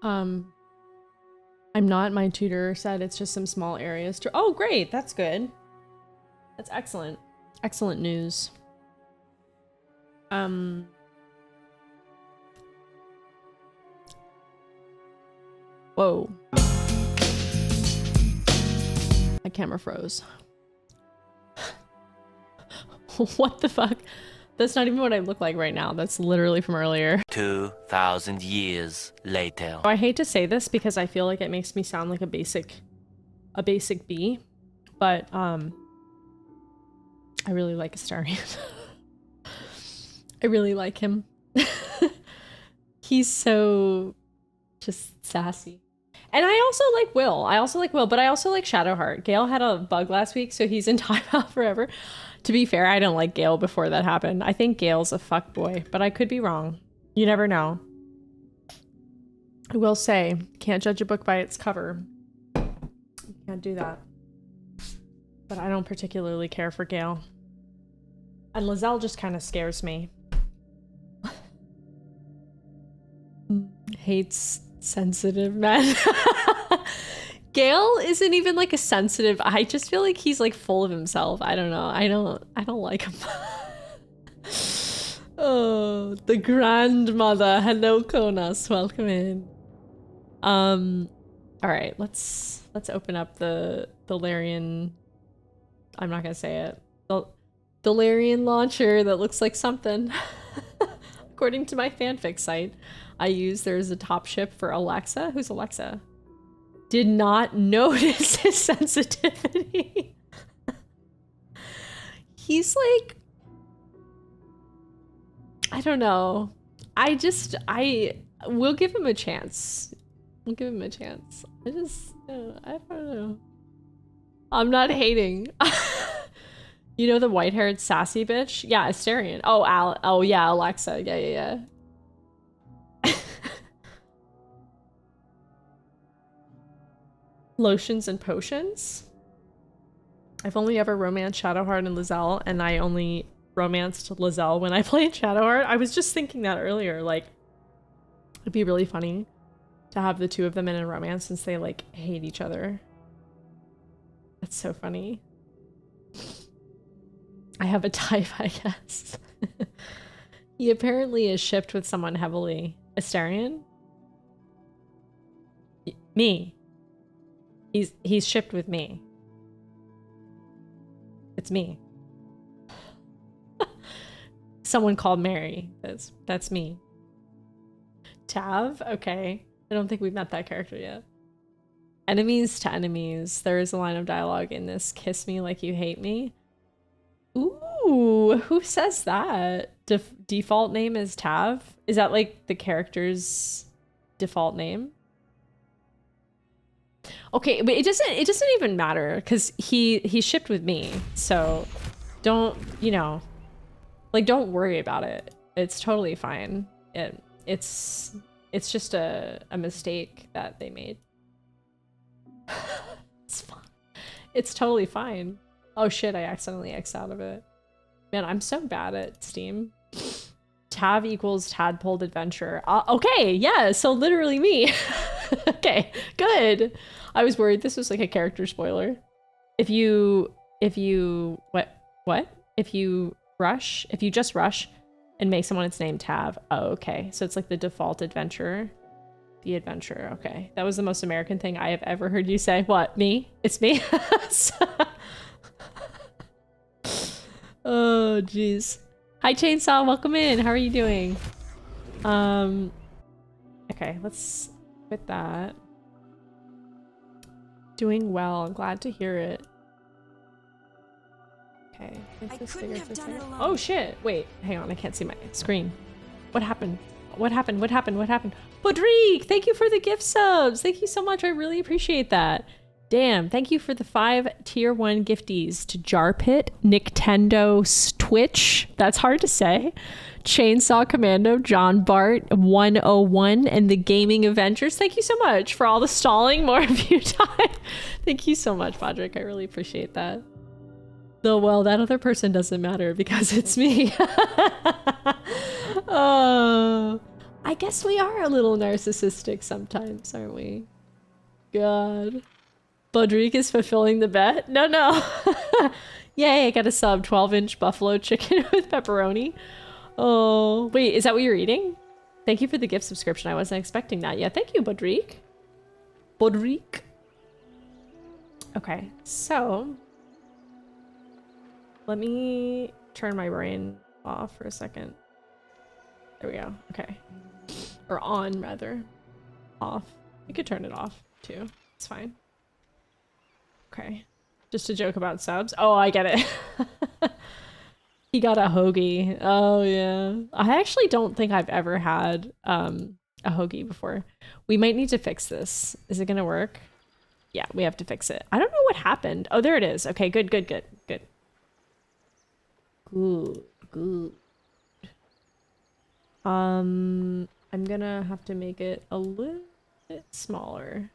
I'm not. My tutor said it's just some small areas to— oh, great. That's good. That's excellent. Excellent news. Whoa. My camera froze. What the fuck? That's not even what I look like right now. That's literally from earlier. 2,000 years later. I hate to say this because I feel like it makes me sound like a basic bee, but I really like Astarion. I really like him. He's so just sassy. And I also like Will. But I also like Shadowheart. Gale had a bug last week, so he's in timeout forever. To be fair, I don't like Gale before that happened. I think Gale's a fuckboy, but I could be wrong. You never know. I will say, can't judge a book by its cover. Can't do that. But I don't particularly care for Gale. And Lizelle just kind of scares me. Hates sensitive men. Gale isn't even like a sensitive— I just feel like he's like full of himself. I don't know. I don't like him. Oh, the grandmother. Hello, Konas. Welcome in. All right, let's open up the Larian— I'm not gonna say it. The Larian launcher that looks like something. According to my fanfic site I use, there's a top ship for Alexa. Who's Alexa? Did not notice his sensitivity. He's like— I don't know. We'll give him a chance. We'll give him a chance. I don't know. I'm not hating. You know the white-haired sassy bitch? Yeah, Astarion. Oh yeah, Alexa. Yeah. Lotions and potions? I've only ever romanced Shadowheart and Lizelle, and I only romanced Lizelle when I played Shadowheart. I was just thinking that earlier, like, it'd be really funny to have the two of them in a romance since they, like, hate each other. That's so funny. I have a type, I guess. He apparently is shipped with someone heavily. Astarion? Me. He's shipped with me. It's me. Someone called Mary. That's me. Tav? Okay. I don't think we've met that character yet. Enemies to enemies. There is a line of dialogue in this. Kiss me like you hate me. Ooh, who says that? Default name is Tav? Is that like the character's default name? Okay, but it doesn't even matter because he's shipped with me, so don't, you know, like, don't worry about it. It's totally fine. It's just a mistake that they made. It's fine. It's totally fine. Oh shit, I accidentally X'd out of it. Man, I'm so bad at Steam. Tav equals Tadpole Adventure. Okay, yeah, so literally me. Okay, good. I was worried this was like a character spoiler. If you what? If you just rush and make someone its name Tav. Oh, okay. So it's like the default adventurer. The adventurer, okay. That was the most American thing I have ever heard you say. What, me? It's me? Oh, jeez. Hi, Chainsaw, welcome in. How are you doing? Okay, let's quit that. Doing well, I'm glad to hear it. Okay. I couldn't have done it alone. Oh shit, wait, hang on, I can't see my screen. What happened? What happened? What happened? What happened? Podrick, thank you for the gift subs. Thank you so much, I really appreciate that. Damn, thank you for the 5 tier 1 gifties to Jarpit, Nintendo Twitch, that's hard to say, Chainsaw Commando, John Bart 101, and the Gaming Avengers. Thank you so much for all the stalling, more view time. Thank you so much, Podrick, I really appreciate that. Though, well, that other person doesn't matter because it's me. Oh, I guess we are a little narcissistic sometimes, aren't we? God. Bodrick is fulfilling the bet? No, no. Yay, I got a sub 12-inch buffalo chicken with pepperoni. Oh, wait, is that what you're eating? Thank you for the gift subscription. I wasn't expecting that. Yeah, thank you, Bodrick. Bodrick. Okay, so let me turn my brain off for a second. There we go. Okay. Or on, rather. Off. You could turn it off, too. It's fine. Okay. Just a joke about subs. Oh, I get it. He got a hoagie. Oh, yeah. I actually don't think I've ever had a hoagie before. We might need to fix this. Is it gonna work? Yeah, we have to fix it. I don't know what happened. Oh, there it is. Okay, good, good, good, good. Good, good. I'm gonna have to make it a little bit smaller.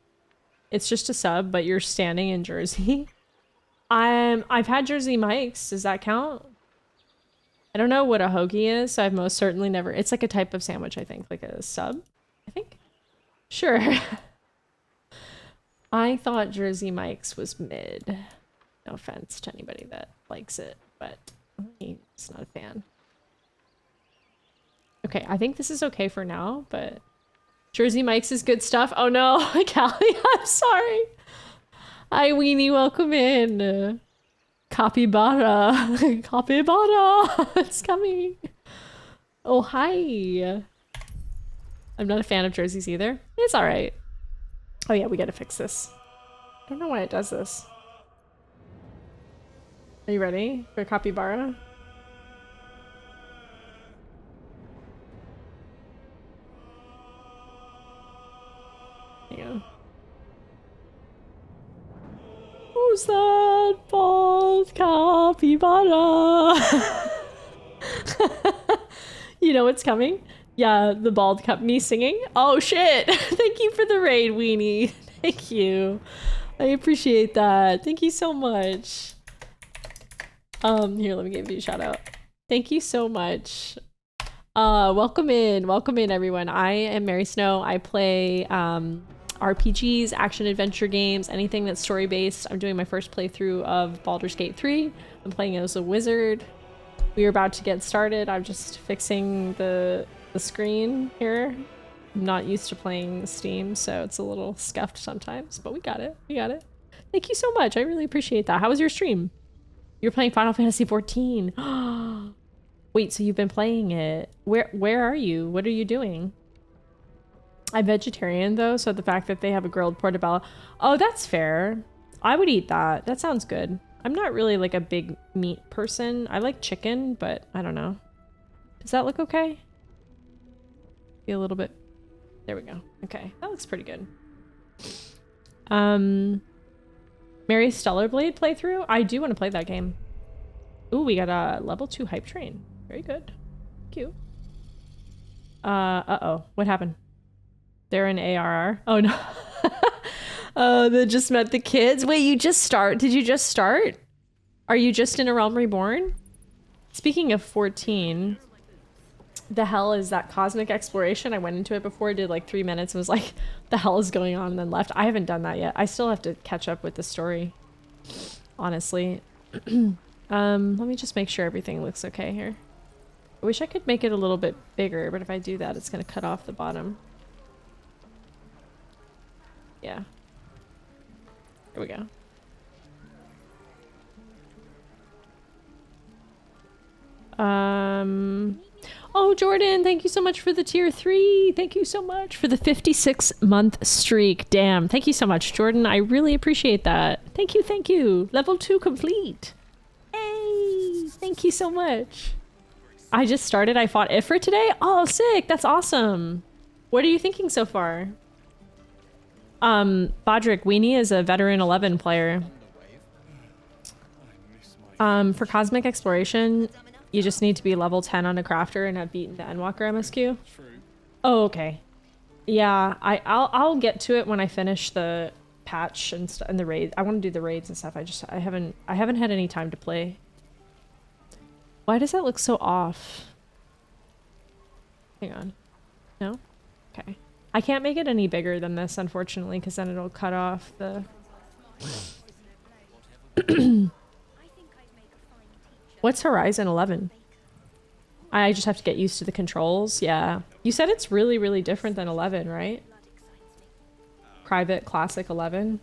It's just a sub, but you're standing in Jersey. I've had Jersey Mike's. Does that count? I don't know what a hoagie is, so I've most certainly never. It's like a type of sandwich, I think, like a sub, I think. Sure. I thought Jersey Mike's was mid. No offense to anybody that likes it, but I'm just not a fan. Okay, I think this is okay for now, but Jersey Mike's is good stuff. Oh no, Callie, I'm sorry. Hi, Weenie, welcome in. Capybara. Capybara. It's coming. Oh, hi. I'm not a fan of jerseys either. It's all right. Oh yeah, we gotta fix this. I don't know why it does this. Are you ready for Capybara? There you go. Who's that bald capybara? You know what's coming? Yeah, the bald cup. Me singing? Oh shit! Thank you for the raid, Weenie. Thank you. I appreciate that. Thank you so much. Here, let me give you a shout out. Thank you so much. Welcome in everyone. I am Merisnow. I play RPGs, action adventure games, anything that's story based. I'm doing my first playthrough of Baldur's Gate 3. I'm playing as a wizard. We are about to get started. I'm just fixing the screen here. I'm not used to playing Steam, so it's a little scuffed sometimes, but we got it. We got it. Thank you so much. I really appreciate that. How was your stream? You're playing Final Fantasy 14. Wait, so you've been playing it. Where are you? What are you doing? I'm vegetarian though, so the fact that they have a grilled portobello. Oh, that's fair. I would eat that. That sounds good. I'm not really like a big meat person. I like chicken, but I don't know. Does that look okay? Be a little bit. There we go. Okay, that looks pretty good. Mary Stellarblade playthrough? I do want to play that game. Ooh, we got a level 2 hype train. Very good. Cute. Uh-oh. What happened? They're in ARR. Oh no. Oh, they just met the kids. Wait, you just start? Did you just start? Are you just in A Realm Reborn? Speaking of 14, the hell is that cosmic exploration? I went into it before, did like 3 minutes and was like, the hell is going on, and then left. I haven't done that yet. I still have to catch up with the story, honestly. Let me just make sure everything looks okay here. I wish I could make it a little bit bigger, but if I do that, it's gonna cut off the bottom. Yeah. Here we go. Oh, Jordan, thank you so much for the tier 3. Thank you so much for the 56-month streak. Damn. Thank you so much, Jordan. I really appreciate that. Thank you, thank you. Level 2 complete. Hey, thank you so much. I just started. I fought Ifrit today. Oh, sick. That's awesome. What are you thinking so far? Bodrick, Weenie is a veteran 11 player. For Cosmic Exploration, you just need to be level 10 on a crafter and have beaten the Endwalker MSQ. Oh, okay. Yeah, I'll get to it when I finish the patch and the raid. I want to do the raids and stuff. I haven't had any time to play. Why does that look so off? Hang on. No? Okay. I can't make it any bigger than this, unfortunately, because then it'll cut off the... What's Horizon 11? I just have to get used to the controls. Yeah. You said it's really, really different than 11, right? Private Classic 11.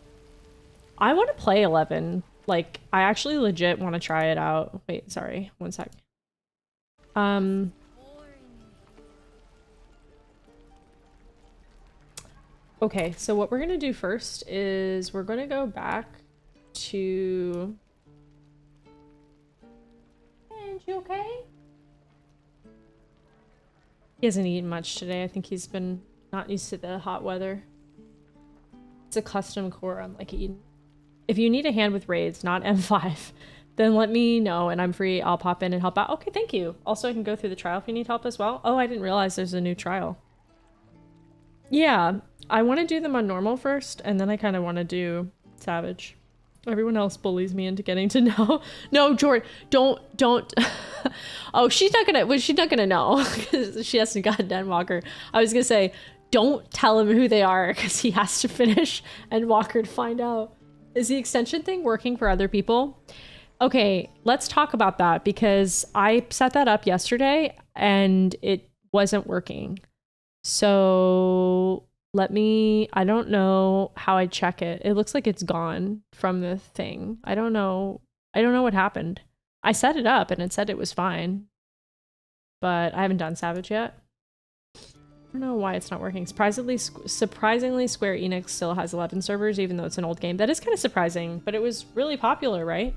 I want to play 11. Like, I actually legit want to try it out. Wait, sorry. One sec. Okay, so what we're gonna do first is we're gonna go back to... Aren't you okay? He hasn't eaten much today. I think he's been not used to the hot weather. It's a custom core unlike Eden. If you need a hand with raids, not M5, then let me know and I'm free. I'll pop in and help out. Okay, thank you. Also, I can go through the trial if you need help as well. Oh, I didn't realize there's a new trial. Yeah, I want to do them on normal first, and then I kind of want to do savage. Everyone else bullies me into getting to know. No, Jordan, don't. Oh, she's not gonna know because she hasn't gotten Endwalker. I was gonna say, don't tell him who they are because he has to finish Endwalker to find out. Is the extension thing working for other people? Okay, let's talk about that because I set that up yesterday and it wasn't working. So I don't know how I check it. It looks like it's gone from the thing. I don't know what happened. I set it up and it said it was fine, but I haven't done Savage yet. I don't know why it's not working. Surprisingly, Square Enix still has 11 servers, even though it's an old game. That is kind of surprising, but it was really popular, right?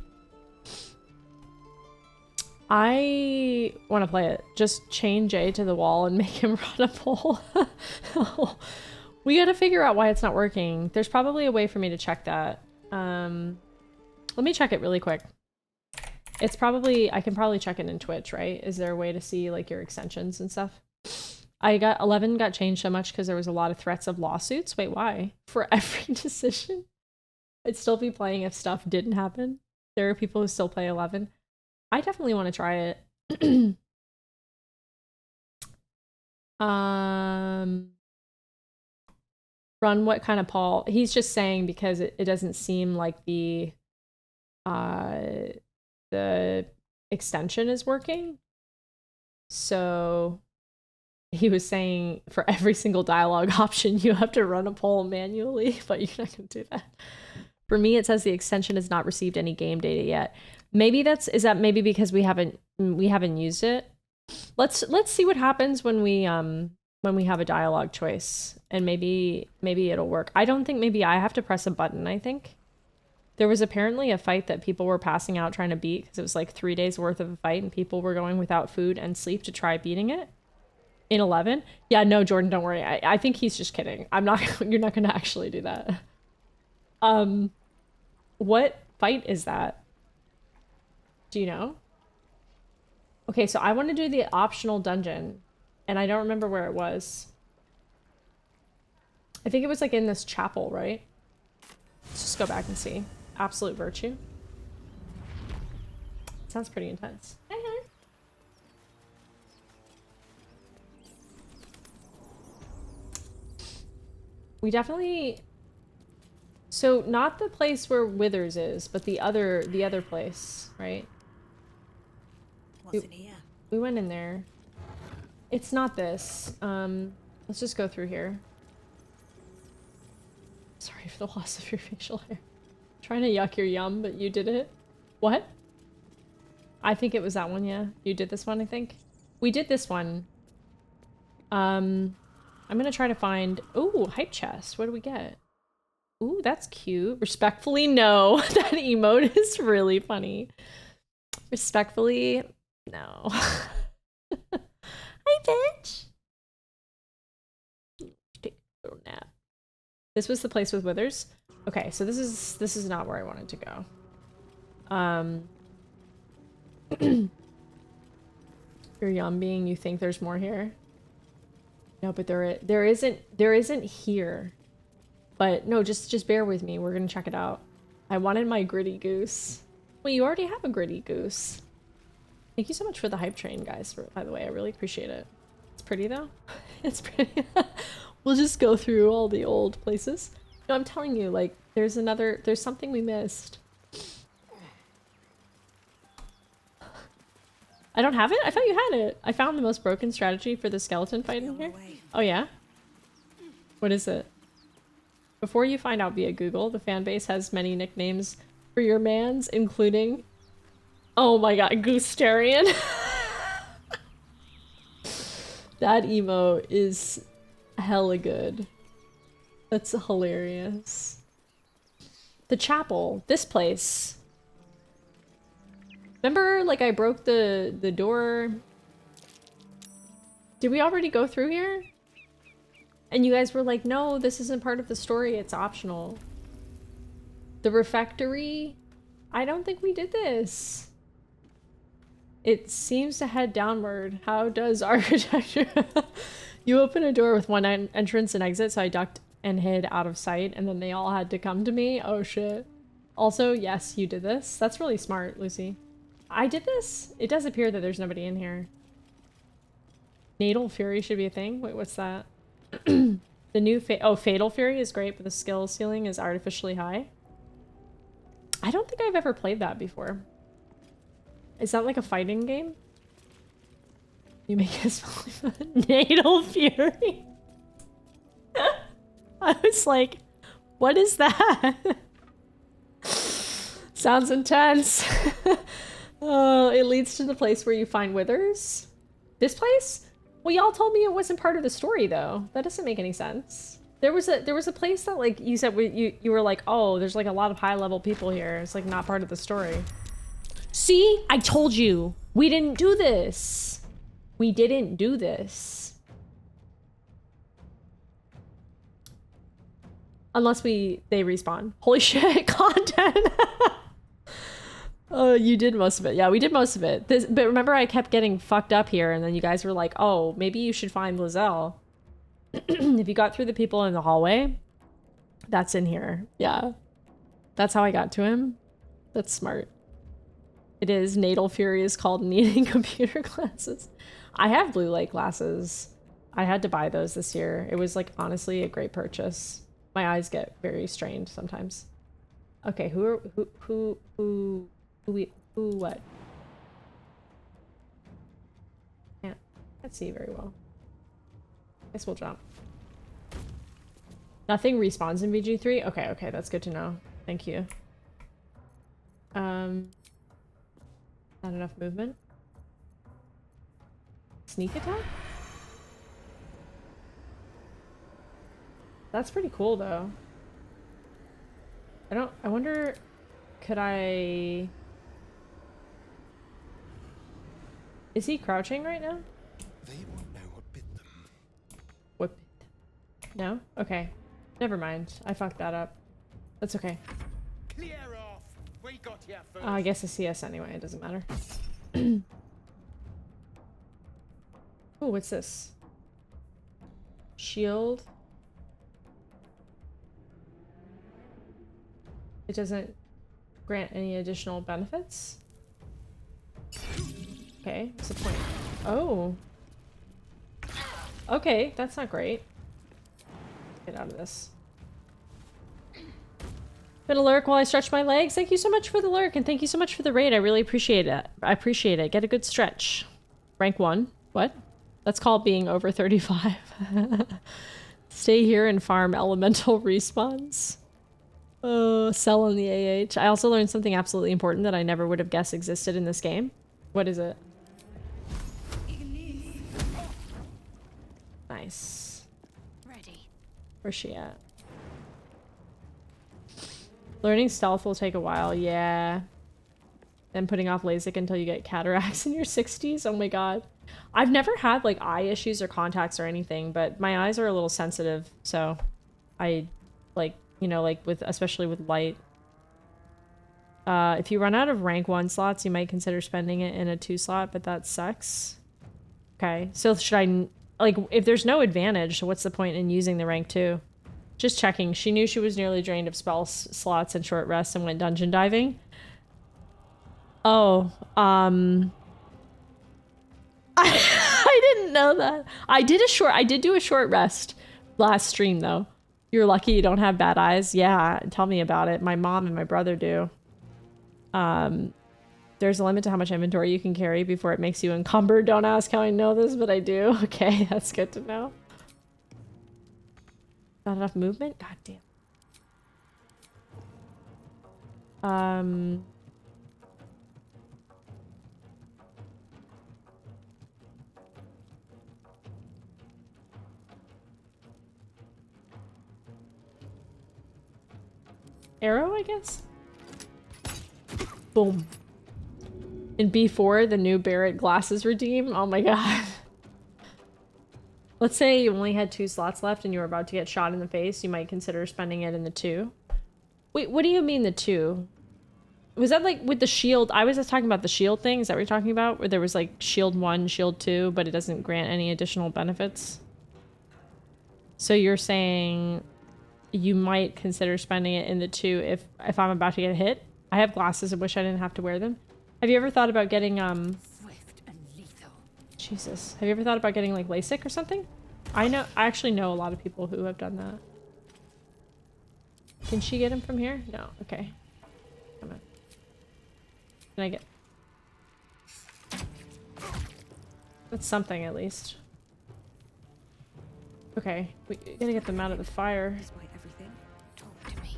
I want to play it. Just chain Jay to the wall and make him run a pole. We gotta figure out why it's not working. There's probably a way for me to check that. Let me check it really quick. It's probably, I can probably check it in Twitch, right? Is there a way to see like your extensions and stuff? 11 got changed so much because there was a lot of threats of lawsuits. Wait, why? For every decision? I'd still be playing if stuff didn't happen. There are people who still play 11. I definitely want to try it. Run what kind of Paul? He's just saying because it doesn't seem like the extension is working. So he was saying for every single dialogue option, you have to run a poll manually, but you're not going to do that. For me, it says the extension has not received any game data yet. Maybe is that maybe because we haven't used it. Let's see what happens when we have a dialogue choice, and maybe it'll work. I don't think maybe I have to press a button. I think there was apparently a fight that people were passing out trying to beat because it was like 3 days worth of a fight, and people were going without food and sleep to try beating it in 11. Yeah, no, Jordan, don't worry. I think he's just kidding. You're not going to actually do that. What fight is that? Do you know? Okay, so I want to do the optional dungeon, and I don't remember where it was. I think it was like in this chapel, right? Let's just go back and see. Absolute Virtue. Sounds pretty intense. We definitely... So not the place where Withers is, but the other place, right? What's in here? We went in there. It's not this. Let's just go through here. Sorry for the loss of your facial hair. Trying to yuck your yum, but you did it. What? I think it was that one, yeah. You did this one, I think. We did this one. I'm gonna try to find... Ooh, hype chest. What do we get? Ooh, that's cute. Respectfully, no. That emote is really funny. Respectfully, no. Hi, bitch. Take a little nap. This was the place with Withers. Okay, so this is not where I wanted to go. You're yum being. You think there's more here? No, but there isn't here. But no, just bear with me. We're gonna check it out. I wanted my gritty goose. Well, you already have a gritty goose. Thank you so much for the hype train, guys. By the way, I really appreciate it. It's pretty though. It's pretty. We'll just go through all the old places. No, I'm telling you, like, there's something we missed. I don't have it? I thought you had it. I found the most broken strategy for the skeleton fight in here. Oh yeah? What is it? Before you find out via Google, the fan base has many nicknames for your mans, including... Oh my god, Goosterian. That emo is hella good. That's hilarious. The chapel. This place. Remember, like, I broke the door? Did we already go through here? And you guys were like, no, this isn't part of the story, it's optional. The refectory? I don't think we did this. It seems to head downward. How does architecture? You open a door with one entrance and exit, so I ducked and hid out of sight, and then they all had to come to me. Oh shit. Also, yes, you did this. That's really smart, Lucy. I did this? It does appear that there's nobody in here. Natal Fury should be a thing? Wait, what's that? The new Fatal Fury is great, but the skill ceiling is artificially high. I don't think I've ever played that before. Is that like a fighting game? You make us Natal Fury. I was like, what is that? Sounds intense. Oh, it leads to the place where you find withers. This place? Well, y'all told me it wasn't part of the story, though. That doesn't make any sense. There was a place that, like, you said you were like, oh, there's like a lot of high-level people here. It's like not part of the story. See, I told you, we didn't do this. We didn't do this. Unless they respawn. Holy shit, content. Oh, you did most of it. Yeah, we did most of it. But remember, I kept getting fucked up here, and then you guys were like, oh, maybe you should find Lizelle. If you got through the people in the hallway, that's in here. Yeah. That's how I got to him. That's smart. It is. Natal Fury is called needing computer glasses. I have blue light glasses. I had to buy those this year. It was, like, honestly a great purchase. My eyes get very strained sometimes. Okay, who what? Can't see very well. Guess we'll jump. Nothing respawns in VG3? Okay, that's good to know. Thank you. Not enough movement. Sneak attack? That's pretty cool though. I wonder, could I... Is he crouching right now? They won't know what bit them. What bit? No? Okay. Never mind. I fucked that up. That's okay. Clear off. We got here first. I guess I see us anyway. It doesn't matter. Oh, what's this? Shield. It doesn't grant any additional benefits. Okay, what's the point? Oh. Okay, that's not great. Get out of this. Been a lurk while I stretch my legs. Thank you so much for the lurk, and thank you so much for the raid. I really appreciate it. I appreciate it. Get a good stretch. Rank 1. What? That's called being over 35. Stay here and farm elemental respawns. Sell in the AH. I also learned something absolutely important that I never would have guessed existed in this game. What is it? Nice. Ready. Where's she at? Learning stealth will take a while, yeah. Then putting off LASIK until you get cataracts in your 60s. Oh my god. I've never had like eye issues or contacts or anything, but my eyes are a little sensitive, so I like, you know, like with, especially with light. If you run out of rank 1 slots, you might consider spending it in a 2 slot, but that sucks. Okay, so should I, like, if there's no advantage, so what's the point in using the rank 2? Just checking. She knew she was nearly drained of spell slots and short rests and went dungeon diving. Oh, I I didn't know that. I did do a short rest last stream though. You're lucky you don't have bad eyes. Yeah, tell me about it. My mom and my brother do. There's a limit to how much inventory you can carry before it makes you encumbered. Don't ask how I know this, but I do. Okay, that's good to know. Not enough movement? God damn. Arrow, I guess? Boom. In B4, the new Barrett glasses redeem. Oh my god. Let's say you only had 2 slots left and you were about to get shot in the face. You might consider spending it in the 2. Wait, what do you mean the 2? Was that like with the shield? I was just talking about the shield thing. Is that what you're talking about? Where there was like shield 1, shield 2, but it doesn't grant any additional benefits? So you're saying you might consider spending it in the 2 if I'm about to get hit? I have glasses and wish I didn't have to wear them. Have you ever thought about getting Swift and lethal. Jesus. Have you ever thought about getting like LASIK or something? I actually know a lot of people who have done that. Can she get him from here? No. Okay. Come on. Can I get... That's something at least. Okay. We gotta get them out of the fire. Despite everything, talk to me.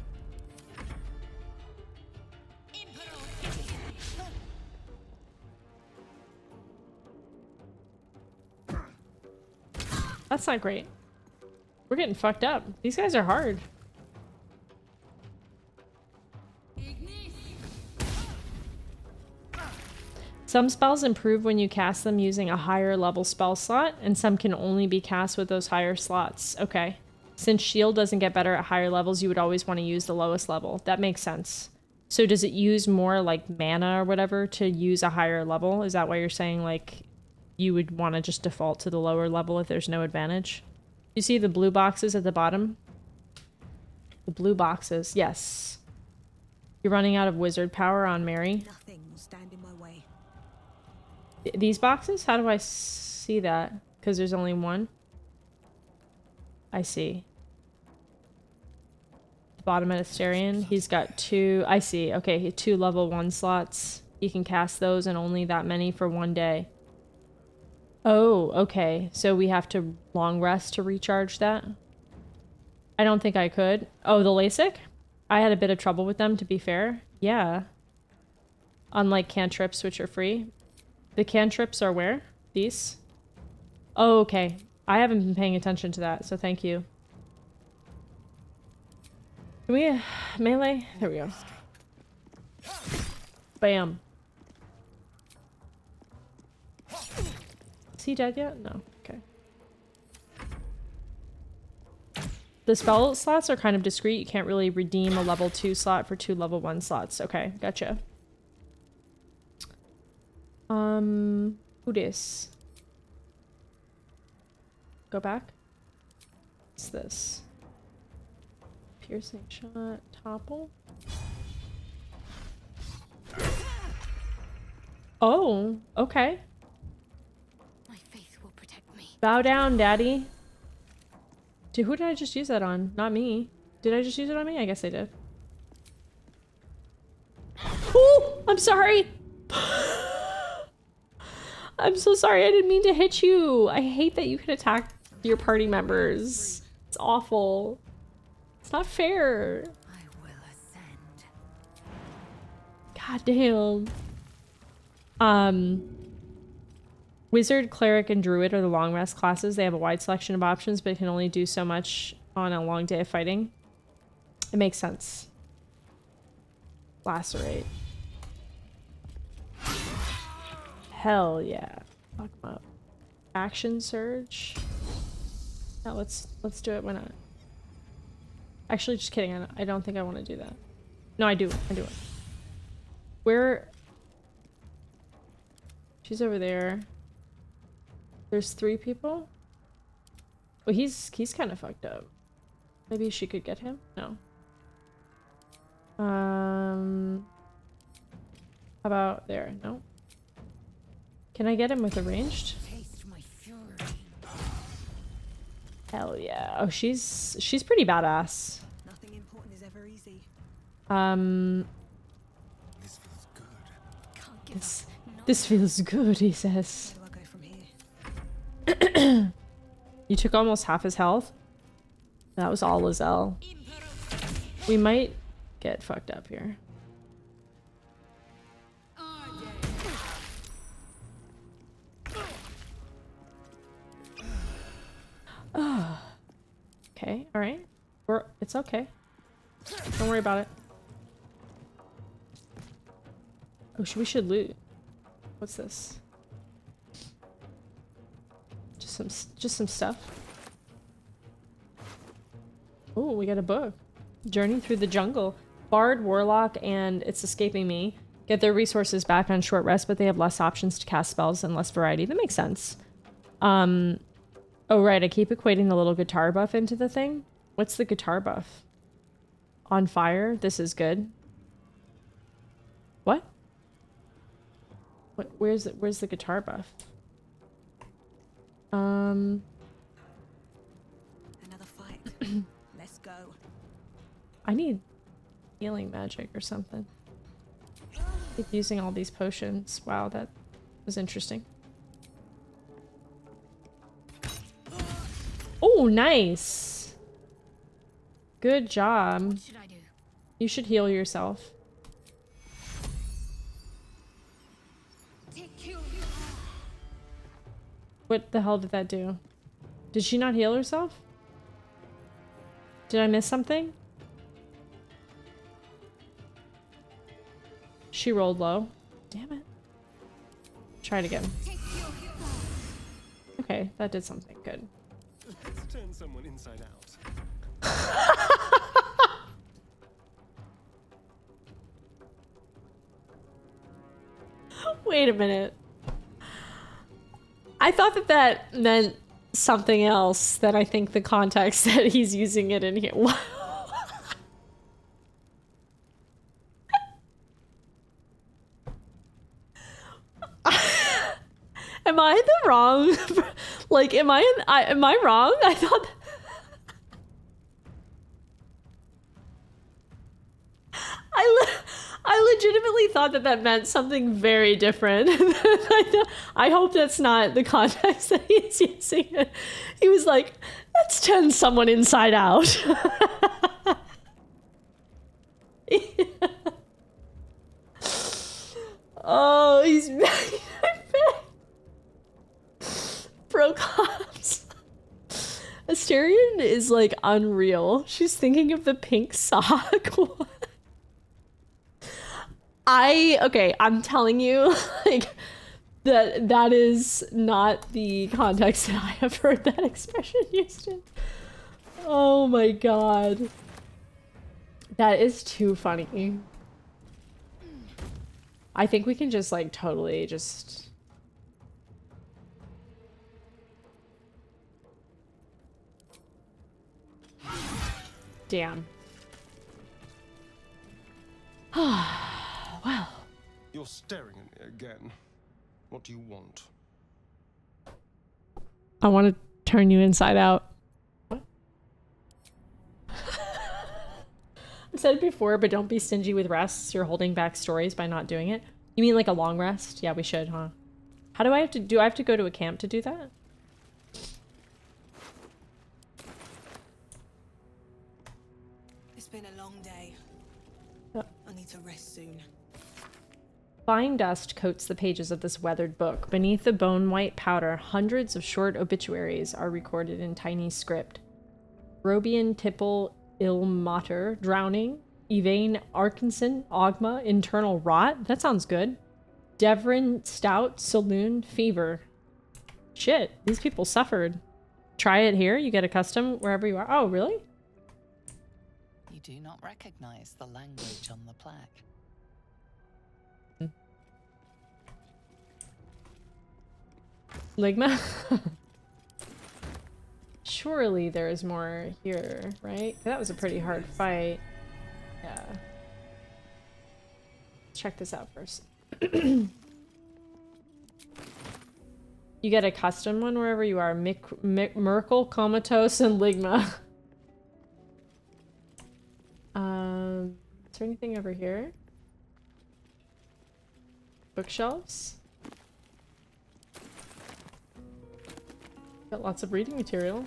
That's not great. We're getting fucked up. These guys are hard. Some spells improve when you cast them using a higher level spell slot, and some can only be cast with those higher slots. Okay. Since shield doesn't get better at higher levels, you would always want to use the lowest level. That makes sense. So does it use more like mana or whatever to use a higher level? Is that why you're saying like you would want to just default to the lower level if there's no advantage? You see the blue boxes at the bottom? The blue boxes, yes. You're running out of wizard power on Mary. Nothing will stand in my way. These boxes? How do I see that? Because there's only one? I see. The bottom at Asterion, he's got 2. I see. Okay, 2 level 1 slots. He can cast those and only that many for 1 day. Oh, okay. So we have to long rest to recharge that? I don't think I could. Oh, the LASIK? I had a bit of trouble with them, to be fair. Yeah. Unlike cantrips, which are free. The cantrips are where? These? Oh, okay. I haven't been paying attention to that, so thank you. Can we melee? There we go. Bam. Is he dead yet? No. Okay. The spell slots are kind of discreet. You can't really redeem a level 2 slot for 2 level 1 slots. Okay, gotcha. Who dis? Go back. What's this? Piercing shot, topple. Oh, okay. My faith will protect me. Bow down, daddy. Dude, who did I just use that on? Not me. Did I just use it on me? I guess I did. Ooh, I'm sorry. I'm so sorry. I didn't mean to hit you. I hate that you can attack your party members. It's awful. It's not fair. I will ascend. God damn. Wizard, Cleric, and Druid are the long rest classes. They have a wide selection of options, but can only do so much on a long day of fighting. It makes sense. Lacerate. Hell yeah. Fuck 'em up. Action Surge. No, let's do it. Why not? Actually, just kidding. I don't think I want to do that. No, I do. I do it. Where? She's over there. There's 3 people? Well, he's kind of fucked up. Maybe she could get him? No. How about there? No. Can I get him with a ranged? Taste my fury. Hell yeah. Oh, she's pretty badass. Nothing important is ever easy. This feels good. Can't give This, up. this feels good, he says. Where do I go from here? You took almost half his health? That was all Lizelle. We might get fucked up here. Okay, alright. It's okay. Don't worry about it. Oh, we should loot. What's this? Just some stuff. Oh, we got a book. Journey through the jungle. Bard, Warlock, and It's Escaping Me get their resources back on short rest, but they have less options to cast spells and less variety. That makes sense. Oh, right. I keep equating the little guitar buff into the thing. What's the guitar buff? On fire? This is good. What? What? Where's the guitar buff? Another fight. Let's go. I need healing magic or something. Keep using all these potions. Wow, that was interesting. Oh, nice. Good job. What should I do? You should heal yourself. What the hell did that do? Did she not heal herself? Did I miss something? She rolled low. Damn it. Try it again. Okay, that did something good. Let's turn someone inside out. Wait a minute. I thought that that meant something else, that I think the context that he's using it in here. Am I the wrong? Like, am I wrong? I thought. I legitimately thought that that meant something very different. I hope that's not the context that he's using it. He was like, let's turn someone inside out. Oh, he's pro cops. Asterion is like unreal. She's thinking of the pink sock. Okay, I'm telling you, like, that is not the context that I have heard that expression used in. Oh my god. That is too funny. I think we can just, like, totally just... Damn. Well. You're staring at me again. What do you want? I want to turn you inside out. What? I've said it before, but don't be stingy with rests. You're holding back stories by not doing it. You mean like a long rest? Yeah, we should, huh? How do I have to go to a camp to do that? It's been a long day. Oh. I need to rest soon. Fine dust coats the pages of this weathered book. Beneath the bone-white powder, hundreds of short obituaries are recorded in tiny script. Robian Tipple ill mater, drowning. Yvain Arkinson, Ogma, internal rot. That sounds good. Devrin Stout, saloon, fever. Shit, these people suffered. Try it here, you get accustomed wherever you are. Oh, really? You do not recognize the language on the plaque. Ligma? Surely there is more here, right? That was a pretty hard fight. Yeah. Let's check this out first. You get a custom one wherever you are. Merkel, Comatose, and Ligma. Is there anything over here? Bookshelves? Got lots of reading material.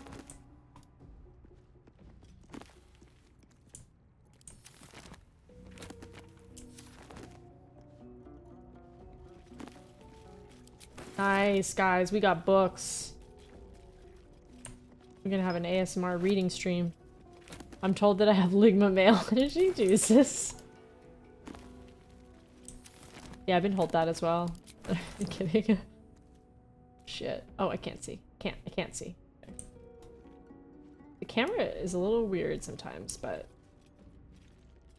Nice, guys. We got books. We're gonna have an ASMR reading stream. I'm told that I have Ligma mail. Did she do this? Yeah, I've been told that as well. I'm kidding. Shit. Oh, I can't see. I can't see. Okay. The camera is a little weird sometimes, but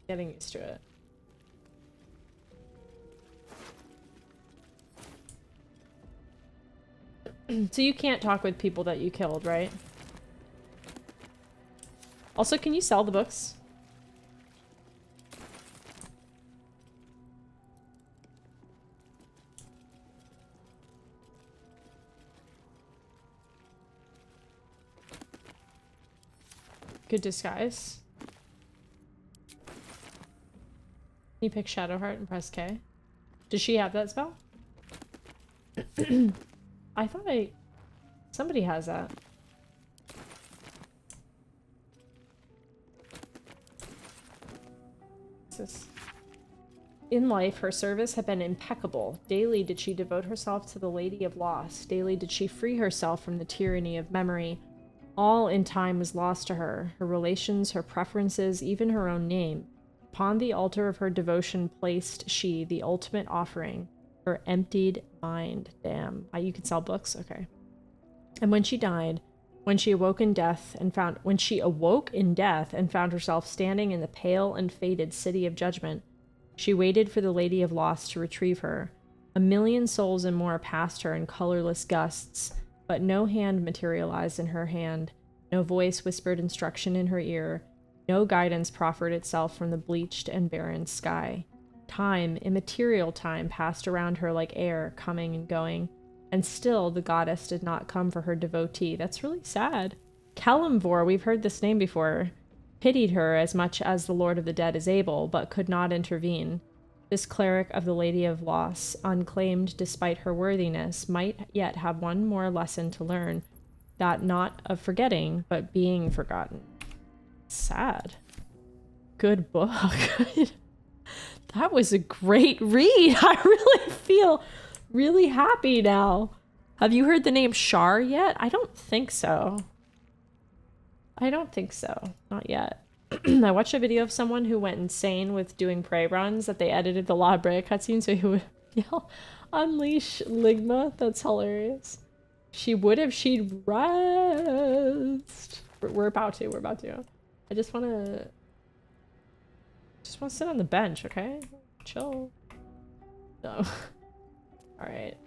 getting used to it. So you can't talk with people that you killed, right? Also, can you sell the books? Good disguise. Can you pick Shadowheart and press K? Does she have that spell? I thought somebody has that. What's this? In life, her service had been impeccable. Daily did she devote herself to the Lady of Loss. Daily did she free herself from the tyranny of memory. All in time was lost to her. Her relations, her preferences, even her own name. Upon the altar of her devotion placed she the ultimate offering, her emptied mind. Damn. You can sell books? Okay. And when she died, when she awoke in death and found herself standing in the pale and faded city of judgment, she waited for the Lady of Loss to retrieve her. 1,000,000 souls and more passed her in colorless gusts, but no hand materialized in her hand, no voice whispered instruction in her ear, no guidance proffered itself from the bleached and barren sky. Time, immaterial time, passed around her like air, coming and going, and still the goddess did not come for her devotee. That's really sad. Kalimvor, we've heard this name before, pitied her as much as the Lord of the Dead is able, but could not intervene. This cleric of the Lady of Loss, unclaimed despite her worthiness, might yet have one more lesson to learn, that not of forgetting, but being forgotten. Sad. Good book. That was a great read. I really feel really happy now. Have you heard the name Shar yet? I don't think so. Not yet. I watched a video of someone who went insane with doing prey runs, that they edited the La Brea cutscene so he would yell, "Unleash Ligma." That's hilarious. She would if she'd rest. We're about to. I just wanna sit on the bench, okay? Chill. No. Alright.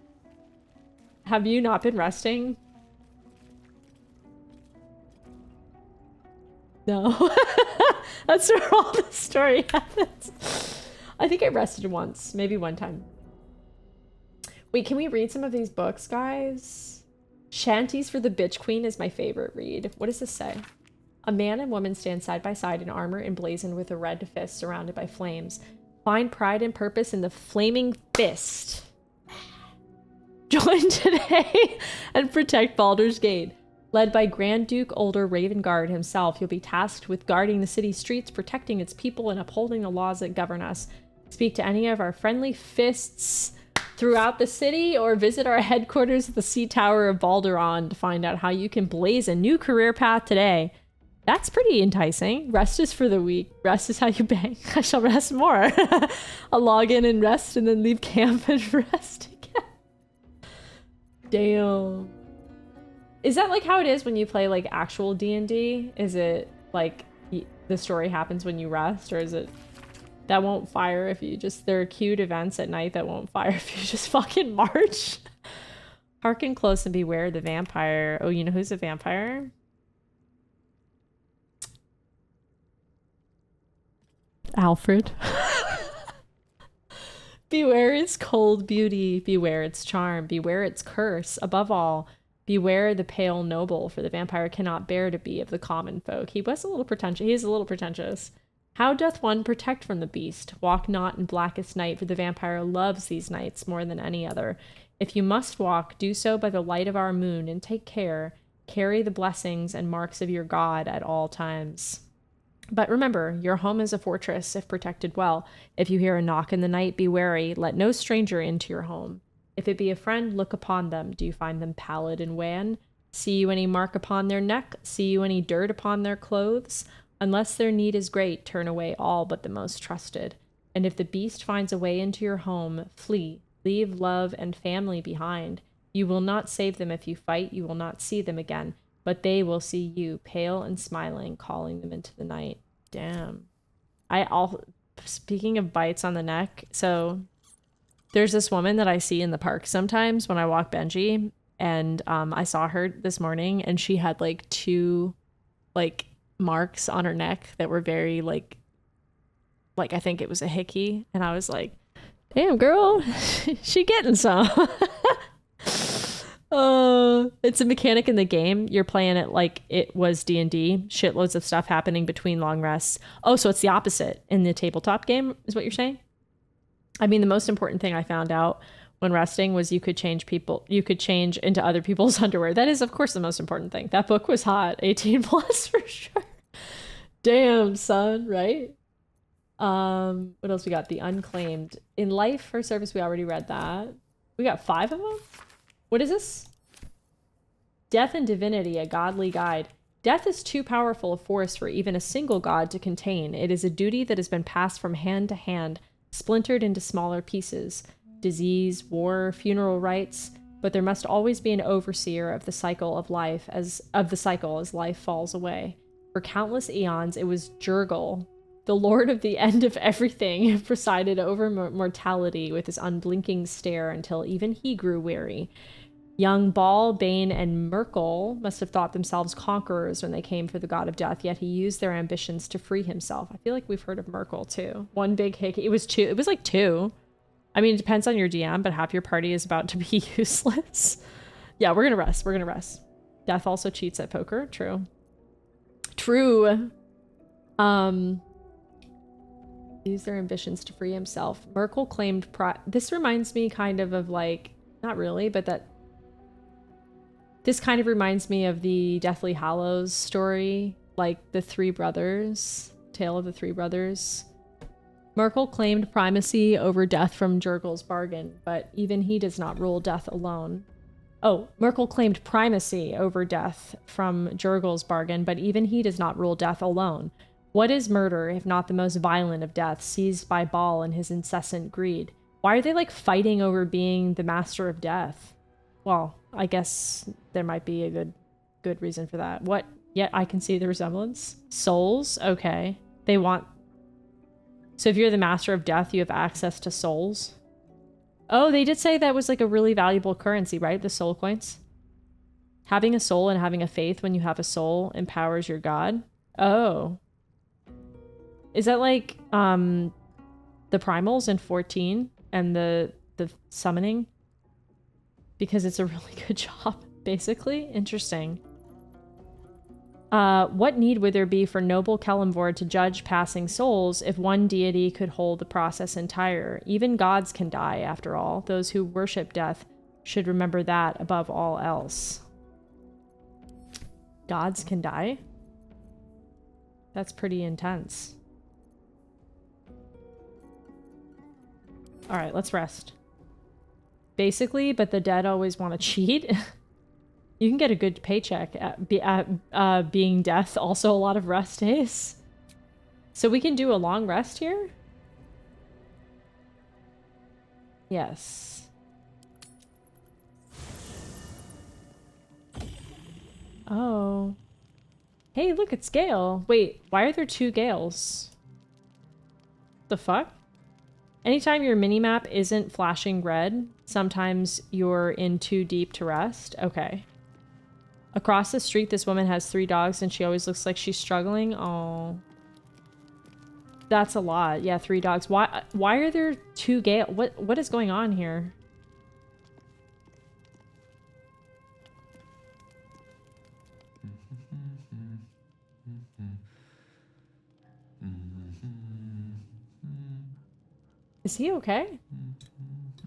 Have you not been resting? No. That's where all the story happens. I think I rested once. Maybe one time. Wait, can we read some of these books, guys? Shanties for the Bitch Queen is my favorite read. What does this say? A man and woman stand side by side in armor emblazoned with a red fist surrounded by flames. Find pride and purpose in the flaming fist. Join today and protect Baldur's Gate. Led by Grand Duke Older Ravengard himself, you'll be tasked with guarding the city's streets, protecting its people, and upholding the laws that govern us. Speak to any of our friendly fists throughout the city, or visit our headquarters at the Sea Tower of Baldur to find out how you can blaze a new career path today. That's pretty enticing. Rest is for the weak. Rest is how you bang. I shall rest more. I'll log in and rest and then leave camp and rest again. Damn. Is that like how it is when you play like actual D&D? Is it like the story happens when you rest, or is it that won't fire if you just, there are queued events at night that won't fire if you just fucking march? Hearken close and beware the vampire. Oh, you know who's a vampire? Alfred. Beware its cold beauty, beware its charm, beware its curse. Above all, beware the pale noble, for the vampire cannot bear to be of the common folk. He was a little pretentious. He is a little pretentious. How doth one protect from the beast? Walk not in blackest night, for the vampire loves these nights more than any other. If you must walk, do so by the light of our moon, and take care. Carry the blessings and marks of your God at all times. But remember, your home is a fortress if protected well. If you hear a knock in the night, be wary. Let no stranger into your home. If it be a friend, look upon them. Do you find them pallid and wan? See you any mark upon their neck? See you any dirt upon their clothes? Unless their need is great, turn away all but the most trusted. And if the beast finds a way into your home, flee. Leave love and family behind. You will not save them if you fight. You will not see them again. But they will see you, pale and smiling, calling them into the night. Damn. Speaking of bites on the neck, so there's this woman that I see in the park sometimes when I walk Benji, and I saw her this morning, and she had like 2 like marks on her neck that were very like I think it was a hickey, and I was like, damn girl, she getting some. It's a mechanic in the game. You're playing it like it was D&D. Shitloads of stuff happening between long rests. Oh, so it's the opposite in the tabletop game, is what you're saying? I mean, the most important thing I found out when resting was you could change into other people's underwear. That is, of course, the most important thing. That book was hot. 18 plus for sure. Damn, son, right? What else we got? The Unclaimed. In Life for Service, we already read that. We got 5 of them? What is this? Death and Divinity, a godly guide. Death is too powerful a force for even a single god to contain. It is a duty that has been passed from hand to hand, splintered into smaller pieces. Disease, war, funeral rites, but there must always be an overseer of the cycle of life as life falls away. For countless eons, it was Jurgle, the lord of the end of everything, who presided over mortality with his unblinking stare until even he grew weary. Young Ball, Bane, and Merkel must have thought themselves conquerors when they came for the god of death, yet he used their ambitions to free himself. I feel like we've heard of Merkel too. One big hickey. It was 2. It was like 2. I mean, it depends on your DM, but half your party is about to be useless. Yeah, we're gonna rest. We're gonna rest. Death also cheats at poker. True. True. Use their ambitions to free himself. Merkel claimed this reminds me kind of like, not really, but this kind of reminds me of the Deathly Hallows story, like the 3 brothers, Tale of the 3 brothers. Merkel claimed primacy over death from Jurgle's bargain, but even he does not rule death alone. Oh, Merkel claimed primacy over death from Jurgle's bargain, but even he does not rule death alone. What is murder, if not the most violent of deaths, seized by Ball in his incessant greed? Why are they like fighting over being the master of death? Well, I guess there might be a good reason for that. What? Yet I can see the resemblance. Souls? Okay. They want... So if you're the master of death, you have access to souls? Oh, they did say that was like a really valuable currency, right? The soul coins? Having a soul and having a faith when you have a soul empowers your god? Oh. Is that like the primals in 14 and the summoning? Because it's a really good job, basically. Interesting. What need would there be for noble Kelemvor to judge passing souls if one deity could hold the process entire? Even gods can die, after all. Those who worship death should remember that above all else. Gods can die? That's pretty intense. All right, let's rest. Basically, but the dead always want to cheat. You can get a good paycheck at being death. Also a lot of rest days. So we can do a long rest here? Yes. Oh. Hey, look, it's Gale. Wait, why are there 2 Gales? The fuck? Anytime your minimap isn't flashing red, sometimes you're in too deep to rest. Okay. Across the street, this woman has 3 dogs and she always looks like she's struggling. Oh. That's a lot. Yeah, 3 dogs. Why are there 2 Gale? What is going on here? Is he okay?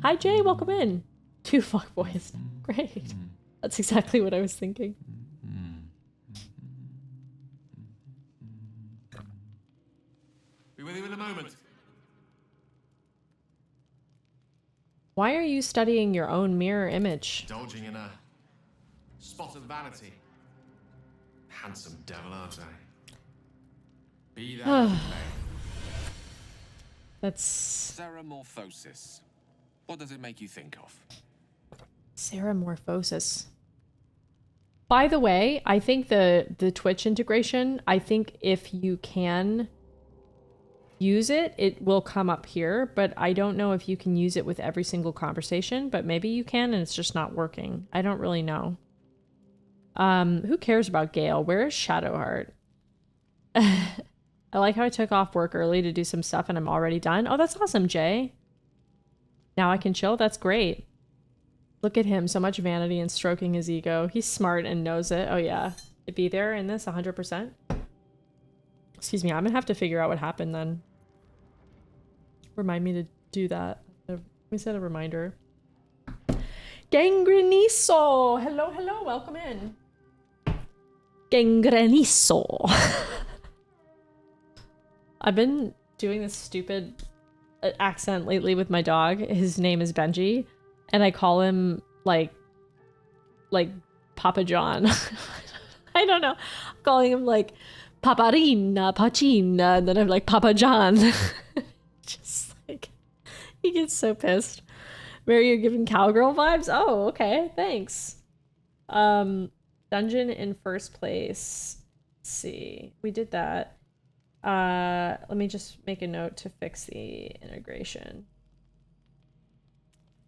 Hi Jay, welcome in. 2 fuckboys. Great. That's exactly what I was thinking. Be with you in a moment. Why are you studying your own mirror image? Indulging in a spot of vanity. Handsome devil, aren't I? Be that as it may. That's Ceramorphosis. What does it make you think of? Ceramorphosis. By the way, I think the Twitch integration, I think if you can use it, it will come up here, but I don't know if you can use it with every single conversation, but maybe you can and it's just not working. I don't really know. Who cares about Gale? Where is Shadowheart? I like how I took off work early to do some stuff and I'm already done. Oh, that's awesome, Jay. Now I can chill? That's great. Look at him, so much vanity and stroking his ego. He's smart and knows it. Oh yeah. It'd be there in this 100%. Excuse me, I'm gonna have to figure out what happened then. Remind me to do that. Let me set a reminder. Gangreniso! Hello, hello, welcome in. Gangreniso. I've been doing this stupid accent lately with my dog. His name is Benji, and I call him like Papa John. I don't know. I'm calling him like Paparina, Pacina, and then I'm like Papa John. Just like he gets so pissed. Mary, you're giving cowgirl vibes? Oh, okay, thanks. Dungeon in first place. Let's see. We did that. Let me just make a note to fix the integration.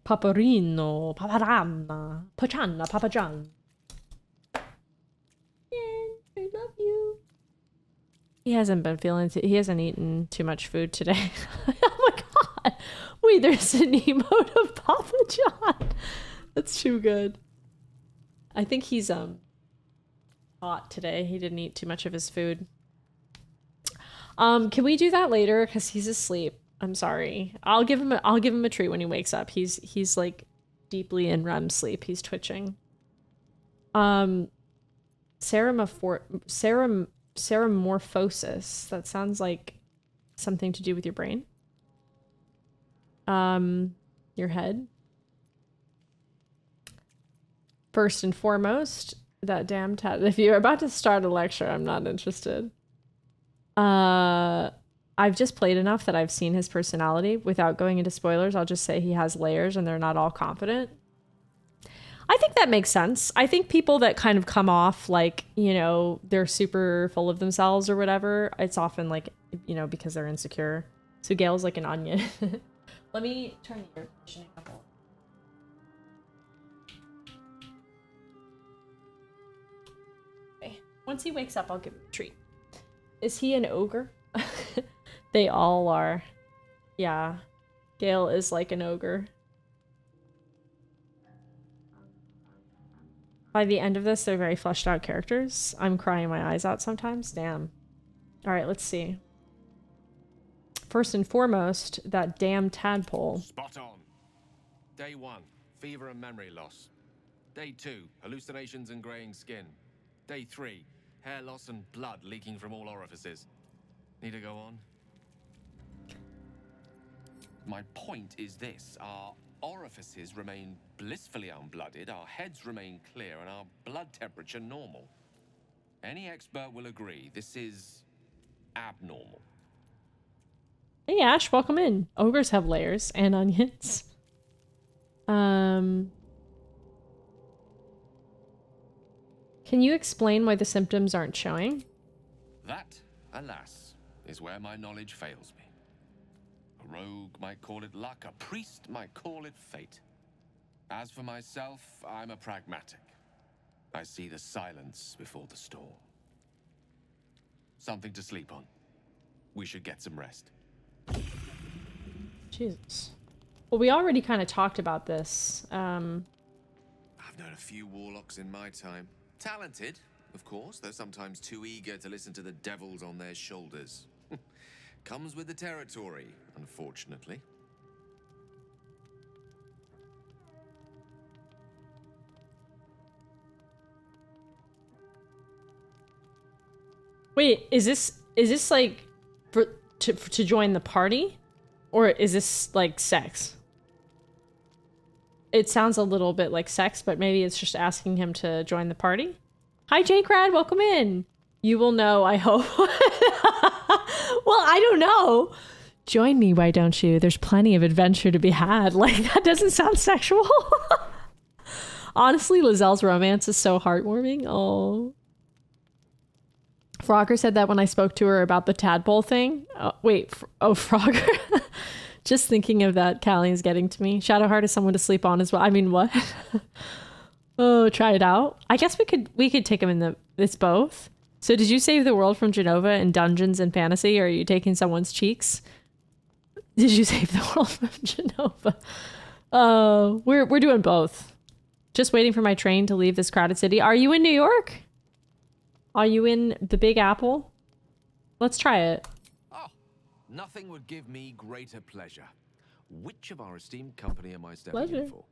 Paparino, Paparama, Pachanna, Papa John. I love you. He hasn't been he hasn't eaten too much food today. Oh my god. Wait, there's an emote of Papa John. That's too good. I think he's hot today. He didn't eat too much of his food. Can we do that later? Because he's asleep. I'm sorry. I'll give him a treat when he wakes up. He's like deeply in REM sleep. He's twitching. Ceramorphosis. That sounds like something to do with your brain. Your head. First and foremost, that damn tat. If you're about to start a lecture, I'm not interested. I've just played enough that I've seen his personality. Without going into spoilers, I'll just say he has layers and they're not all confident. I think that makes sense. I think people that kind of come off like, you know, they're super full of themselves or whatever, it's often like, you know, because they're insecure. So Gale's like an onion. Let me turn the air conditioning up. Okay. Once he wakes up, I'll give him a treat. Is he an ogre? They all are. Yeah. Gale is like an ogre. By the end of this, they're very fleshed out characters. I'm crying my eyes out sometimes. Damn. Alright, let's see. First and foremost, that damn tadpole. Spot on. Day 1, fever and memory loss. Day 2, hallucinations and graying skin. Day 3, hair loss and blood leaking from all orifices. Need to go on? My point is this. Our orifices remain blissfully unblooded, our heads remain clear, and our blood temperature normal. Any expert will agree this is abnormal. Hey Ash, welcome in. Ogres have layers and onions. Can you explain why the symptoms aren't showing? That, alas, is where my knowledge fails me. A rogue might call it luck, a priest might call it fate. As for myself, I'm a pragmatic. I see the silence before the storm. Something to sleep on. we should get some rest. Jesus. Well, we already kind of talked about this. I've known a few warlocks in my time. Talented, of course, though sometimes too eager to listen to the devils on their shoulders. Comes with the territory, unfortunately. Wait, is this like to join the party, or is this like sex? It sounds a little bit like sex, but maybe it's just asking him to join the party. Hi, J Crad, welcome in. You will know, I hope. Well, I don't know. Join me, why don't you? There's plenty of adventure to be had. Like, that doesn't sound sexual. Honestly, Lazelle's romance is so heartwarming. Oh. Frogger said that when I spoke to her about the tadpole thing. Frogger. Just thinking of that, Callie's getting to me. Shadowheart is someone to sleep on as well. I mean, what? Oh, try it out. I guess we could take them in the... It's both. So did you save the world from Genova in Dungeons and Fantasy, or are you taking someone's cheeks? Did you save the world from Genova? We're doing both. Just waiting for my train to leave this crowded city. Are you in New York? Are you in the Big Apple? Let's try it. Oh, nothing would give me greater pleasure. Which of our esteemed company am I stepping in for?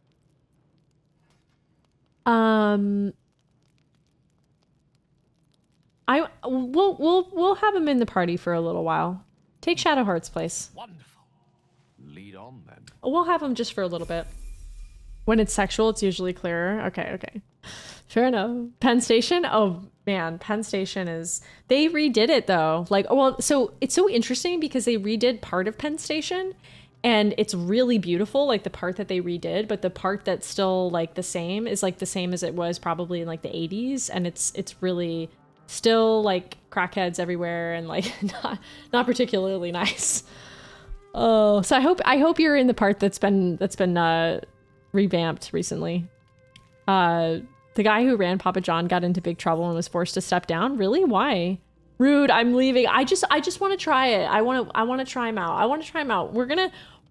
We'll have him in the party for a little while. Take Shadowheart's place. Wonderful. Lead on then. We'll have him just for a little bit. When it's sexual, it's usually clearer. Okay. Fair enough. Penn Station? Oh man, Penn Station is... They redid it though. So it's so interesting because they redid part of Penn Station and it's really beautiful, like the part that they redid, but the part that's still like the same is like the same as it was probably in like the 80s, and it's really still like crackheads everywhere and like not particularly nice. Oh, so I hope you're in the part that's been revamped recently. The guy who ran Papa John got into big trouble and was forced to step down. Really? Why? Rude. I'm leaving. I just want to try it. I want to try him out.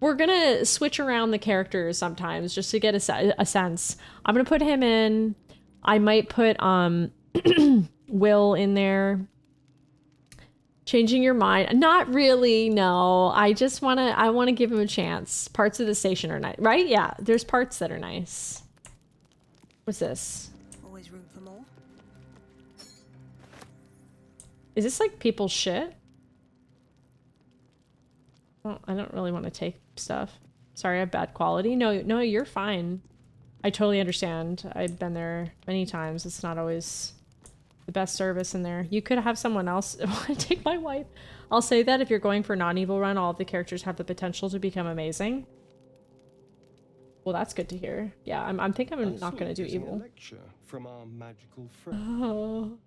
We're gonna switch around the characters sometimes just to get a sense. I'm gonna put him in. I might put Will in there. Changing your mind? Not really. No. I want to give him a chance. Parts of the station are nice, right? Yeah. There's parts that are nice. What's this? Always room for more. Is this like people's shit? Well, I don't really want to take stuff. Sorry, I have bad quality. No, you're fine. I totally understand. I've been there many times. It's not always the best service in there. You could have someone else take my wife. I'll say that if you're going for non-evil run, all of the characters have the potential to become amazing. Well, that's good to hear. Yeah, I'm not going to do evil. A lecture from our magical friend. Oh.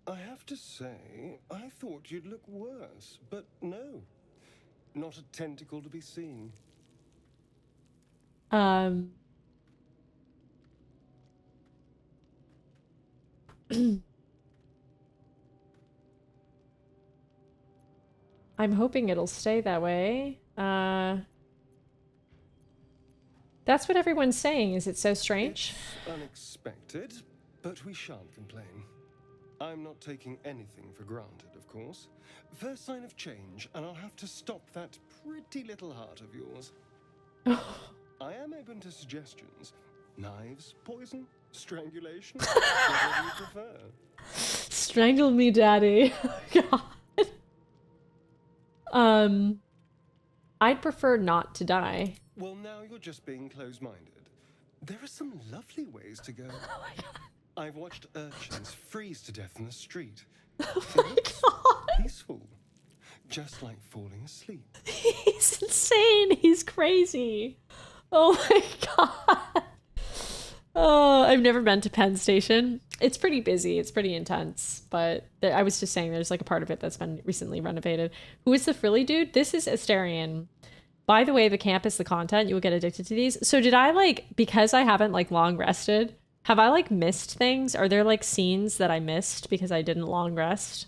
I have to say, I thought you'd look worse, but no. Not a tentacle to be seen. I'm hoping it'll stay that way. That's what everyone's saying. Is it so strange? It's unexpected, but we shan't complain. I'm not taking anything for granted, of course. First sign of change, and I'll have to stop that pretty little heart of yours. I am open to suggestions. Knives, poison, strangulation, whatever you prefer. Strangle me, daddy. God. I'd prefer not to die. Well, now you're just being close-minded. There are some lovely ways to go. Oh my God. I've watched urchins freeze to death in the street. Oh my God. Peaceful. Just like falling asleep. He's insane. He's crazy. Oh my God. Oh, I've never been to Penn Station. It's pretty busy. It's pretty intense. But I was just saying there's like a part of it that's been recently renovated. Who is the frilly dude? This is Asterion. By the way, the campus, the content, you will get addicted to these. So did I because I haven't long rested, have I missed things? Are there scenes that I missed because I didn't long rest?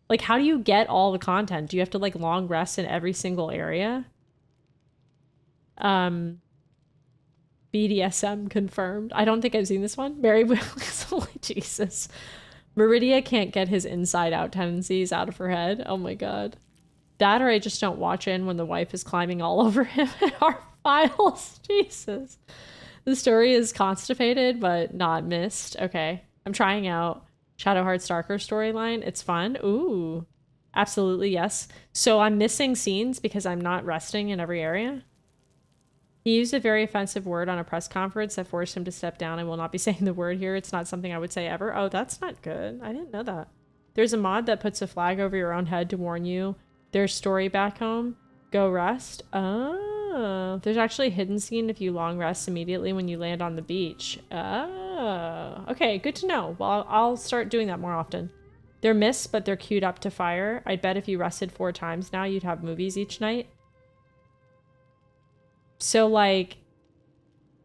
Like, how do you get all the content? Do you have to like long rest in every single area? BDSM confirmed. I don't think I've seen this one. Mary Willis. Holy Jesus. Meridia can't get his inside out tendencies out of her head. Oh my god. That or I just don't watch in when the wife is climbing all over him in our files. Jesus. The story is constipated but not missed. Okay. I'm trying out Shadowheart Stalker storyline. It's fun. Ooh. Absolutely, yes. So I'm missing scenes because I'm not resting in every area. He used a very offensive word on a press conference that forced him to step down. I will not be saying the word here. It's not something I would say ever. Oh, that's not good. I didn't know that. There's a mod that puts a flag over your own head to warn you. There's story back home. Go rest. Oh, there's actually a hidden scene if you long rest immediately when you land on the beach. Oh, okay. Good to know. Well, I'll start doing that more often. They're missed, but they're queued up to fire. I bet if you rested 4 times now, you'd have movies each night. So, like,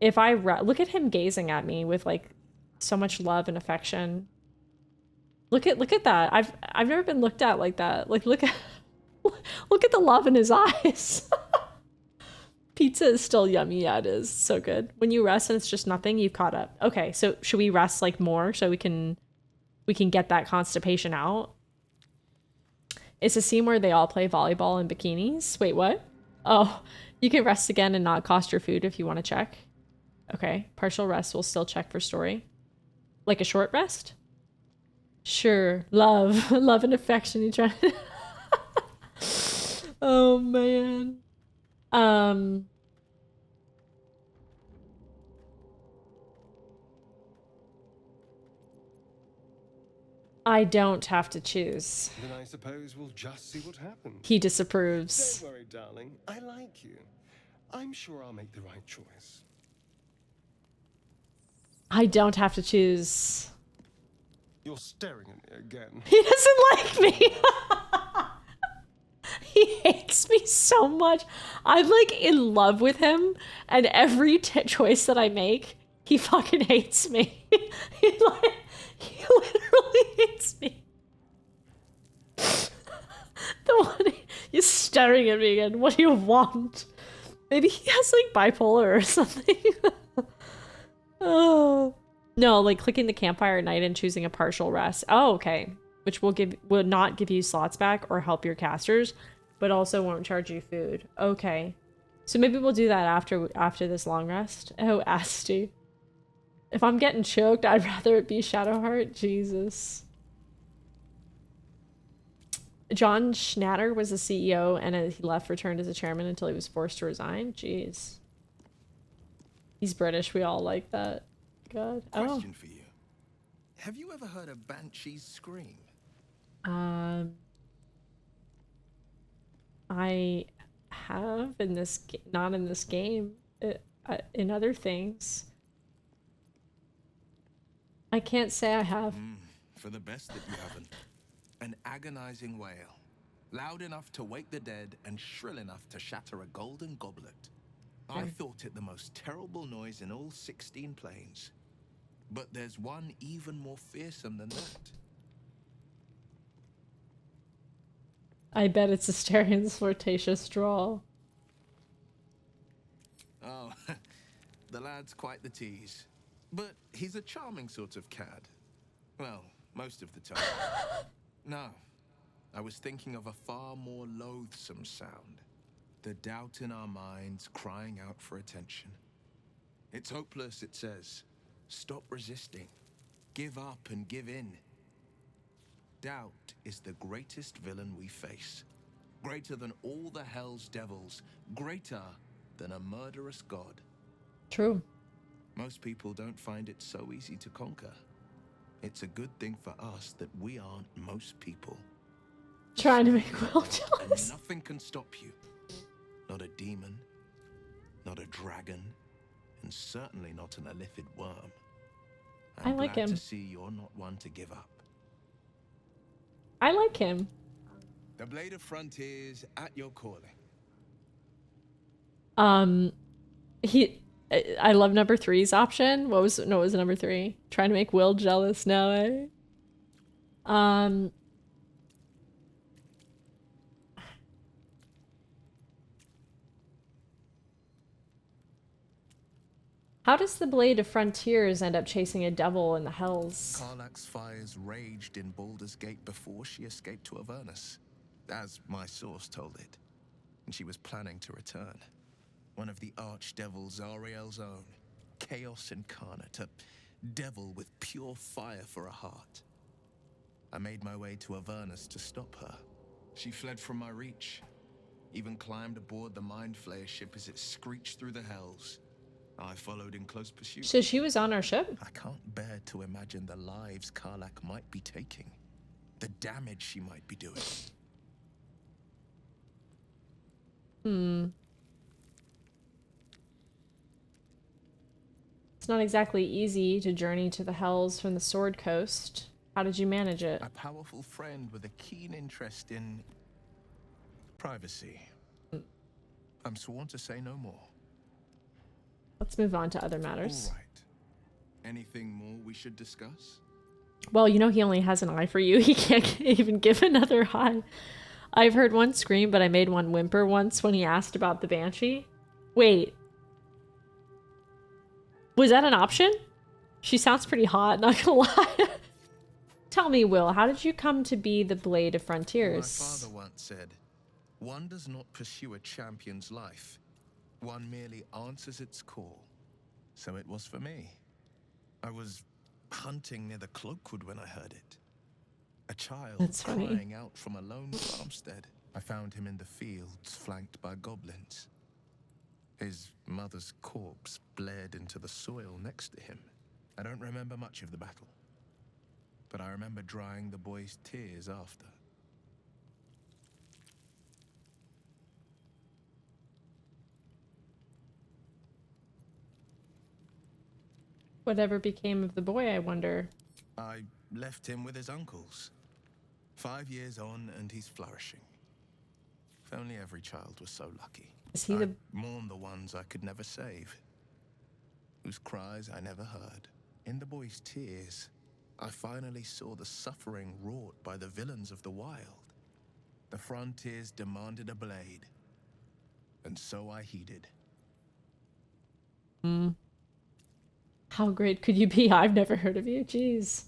if I look at him gazing at me with like so much love and affection. Look at that. I've never been looked at like that. Like, look at the love in his eyes. Pizza is still yummy. Yeah, it is. So good. When you rest and it's just nothing, you've caught up. Okay, so should we rest like more so we can get that constipation out? It's a scene where they all play volleyball in bikinis. Wait, what? Oh. You can rest again and not cost your food if you want to check. Okay. Partial rest will still check for story. Like a short rest? Sure. Love. Love and affection. You try. Oh, man. I don't have to choose. Then I suppose we'll just see what happens. He disapproves. Don't worry, darling. I like you. I'm sure I'll make the right choice. I don't have to choose. You're staring at me again. He doesn't like me. He hates me so much. I'm like in love with him, and every choice that I make, he fucking hates me. He literally hates me. The one you're staring at me again. What do you want? Maybe he has like bipolar or something. Oh no, like clicking the campfire at night and choosing a partial rest. Oh, okay. Which will not give you slots back or help your casters, but also won't charge you food. Okay. So maybe we'll do that after this long rest. Oh, Asti. If I'm getting choked, I'd rather it be Shadowheart. Jesus. John Schnatter was the CEO and he returned as a chairman until he was forced to resign. Jeez. He's British. We all like that. God. Question for you. Have you ever heard a banshee scream? I have in this, not in this game, in other things. I can't say I have. For the best that you haven't. An agonizing wail, loud enough to wake the dead and shrill enough to shatter a golden goblet. I thought it the most terrible noise in all 16 planes. But there's one even more fearsome than that. I bet it's Asterian's flirtatious drawl. Oh, the lad's quite the tease. But he's a charming sort of cad. Well, most of the time. No, I was thinking of a far more loathsome sound. The doubt in our minds crying out for attention. It's hopeless, it says. Stop resisting. Give up and give in. Doubt is the greatest villain we face. Greater than all the hell's devils. Greater than a murderous god. True. Most people don't find it so easy to conquer. It's a good thing for us that we aren't most people. Trying to make Will jealous. And nothing can stop you. Not a demon, not a dragon, and certainly not an illithid worm. I like him. To see you're not one to give up. I like him. The Blade of Frontiers at your calling. I love number 3's option. What was number 3? Trying to make Will jealous. No, How does the Blade of Frontiers end up chasing a devil in the hells? Karlach's fires raged in Baldur's Gate before she escaped to Avernus, as my source told it, and she was planning to return. One of the archdevils Ariel's own, Chaos Incarnate, a devil with pure fire for a heart. I made my way to Avernus to stop her. She fled from my reach, even climbed aboard the Mind Flayer ship as it screeched through the hells. I followed in close pursuit. So she was on our ship? I can't bear to imagine the lives Karlach might be taking, the damage she might be doing. It's not exactly easy to journey to the hells from the Sword Coast. How did you manage it? A powerful friend with a keen interest in privacy. I'm sworn to say no more. Let's move on to other matters. All right. Anything more we should discuss? Well, you know he only has an eye for you. He can't even give another eye. I've heard one scream, but I made one whimper once when he asked about the Banshee. Wait. Was that an option? She sounds pretty hot, not gonna lie. Tell me, Will, how did you come to be the Blade of Frontiers? My father once said, one does not pursue a champion's life. One merely answers its call. So it was for me. I was hunting near the Cloakwood when I heard it. A child crying out from a lone farmstead. I found him in the fields, flanked by goblins. His mother's corpse bled into the soil next to him. I don't remember much of the battle, but I remember drying the boy's tears after. Whatever became of the boy, I wonder? I left him with his uncles. 5 years on, and he's flourishing. If only every child was so lucky. Is he the... mourn the ones I could never save, whose cries I never heard. In the boy's tears, I finally saw the suffering wrought by the villains of the wild. The frontiers demanded a blade, and so I heeded. How great could you be? I've never heard of you. Jeez.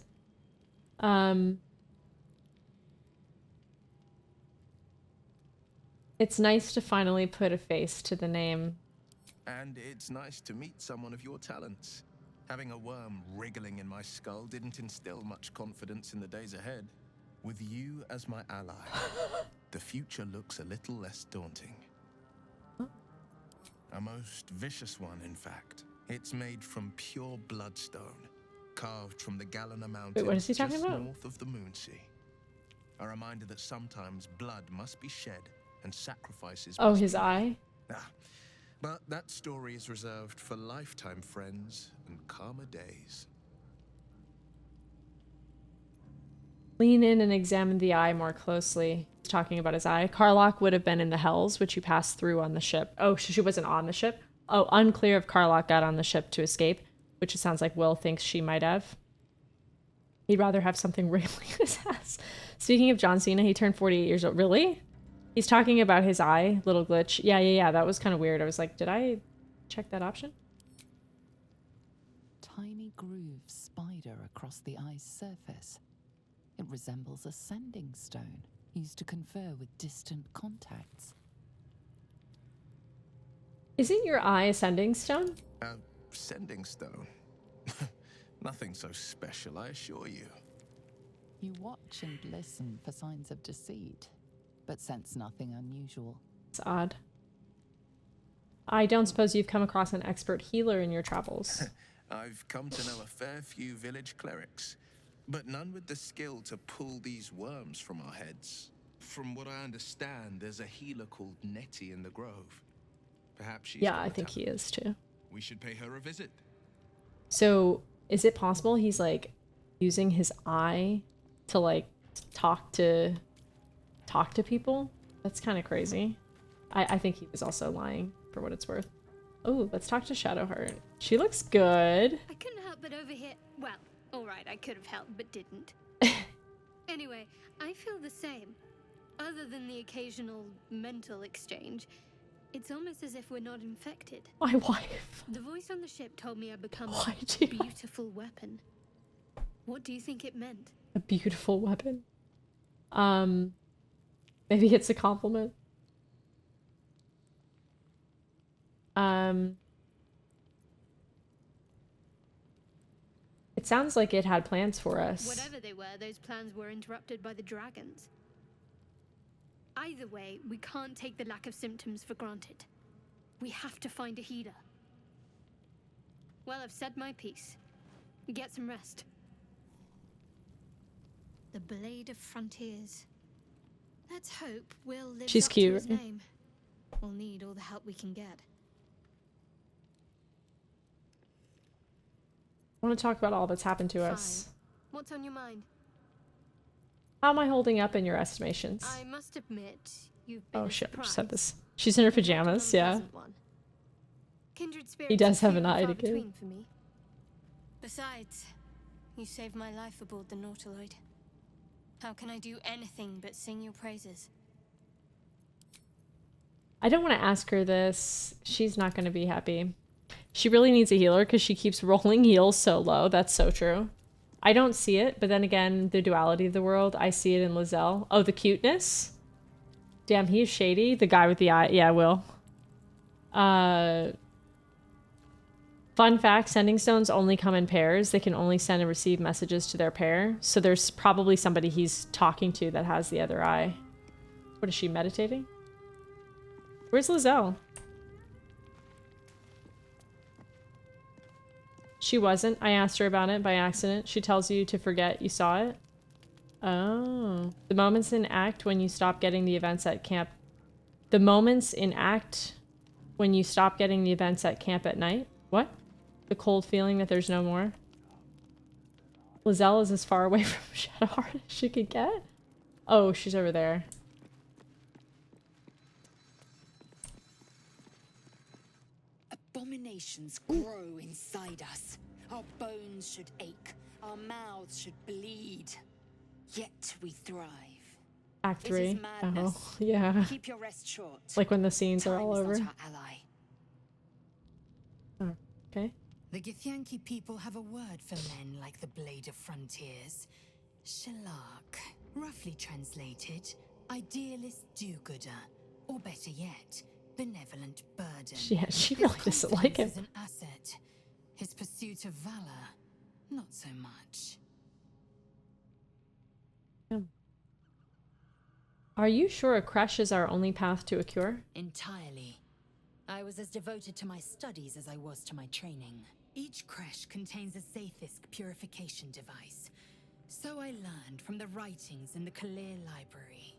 It's nice to finally put a face to the name. And it's nice to meet someone of your talents. Having a worm wriggling in my skull didn't instill much confidence in the days ahead. With you as my ally, the future looks a little less daunting. A most vicious one, in fact. It's made from pure bloodstone, carved from the Galena Mountains. Wait, what is he talking just about? North of the Moonsea. A reminder that sometimes blood must be shed and sacrifices. Oh, must his be eye? But that story is reserved for lifetime friends and calmer days. Lean in and examine the eye more closely. He's talking about his eye. Karlach would have been in the hells, which you passed through on the ship. Oh, she wasn't on the ship? Oh, unclear if Karlach got on the ship to escape, which it sounds like Will thinks she might have. He'd rather have something wriggling in his ass. Speaking of John Cena, he turned 48 years old. Really? He's talking about his eye, little glitch. Yeah, that was kind of weird. I was like, did I check that option? Tiny grooves spider across the eye's surface. It resembles a sending stone, used to confer with distant contacts. Isn't your eye a sending stone? A sending stone? Nothing so special, I assure you. You watch and listen for signs of deceit, but sense nothing unusual. It's odd. I don't suppose you've come across an expert healer in your travels. I've come to know a fair few village clerics, but none with the skill to pull these worms from our heads. From what I understand, there's a healer called Nettie in the Grove. Perhaps she's Yeah, I think he is too. We should pay her a visit. So, is it possible he's like using his eye to like talk to people? That's kind of crazy. I think he was also lying for what it's worth. Oh, let's talk to Shadowheart. She looks good. I couldn't help but overhear. Well, all right, I could have helped but didn't. Anyway, I feel the same. Other than the occasional mental exchange, It's almost as if we're not infected. My wife. The voice on the ship told me I'd become Why a do you- beautiful weapon. What do you think it meant? A beautiful weapon. Maybe it's a compliment. It sounds like it had plans for us. Whatever they were, those plans were interrupted by the dragons. Either way, we can't take the lack of symptoms for granted. We have to find a healer. Well, I've said my piece. Get some rest. The Blade of Frontiers. Let's hope Will lives She's up cute, to his right? name. We'll need all the help we can get. I want to talk about all that's happened to us. Fine. What's on your mind? How am I holding up in your estimations? I must admit, you've been Oh a shit, I just surprise. said this. She's in her Not an pajamas, yeah. unpleasant one. Kindred spirits He does are have few an and eye far to give. between for me. Besides, you saved my life aboard the Nautiloid. How can I do anything but sing your praises? I don't want to ask her this. She's not going to be happy. She really needs a healer because she keeps rolling heals so low. That's so true. I don't see it, but then again, the duality of the world, I see it in Lizelle. Oh, the cuteness? Damn, he's shady. The guy with the eye. Yeah, Will. Fun fact, sending stones only come in pairs. They can only send and receive messages to their pair. So there's probably somebody he's talking to that has the other eye. What is she, meditating? Where's Lizelle? She wasn't. I asked her about it by accident. She tells you to forget you saw it. Oh. The moments in act when you stop getting the events at camp. The moments in act when you stop getting the events at camp at night? What? The cold feeling that there's no more? Lizelle is as far away from Shadowheart as she could get? Oh, she's over there. Abominations grow inside us. Our bones should ache. Our mouths should bleed. Yet we thrive. Act It is 3. madness. Oh, yeah. Keep your rest short. Like when the scenes are Time all is over. not our ally. Oh, okay. The Githyanki people have a word for men like the Blade of Frontiers. Shalak. Roughly translated, idealist do-gooder. Or better yet, benevolent burden. Yeah, she His really doesn't like him. confidence is an asset. His pursuit of valor, not so much. Are you sure a crush is our only path to a cure? Entirely. I was as devoted to my studies as I was to my training. Each creche contains a Zaithisk purification device. So I learned from the writings in the Kalir Library.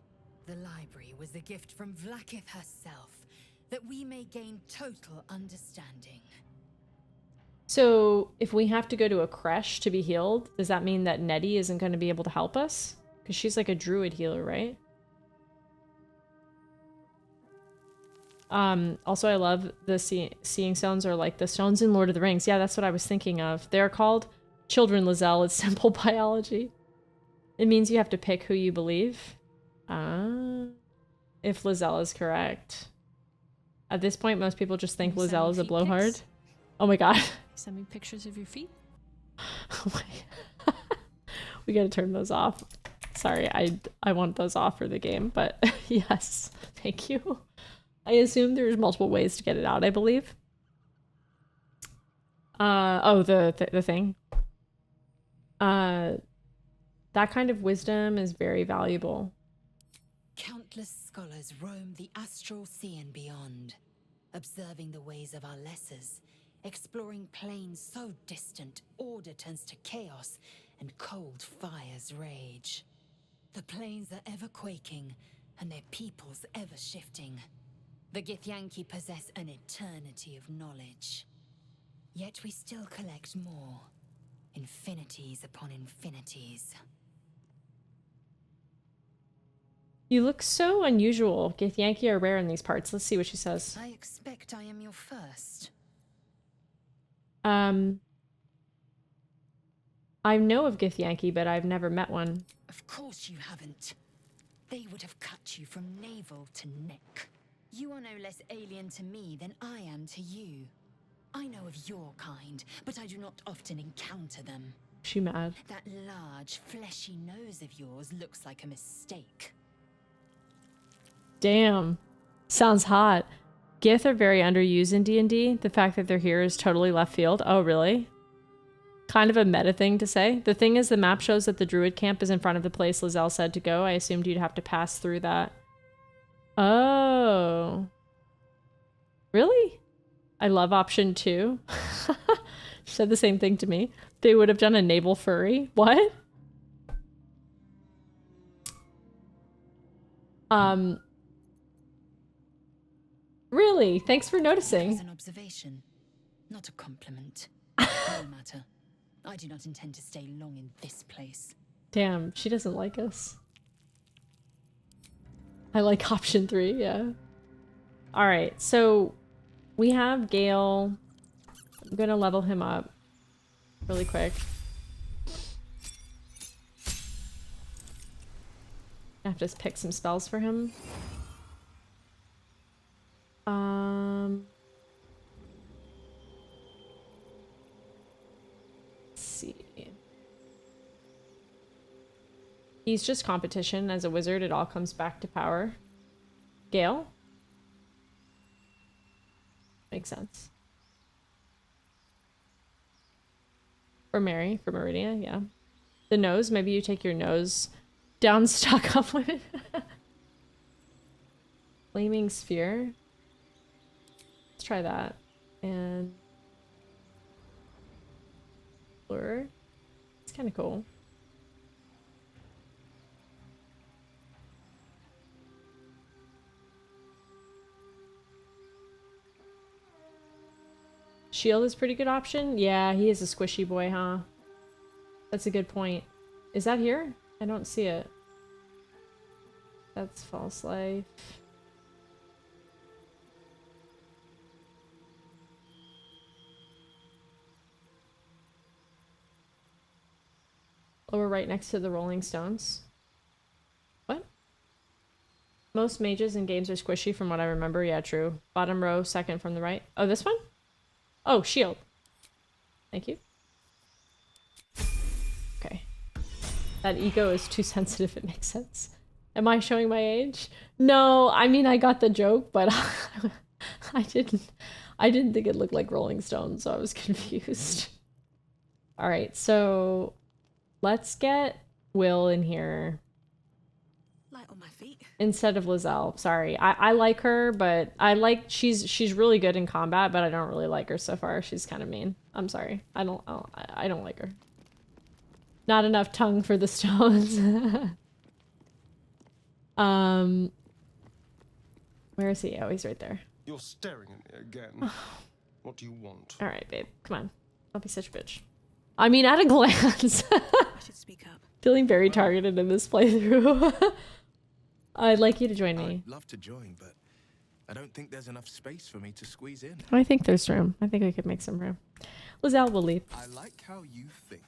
The library was the gift from Vlakith herself, that we may gain total understanding. So, if we have to go to a creche to be healed, does that mean that Nettie isn't going to be able to help us? Because she's like a druid healer, right? Also, I love the seeing stones are like the stones in Lord of the Rings. Yeah, that's what I was thinking of. They're called children, Lizelle. It's simple biology. It means you have to pick who you believe. If Lizelle is correct. At this point, most people just think Lizelle is a blowhard. Oh my god. Send me pictures of your feet. Oh my. We gotta turn those off. Sorry, I want those off for the game, but yes, thank you. I assume there's multiple ways to get it out, I believe. Oh, the thing. That kind of wisdom is very valuable. Countless scholars roam the astral sea and beyond, observing the ways of our lessers, exploring planes so distant order turns to chaos and cold fires rage. The planes are ever quaking, and their peoples ever shifting. The Githyanki possess an eternity of knowledge. Yet we still collect more. Infinities upon infinities. You look so unusual. Githyanki are rare in these parts. Let's see what she says. I expect I am your first. I know of Githyanki, but I've never met one. Of course you haven't. They would have cut you from navel to neck. You are no less alien to me than I am to you. I know of your kind, but I do not often encounter them. She mad. That large, fleshy nose of yours looks like a mistake. Damn. Sounds hot. Gith are very underused in D&D. The fact that they're here is totally left field. Oh, really? Kind of a meta thing to say. The thing is, the map shows that the druid camp is in front of the place Lizelle said to go. I assumed you'd have to pass through that. Oh. Really? I love option 2. She said the same thing to me. They would have done a naval furry. What? Really? Thanks for noticing. An observation, not a compliment. No matter. I do not intend to stay long in this place. Damn, she doesn't like us. I like option 3, yeah. Alright, so we have Gale. I'm gonna level him up really quick. I have to pick some spells for him. Let's see. He's just competition. As a wizard, it all comes back to power. Gale? Makes sense. For Mary, for Meridia, yeah. The nose, maybe you take your nose down, stuck up with it. Flaming sphere. Let's try that. And lure. It's kind of cool. Shield is a pretty good option. Yeah, he is a squishy boy, huh? That's a good point. Is that here? I don't see it. That's false life. Oh, we're right next to the Rolling Stones. What? Most mages in games are squishy from what I remember. Yeah, true. Bottom row, second from the right. Oh, this one? Oh, shield. Thank you. Okay. That ego is too sensitive, it makes sense. Am I showing my age? No, I mean, I got the joke, but I didn't think it looked like Rolling Stones, so I was confused. All right, so let's get Will in here. Light on my feet. Instead of Lizelle. Sorry. I like her, but I like she's really good in combat, but I don't really like her so far. She's kind of mean. I'm sorry. I don't like her. Not enough tongue for the stones. Where is he? Oh, he's right there. You're staring at me again. What do you want? All right, babe. Come on. Don't be such a bitch. I mean, at a glance. I should speak up. Feeling very targeted in this playthrough. I'd like you to join me. I'd love to join, but I don't think there's enough space for me to squeeze in. I think there's room. I think we could make some room. Lizelle will leave. I like how you think.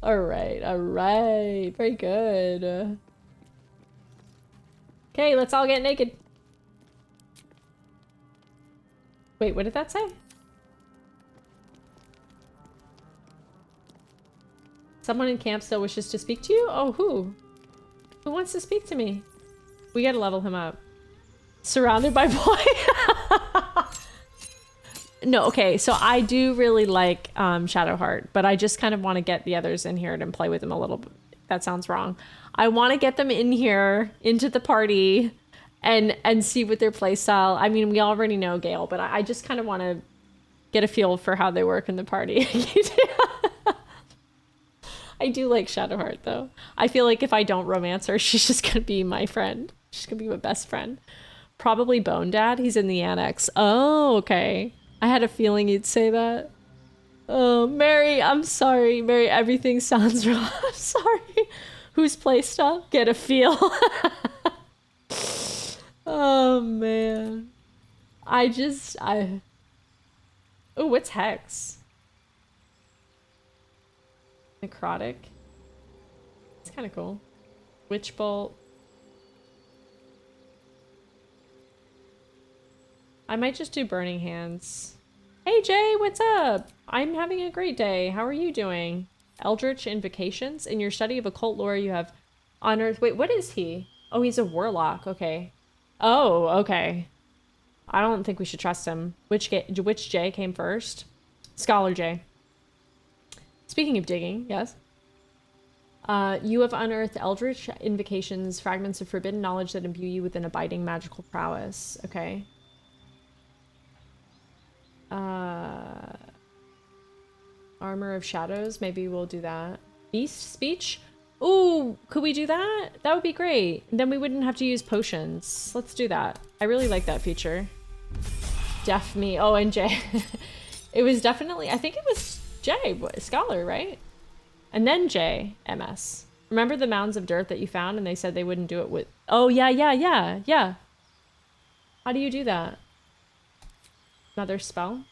All right. Very good. Okay, let's all get naked. Wait, what did that say? Someone in camp still wishes to speak to you? Oh, who? Who wants to speak to me? We gotta level him up. Surrounded by boy. No, okay, so I do really like Shadowheart, but I just kind of want to get the others in here and play with them a little bit. That sounds wrong. I want to get them in here, into the party, and see what their playstyle. I mean, we already know Gale, but I just kind of want to get a feel for how they work in the party. I do like Shadowheart, though. I feel like if I don't romance her, she's just gonna be my friend. She's gonna be my best friend. Probably Bone Dad. He's in the annex. Oh, okay. I had a feeling you'd say that. Oh, Mary, I'm sorry. Mary, everything sounds wrong. I'm sorry. Whose playstyle? Get a feel. Oh, man. Oh, what's Hex? Necrotic. It's kind of cool. Witch Bolt. I might just do Burning Hands. Hey Jay, what's up? I'm having a great day. How are you doing? Eldritch Invocations. In your study of occult lore, you have unearthed... Wait, what is he? Oh, he's a warlock. Okay. Oh, okay. I don't think we should trust him. Which J came first? Scholar J. Speaking of digging, yes. You have unearthed Eldritch Invocations, fragments of forbidden knowledge that imbue you with an abiding magical prowess. Okay. Armor of Shadows. Maybe we'll do that. Beast Speech? Ooh, could we do that? That would be great. Then we wouldn't have to use potions. Let's do that. I really like that feature. Def me. Oh, and J. It was definitely, I think it was J, Scholar, right? And then J, MS. Remember the mounds of dirt that you found and they said they wouldn't do it with... Oh, yeah. How do you do that? Another spell?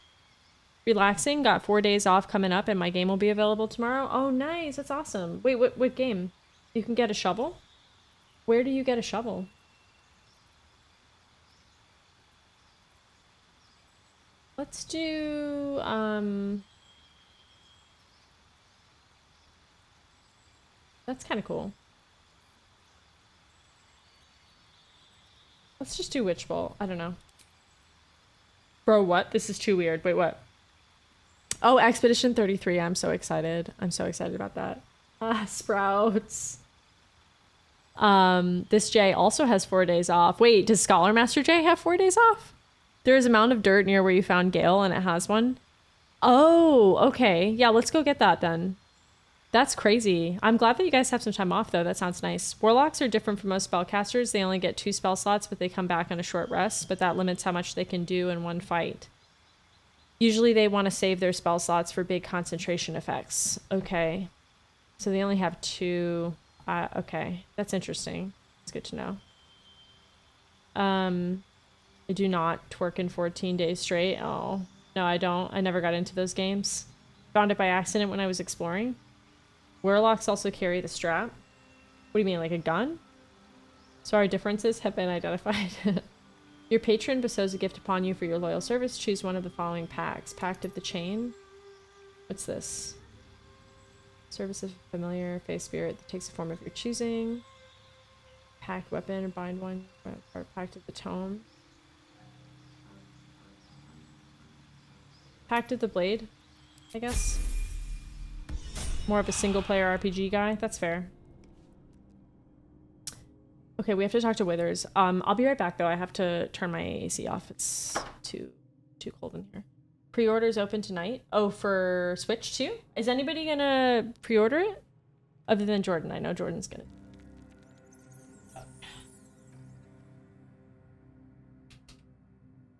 Relaxing, got 4 days off coming up and my game will be available tomorrow. Oh, nice. That's awesome. Wait, what game? You can get a shovel? Where do you get a shovel? Let's do, that's kind of cool. Let's just do Witch Bolt. I don't know. Bro, what? This is too weird. Wait, what? Oh, Expedition 33. I'm so excited. I'm so excited about that. Sprouts. This J also has 4 days off. Wait, does Scholar Master J have 4 days off? There is a mound of dirt near where you found Gale and it has one. Oh, okay. Yeah, let's go get that then. That's crazy. I'm glad that you guys have some time off though. That sounds nice. Warlocks are different from most spellcasters. They only get 2 spell slots, but they come back on a short rest, but that limits how much they can do in one fight. Usually they want to save their spell slots for big concentration effects. Okay. So they only have 2. Okay. That's interesting. It's good to know. I do not twerk in 14 days straight. Oh, no, I don't. I never got into those games. Found it by accident when I was exploring. Warlocks also carry the strap. What do you mean, like a gun? Sorry, differences have been identified. Your patron bestows a gift upon you for your loyal service. Choose one of the following packs. Pact of the Chain. What's this? Service of familiar, face spirit that takes the form of your choosing. Pact weapon or bind one. Or Pact of the Tome. Pact of the Blade, I guess. More of a single player RPG guy. That's fair. Okay, we have to talk to Withers. I'll be right back though. I have to turn my AC off. It's too cold in here. Pre-orders open tonight. Oh, for Switch too? Is anybody gonna pre-order it? Other than Jordan. I know Jordan's gonna.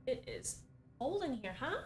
It is cold in here, huh?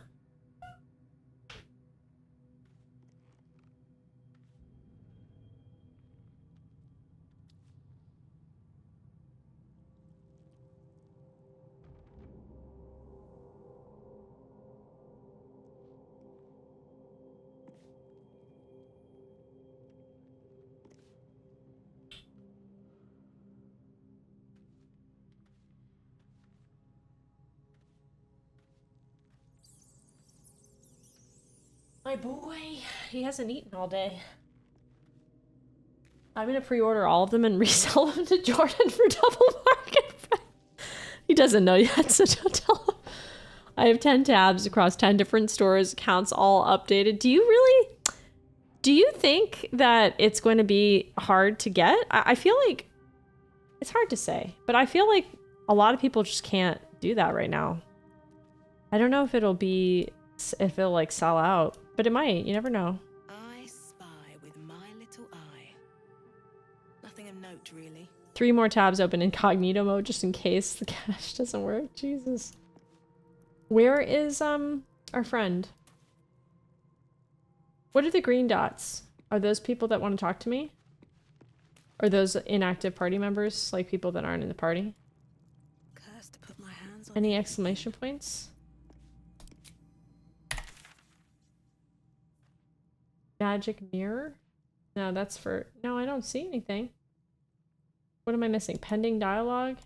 My boy, he hasn't eaten all day. I'm gonna pre-order all of them and resell them to Jordan for double market price. He doesn't know yet, so don't tell him. I have 10 tabs across 10 different stores, accounts all updated. Do you think that it's going to be hard to get? I feel like it's hard to say, but I feel like a lot of people just can't do that right now. I don't know if it'll like sell out. But it might. You never know. I spy with my little eye. Nothing of note, really. 3 more tabs open incognito mode just in case the cache doesn't work. Jesus. Where is our friend? What are the green dots? Are those people that want to talk to me? Or those inactive party members, like people that aren't in the party? Cursed to put my hands on Any exclamation points? Magic mirror? No, that's for... No, I don't see anything. What am I missing? Pending dialogue?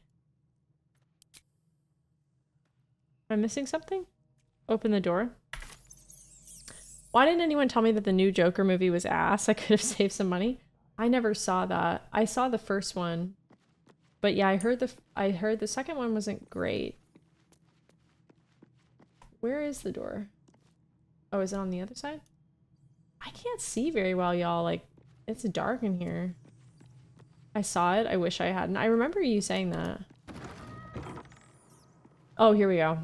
I missing something? Open the door. Why didn't anyone tell me that the new Joker movie was ass? I could have saved some money. I never saw that. I saw the first one. But yeah, I heard the second one wasn't great. Where is the door? Oh, is it on the other side? I can't see very well, y'all. Like, it's dark in here. I saw it. I wish I hadn't. I remember you saying that. Oh, here we go.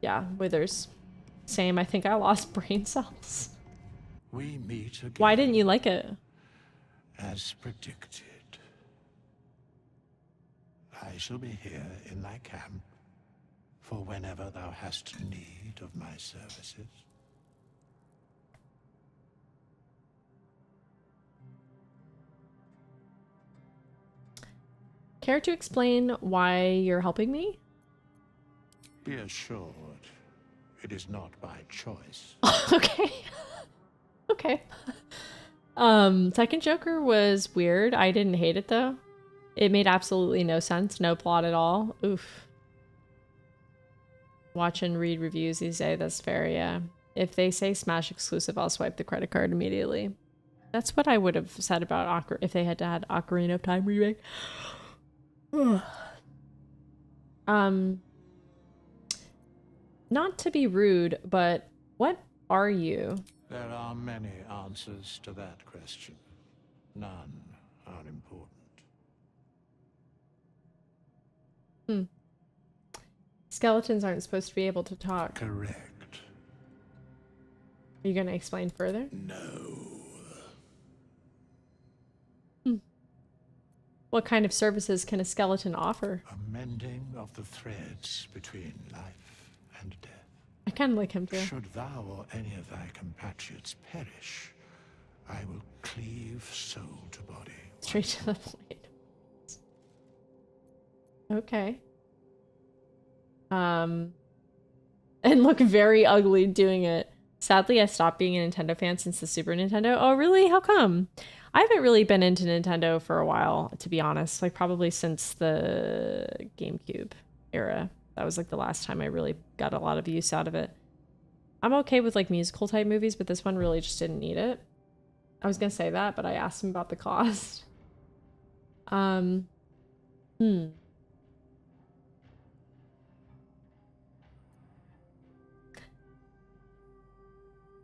Yeah, withers. Same. I think I lost brain cells. We meet again. Why didn't you like it? As predicted. I shall be here in thy camp for whenever thou hast need of my services. Care to explain why you're helping me? Be assured, it is not by choice. Okay. Okay. Second Joker was weird. I didn't hate it though. It made absolutely no sense. No plot at all. Oof. Watch and read reviews these days. That's fair, yeah. If they say Smash exclusive, I'll swipe the credit card immediately. That's what I would have said about if they had had Ocarina of Time remake. Not to be rude, but what are you? There are many answers to that question. None are important. Skeletons aren't supposed to be able to talk. Correct. Are you going to explain further? No. What kind of services can a skeleton offer? A mending of the threads between life and death. I kind of like him too. Should thou or any of thy compatriots perish, I will cleave soul to body. Straight to the point. Okay. And look very ugly doing it. Sadly, I stopped being a Nintendo fan since the Super Nintendo. Oh, really? How come? I haven't really been into Nintendo for a while, to be honest. Like, probably since the GameCube era. That was, like, the last time I really got a lot of use out of it. I'm okay with, like, musical type movies, but this one really just didn't need it. I was gonna say that, but I asked him about the cost.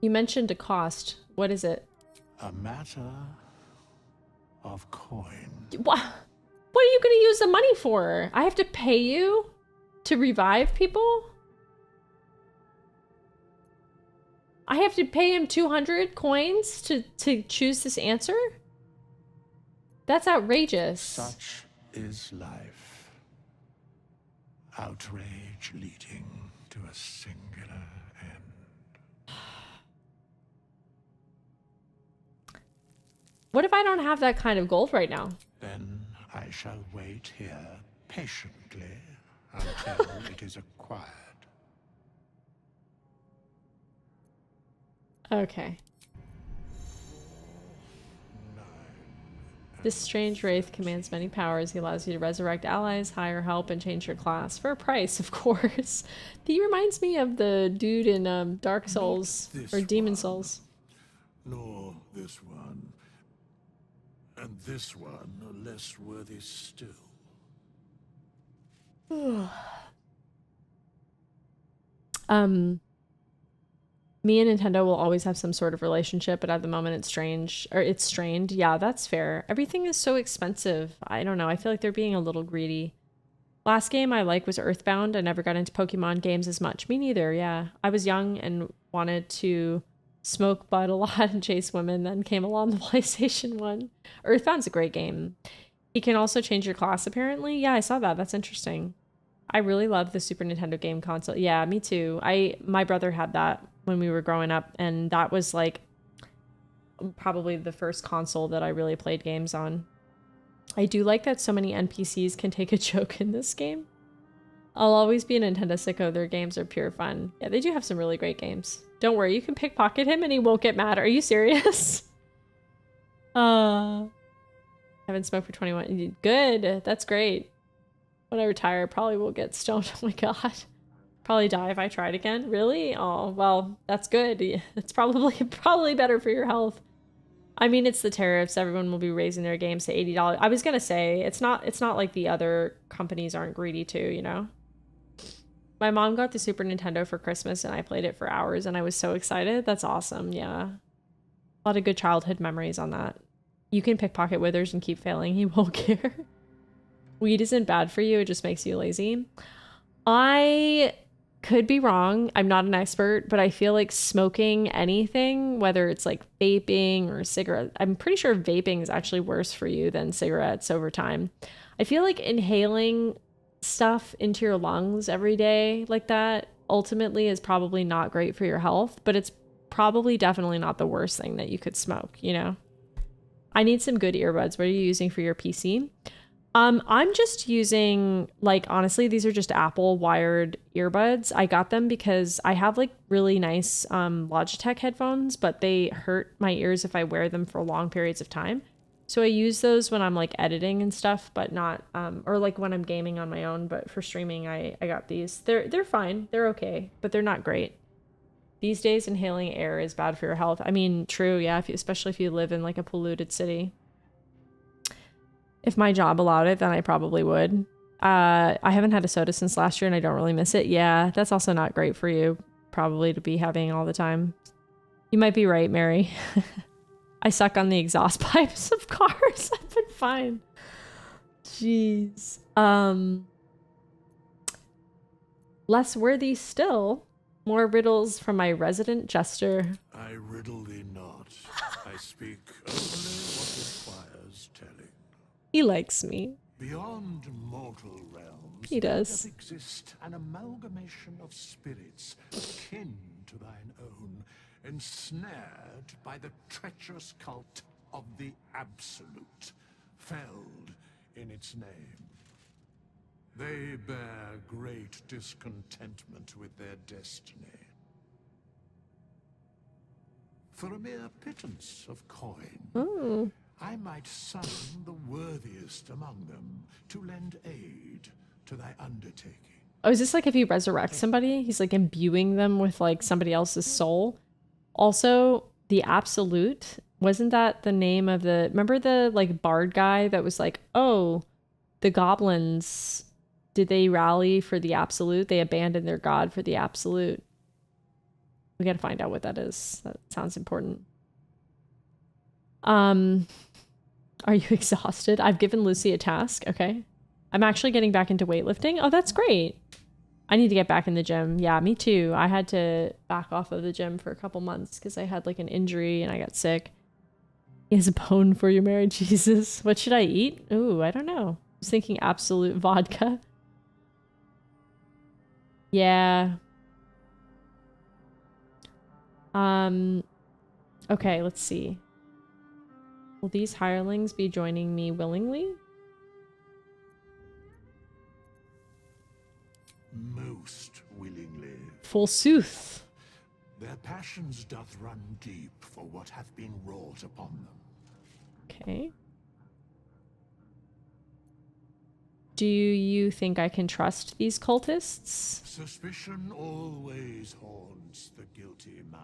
You mentioned a cost. What is it? A matter of coin. What are you going to use the money for? I have to pay you to revive people? I have to pay him 200 coins to choose this answer? That's outrageous. Such is life. Outrage leading to a singular end. What if I don't have that kind of gold right now? Then I shall wait here patiently until it is acquired. Okay. This strange wraith commands many powers. He allows you to resurrect allies, hire help, and change your class. For a price, of course. He reminds me of the dude in Dark Souls, or Demon Souls. Nor this one. And this one are less worthy still. Me and Nintendo will always have some sort of relationship, but at the moment it's strange, or it's strained. Yeah, that's fair. Everything is so expensive. I don't know. I feel like they're being a little greedy. Last game I liked was Earthbound. I never got into Pokemon games as much. Me neither, yeah. I was young and wanted to smoke bud a lot and chase women, then came along the PlayStation 1. Earthbound's a great game. You can also change your class, apparently. Yeah, I saw that. That's interesting. I really love the Super Nintendo game console. Yeah, me too. My brother had that when we were growing up, and that was like probably the first console that I really played games on. I do like that so many NPCs can take a joke in this game. I'll always be a Nintendo sicko. Their games are pure fun. Yeah, they do have some really great games. Don't worry, you can pickpocket him and he won't get mad. Are you serious? Haven't smoked for 21. Good. That's great. When I retire, I probably will get stoned. Oh my god. Probably die if I tried again. Really? Oh, well, that's good. It's probably better for your health. I mean, it's the tariffs. Everyone will be raising their games to $80. I was gonna say it's not like the other companies aren't greedy too, you know? My mom got the Super Nintendo for Christmas and I played it for hours and I was so excited. That's awesome. Yeah. A lot of good childhood memories on that. You can pickpocket Withers and keep failing. He won't care. Weed isn't bad for you. It just makes you lazy. I could be wrong. I'm not an expert, but I feel like smoking anything, whether it's like vaping or cigarette, I'm pretty sure vaping is actually worse for you than cigarettes over time. I feel like inhaling stuff into your lungs every day like that ultimately is probably not great for your health, but it's probably definitely not the worst thing that you could smoke, you know? I need some good earbuds. What are you using for your PC? I'm just using, like, honestly, these are just Apple wired earbuds. I got them because I have like really nice Logitech headphones, but they hurt my ears if I wear them for long periods of time. So I use those when I'm like editing and stuff, but not or like when I'm gaming on my own, but for streaming I got these. They're fine. They're okay, but they're not great. These days inhaling air is bad for your health. I mean, true, yeah, especially if you live in like a polluted city. If my job allowed it, then I probably would. I haven't had a soda since last year and I don't really miss it. Yeah, that's also not great for you, probably, to be having all the time. You might be right, Mary. I suck on the exhaust pipes of cars. I've been fine. Jeez. Less worthy still. More riddles from my resident jester. I riddle thee not. I speak only what requires telling. He likes me. Beyond mortal realms, He does. there doth exist an amalgamation of spirits akin to thine own, ensnared by the treacherous cult of the Absolute, felled in its name. They bear great discontentment with their destiny. For a mere pittance of coin, I might summon the worthiest among them to lend aid to thy undertaking. Oh, is this like if he resurrects somebody? He's like imbuing them with like somebody else's soul? Also, the Absolute, wasn't that the name of the... Remember the like bard guy that was like, oh, the goblins, did they rally for the Absolute? They abandoned their god for the Absolute. We gotta find out what that is. That sounds important. Are you exhausted? I've given Lucy a task. Okay. I'm actually getting back into weightlifting. Oh, that's great. I need to get back in the gym. Yeah, me too. I had to back off of the gym for a couple months because I had like an injury and I got sick. He has a bone for you, Mary. Jesus. What should I eat? Ooh, I don't know. I was thinking Absolute vodka. Yeah. Okay, let's see. Will these hirelings be joining me willingly? Most willingly. Forsooth. Their passions doth run deep for what hath been wrought upon them. Okay. Do you think I can trust these cultists? Suspicion always haunts the guilty mind.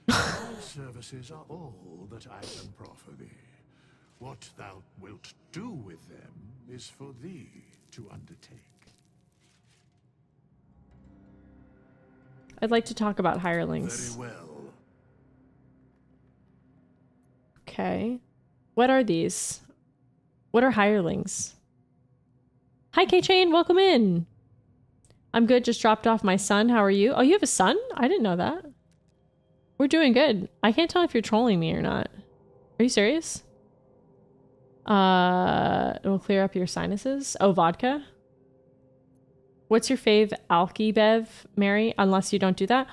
My services are all that I can proffer thee. What thou wilt do with them is for thee to undertake. I'd like to talk about hirelings. Very well. Okay. What are these? What are hirelings? Hi, K-Chain. Welcome in. I'm good. Just dropped off my son. How are you? Oh, you have a son? I didn't know that. We're doing good. I can't tell if you're trolling me or not. Are you serious? It'll clear up your sinuses. Oh, vodka? What's your fave alky bev, Mary? Unless you don't do that.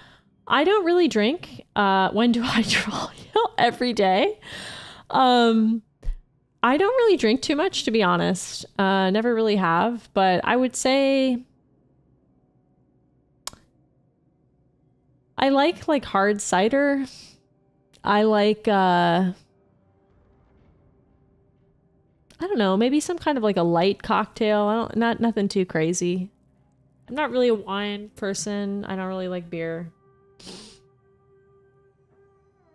I don't really drink. When do I troll you? Every day. I don't really drink too much, to be honest. Never really have, but I would say I like hard cider. I like I don't know, maybe some kind of like a light cocktail. Nothing too crazy. I'm not really a wine person. I don't really like beer.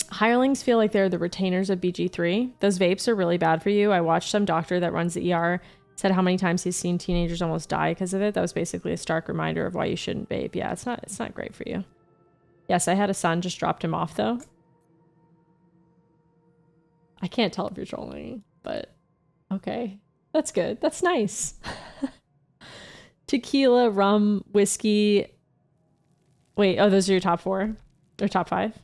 Hirelings feel like they're the retainers of BG3. Those vapes are really bad for you. I watched some doctor that runs the ER said how many times he's seen teenagers almost die because of it. That was basically a stark reminder of why you shouldn't vape. Yeah, it's not great for you. Yes, I had a son, just dropped him off though. I can't tell if you're trolling, but okay. That's good. That's nice. Tequila, rum, whiskey. Wait, oh, those are your top 4 or top 5?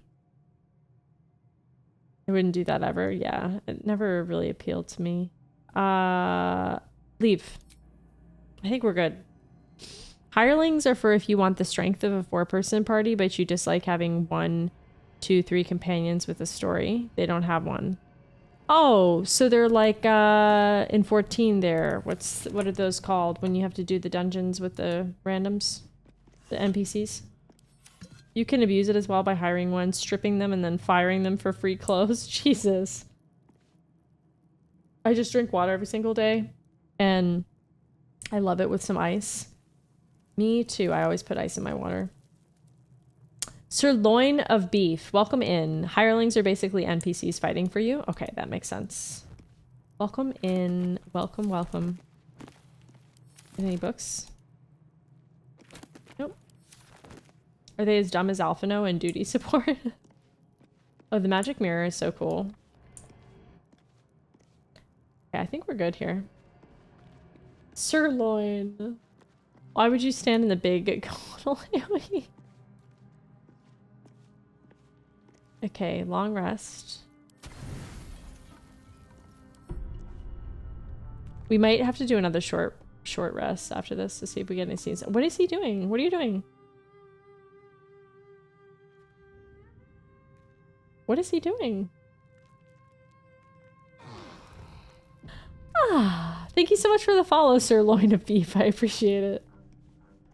I wouldn't do that ever. Yeah, it never really appealed to me. Leave. I think we're good. Hirelings are for if you want the strength of a 4-person party, but you dislike having 1, 2, 3 companions with a story. They don't have one. Oh, so they're like in 14 there. What are those called when you have to do the dungeons with the randoms? The NPCs? You can abuse it as well by hiring one, stripping them, and then firing them for free clothes. Jesus. I just drink water every single day, and I love it with some ice. Me too. I always put ice in my water. Sirloin of beef. Welcome in. Hirelings are basically NPCs fighting for you. Okay, that makes sense. Welcome in. Welcome, welcome. Any books? Nope. Are they as dumb as Alphino and duty support? Oh, the magic mirror is so cool. Okay, I think we're good here. Sirloin. Why would you stand in the big golden AoE? Okay, long rest. We might have to do another short rest after this to see if we get any scenes. What is he doing? What are you doing? What is he doing? Ah, thank you so much for the follow, Sirloin of Beef. I appreciate it.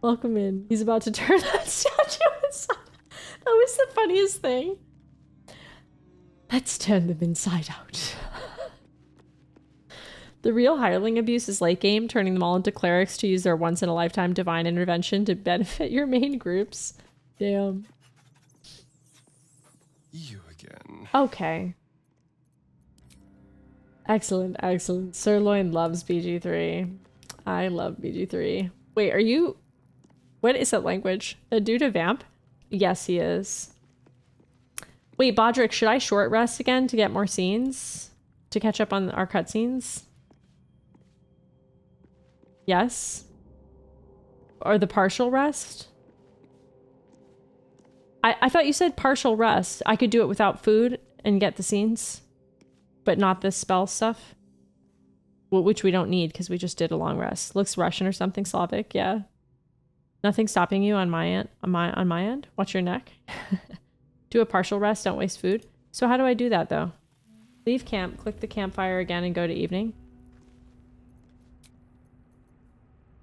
Welcome in. He's about to turn that statue inside. That was the funniest thing. Let's turn them inside out. The real hireling abuse is late game, turning them all into clerics to use their once-in-a-lifetime divine intervention to benefit your main groups. Damn. You again. Okay. Excellent, excellent. Sirloin loves BG3. I love BG3. Wait, are you... What is that language? A dude a vamp? Yes, he is. Wait, Bodrick, should I short rest again to get more scenes? To catch up on our cutscenes? Yes? Or the partial rest? I thought you said partial rest. I could do it without food and get the scenes, but not the spell stuff. Well, which we don't need because we just did a long rest. Looks Russian or something, Slavic, yeah. Nothing stopping you on my end. On my end. Watch your neck. Do a partial rest. Don't waste food. So how do I do that though? Leave camp. Click the campfire again and go to evening.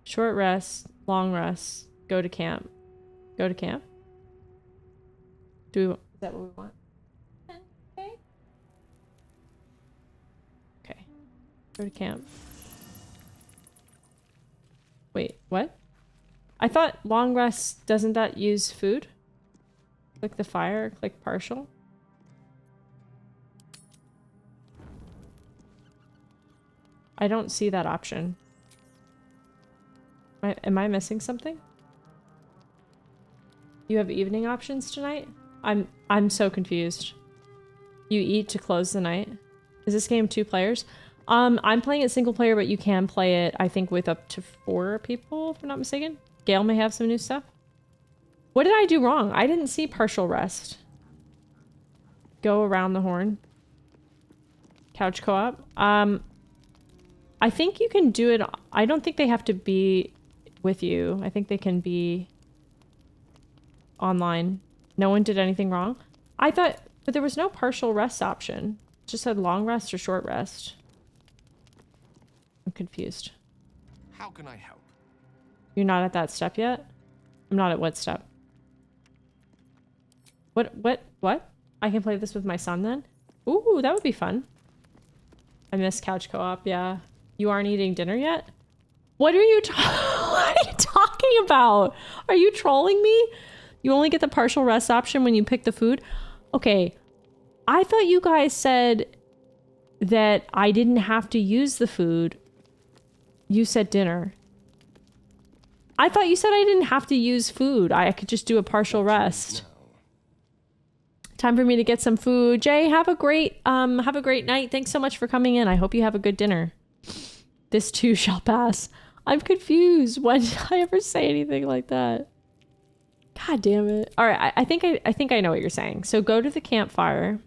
Short rest. Long rest. Go to camp. Go to camp. Is that what we want? Okay. Okay. Go to camp. Wait, what? I thought long rest, doesn't that use food? Click the fire, click partial. I don't see that option. Am I missing something? You have evening options tonight? I'm so confused. You eat to close the night. Is this game 2 players? I'm playing it single player, but you can play it, I think, with up to 4 people, if I'm not mistaken. Gale may have some new stuff. What did I do wrong? I didn't see partial rest. Go around the horn. Couch co-op. I think you can do it. I don't think they have to be with you. I think they can be online. No one did anything wrong. I thought, but there was no partial rest option. It just said long rest or short rest. I'm confused. How can I help? You're not at that step yet? I'm not at what step? What? I can play this with my son then? Ooh, that would be fun. I miss couch co-op, yeah. You aren't eating dinner yet? What are you talking about? Are you trolling me? You only get the partial rest option when you pick the food? Okay, I thought you guys said that I didn't have to use the food. You said dinner. I thought you said I didn't have to use food. I could just do a partial rest. Time for me to get some food. Jay, have a great night. Thanks so much for coming in. I hope you have a good dinner. This too shall pass. I'm confused. When did I ever say anything like that? God damn it. All right, I think I know what you're saying. So go to the campfire.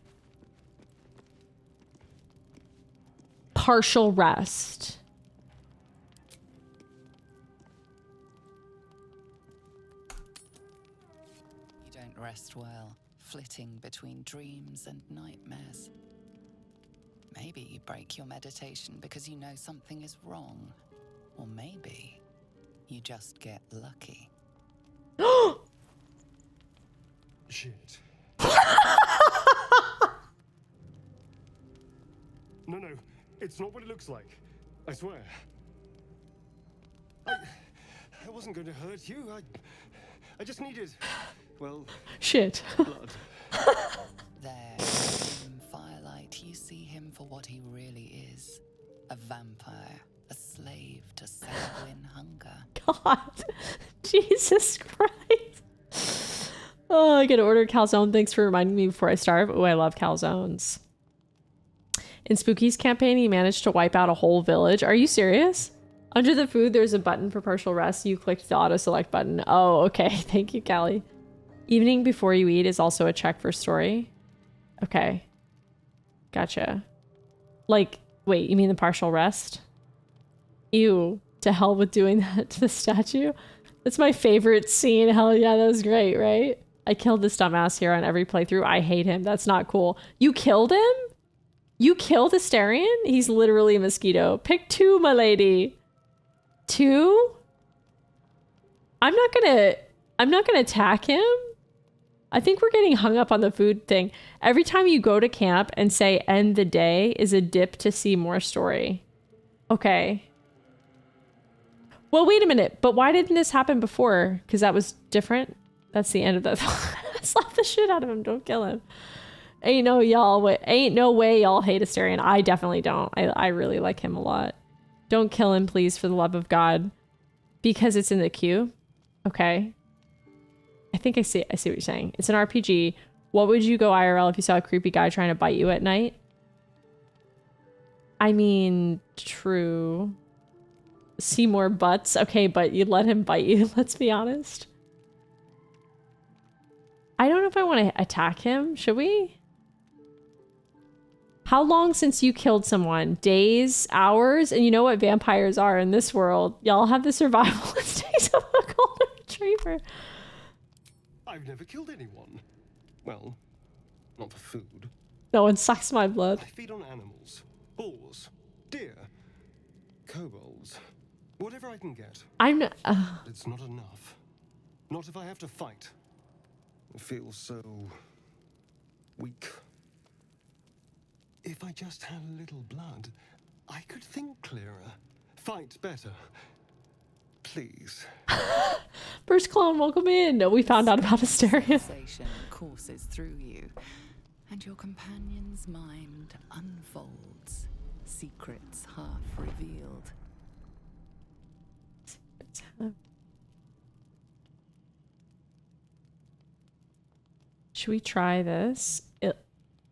Partial rest. You don't rest well, flitting between dreams and nightmares. Maybe you break your meditation because you know something is wrong. Or maybe you just get lucky. Shit. No, it's not what it looks like. I swear. I wasn't going to hurt you. I just needed, well, shit. Blood. There, in firelight, you see him for what he really is. A vampire, a slave to sanguine hunger. God. Jesus Christ. Oh, I gotta order calzone. Thanks for reminding me before I starve. Oh, I love calzones. In Spooky's campaign, he managed to wipe out a whole village. Are you serious? Under the food, there's a button for partial rest. You clicked the auto select button. Oh, okay. Thank you, Callie. Evening before you eat is also a check for story. Okay. Gotcha. Like, wait, you mean the partial rest? Ew. To hell with doing that to the statue. That's my favorite scene. Hell yeah, that was great, right? I killed this dumbass here on every playthrough. I hate him. That's not cool. You killed him? You killed Asterion? He's literally a mosquito. Pick 2, my lady. 2? I'm not gonna attack him. I think we're getting hung up on the food thing. Every time you go to camp and say end the day is a dip to see more story. Okay. Well, wait a minute. But why didn't this happen before? Because that was different. That's the end of that. Slap the shit out of him. Don't kill him. Ain't no way y'all hate Asterion. I definitely don't. I really like him a lot. Don't kill him, please, for the love of God. Because it's in the queue. Okay. I think I see what you're saying. It's an RPG. What would you go IRL if you saw a creepy guy trying to bite you at night? I mean, true. See more butts? Okay, but you'd let him bite you, let's be honest. I don't know if I want to attack him. Should we? How long since you killed someone? Days? Hours? And you know what vampires are in this world. Y'all have the survival instincts of a golden retriever. I've never killed anyone. Well, not for food. No one sucks my blood. I feed on animals. Boars. Deer. Kobolds. Whatever I can get. It's not enough. Not if I have to fight. I feel so weak. If I just had a little blood, I could think clearer. Fight better. Please. First clone, welcome in. We found out about Asterion. Sensation courses through you, and your companion's mind unfolds, secrets half revealed. Should we try this?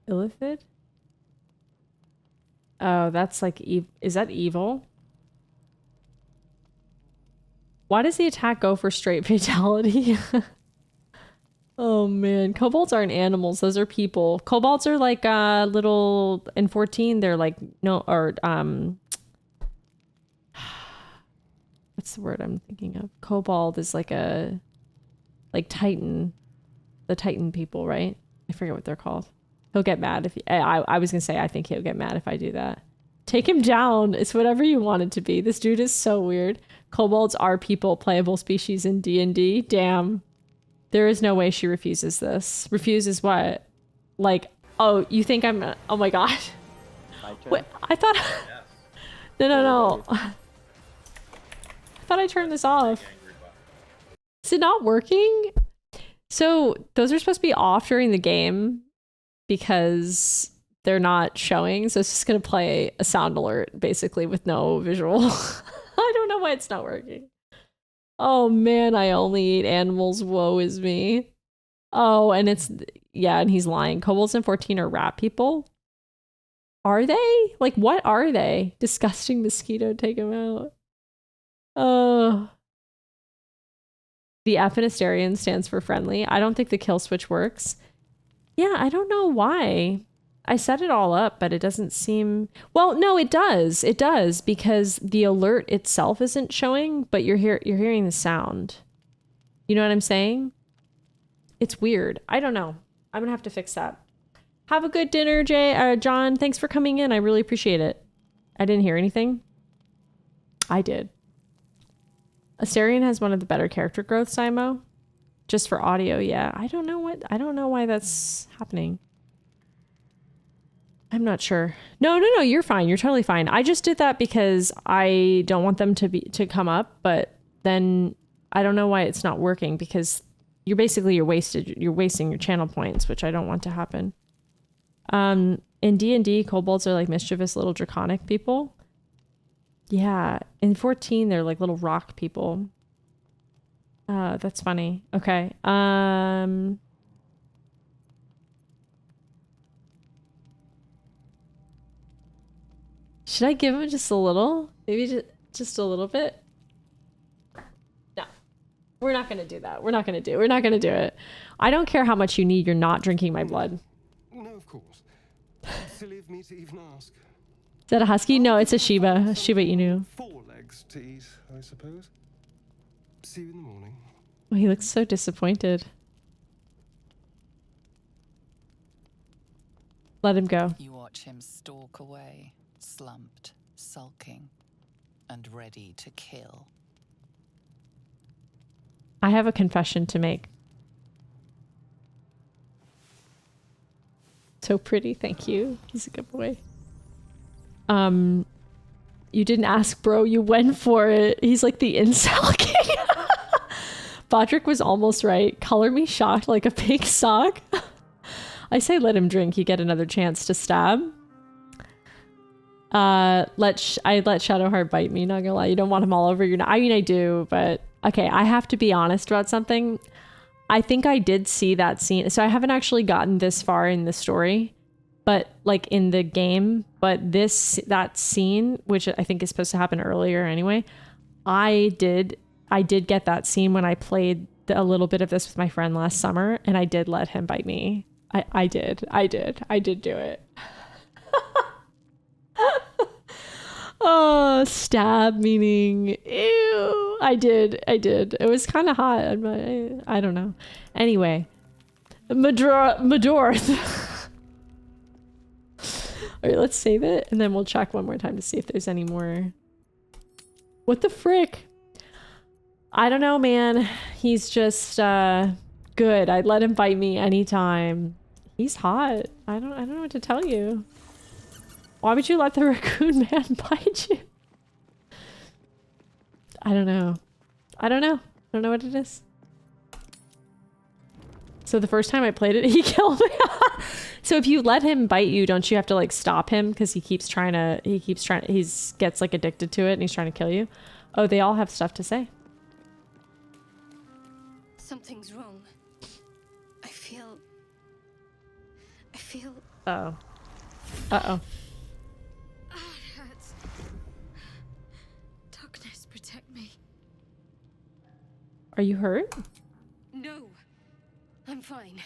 Illithid? Oh, that's like is that evil? Why does the attack go for straight fatality? Oh man, kobolds aren't animals, those are people. Kobolds are like little in 14, they're like what's the word I'm thinking of? Kobold is like Titan. The Titan people, right? I forget what they're called. He'll get mad if I was gonna say I think he'll get mad if I do that. Take him down. It's whatever you want it to be. This dude is so weird. Kobolds are people, playable species in D&D. Damn. There is no way she refuses this. Refuses what? Like, oh, you think I'm... Oh my god. Wait, I thought... No. I thought I turned this off. Is it not working? So those are supposed to be off during the game because they're not showing. So it's just going to play a sound alert basically with no visual. I don't know why it's not working. Oh man, I only eat animals. Woe is me. Oh, and it's, yeah, and he's lying. Kobolds in 14 are rat people. Are they? Like, what are they? Disgusting mosquito, take him out. Oh. The F in Asterion stands for friendly. I don't think the kill switch works. Yeah, I don't know why. I set it all up, but it doesn't seem... Well, no, it does. It does, because the alert itself isn't showing, but you're hearing the sound. You know what I'm saying? It's weird. I don't know. I'm gonna have to fix that. Have a good dinner, John. Thanks for coming in. I really appreciate it. I didn't hear anything. I did. Asterion has one of the better character growth, Simo. Just for audio, yeah. I don't know why that's happening. I'm not sure. No, you're fine. You're totally fine. I just did that because I don't want them to come up, but then I don't know why it's not working because you're wasting your channel points, which I don't want to happen. In D&D, kobolds are like mischievous little draconic people. Yeah, in 14 they're like little rock people. That's funny. Okay. Should I give him just a little? Maybe just a little bit? No. We're not gonna do that. We're not gonna do it. I don't care how much you need, you're not drinking my blood. No, of course. Silly of me to even ask. Is that a husky? No, it's a Shiba. A Shiba Inu. 4 legs to eat, I suppose. See you in the morning. Oh, he looks so disappointed. Let him go. You watch him stalk away, slumped, sulking, and ready to kill. I have a confession to make. So pretty, thank you. He's a good boy. You didn't ask, bro. You went for it. He's like the incel king. Bodrick was almost right. Color me shocked like a pink sock. I say let him drink. You get another chance to stab. I let Shadowheart bite me. Not gonna lie. You don't want him all over your... I mean, I do, but... Okay, I have to be honest about something. I think I did see that scene. So I haven't actually gotten this far in the story, but like in the game, but that scene, which I think is supposed to happen earlier anyway, I did get that scene when I played a little bit of this with my friend last summer, and I did let him bite me. I did do it. Oh, stab meaning ew. I did. It was kind of hot. I don't know. Anyway, Madorth. All right, let's save it and then we'll check one more time to see if there's any more. What the frick? I don't know, man. He's just good. I'd let him bite me anytime. He's hot. I don't know what to tell you. Why would you let the raccoon man bite you? I don't know. I don't know what it is. So the first time I played it, he killed me. So if you let him bite you, don't you have to like stop him? Because he gets like addicted to it and he's trying to kill you. Oh, they all have stuff to say. Something's wrong. I feel... Uh-oh. Uh-oh. It hurts. Darkness, protect me. Are you hurt? No. I'm fine.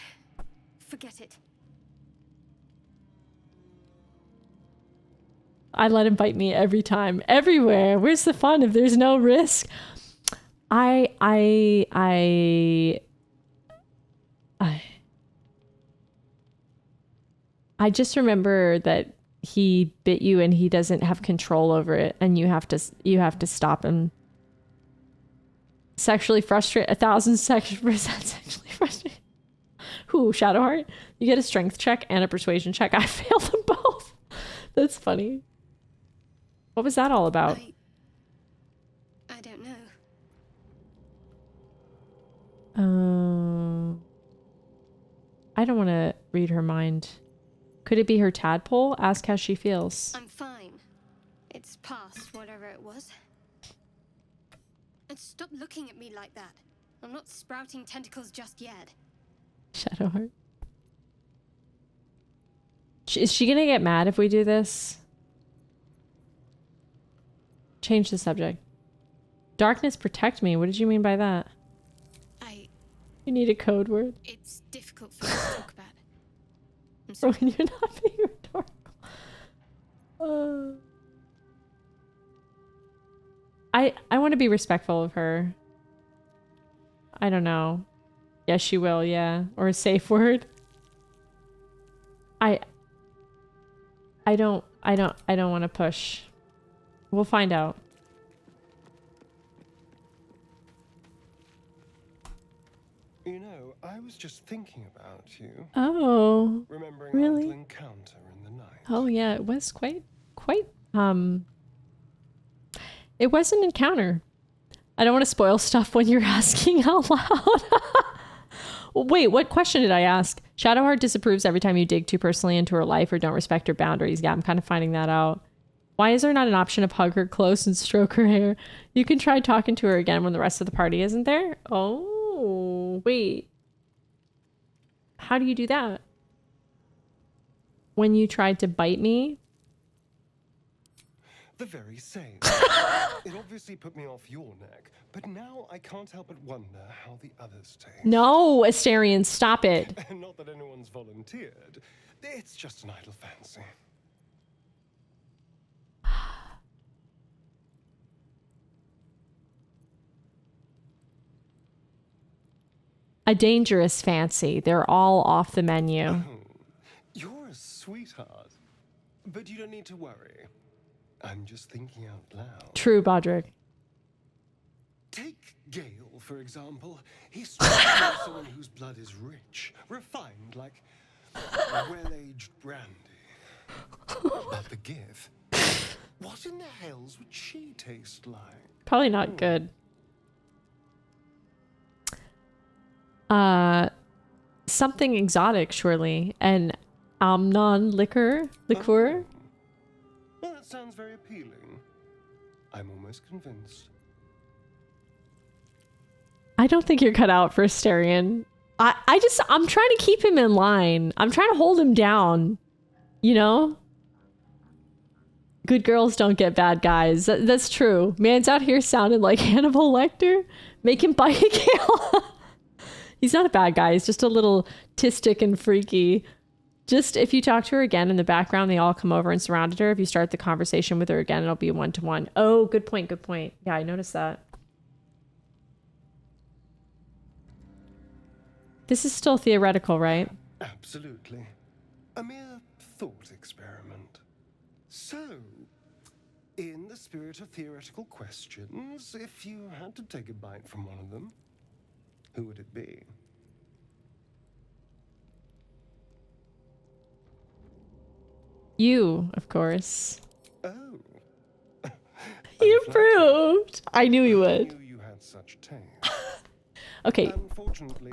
Forget it. I let him bite me every time. Everywhere. Where's the fun if there's no risk? I just remember that he bit you and he doesn't have control over it and you have to stop him. Sexually frustrated, 1,000% sexually frustrated. Who, Shadowheart? You get a strength check and a persuasion check. I failed them both. That's funny. What was that all about? I don't know. I don't want to read her mind. Could it be her tadpole? Ask how she feels. I'm fine. It's past whatever it was. And stop looking at me like that. I'm not sprouting tentacles just yet. Shadowheart. Is she gonna get mad if we do this? Change the subject. Darkness protect me. What did you mean by that? You need a code word. It's difficult for me to talk about. I'm Or sorry. when you're not being rhetorical. I want to be respectful of her. I don't know. Yes, she will, yeah. Or a safe word. I don't want to push. We'll find out. You know, I was just thinking about you. Oh, Remembering really? our little encounter in the night. Oh yeah, it was quite it was an encounter. I don't want to spoil stuff when you're asking out loud. Wait, what question did I ask? Shadowheart disapproves every time you dig too personally into her life or don't respect her boundaries. Yeah, I'm kind of finding that out. Why is there not an option to hug her close and stroke her hair? You can try talking to her again when the rest of the party isn't there. Oh, wait. How do you do that? When you tried to bite me? The very same. It obviously put me off your neck, but now I can't help but wonder how the others taste. No, Asterion, stop it. Not that anyone's volunteered. It's just an idle fancy. A dangerous fancy. They're all off the menu. You're a sweetheart. But you don't need to worry. I'm just thinking out loud. True, Bodrick. Take Gale, for example. He's someone whose blood is rich, refined, like well-aged brandy. But the gift, what in the hells would she taste like? Probably not good. Something exotic, surely. An Amnon liqueur? Well, that sounds very appealing. I'm almost convinced. I don't think you're cut out for Asterion. I'm trying to keep him in line. I'm trying to hold him down. You know? Good girls don't get bad guys. That's true. Man's out here sounding like Hannibal Lecter. Make him bite a Gale. He's not a bad guy. He's just a little tistic and freaky. Just if you talk to her again in the background, they all come over and surrounded her. If you start the conversation with her again, it'll be 1-to-1. Oh, good point. Good point. Yeah, I noticed that. This is still theoretical, right? Absolutely. A mere thought experiment. So, in the spirit of theoretical questions, if you had to take a bite from one of them, who would it be? You, of course. Oh. You approved. I knew you would. I knew you had such taste. Okay. Unfortunately,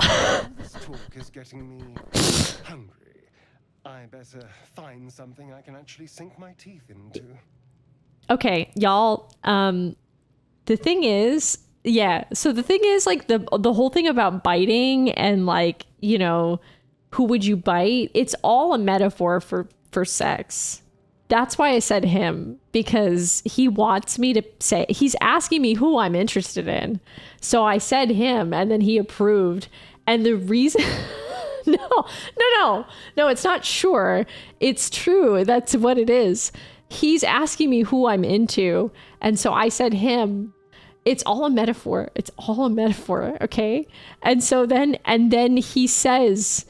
this talk is getting me hungry. I better find something I can actually sink my teeth into. Okay, y'all. The thing is, yeah. So the thing is, like the whole thing about biting and like, you know, who would you bite? It's all a metaphor for sex. That's why I said him, because he wants me to say, he's asking me who I'm interested in. So I said him, and then he approved. And the reason, no, it's not sure. It's true. That's what it is. He's asking me who I'm into. And so I said him. It's all a metaphor. It's all a metaphor. Okay. And so then he says,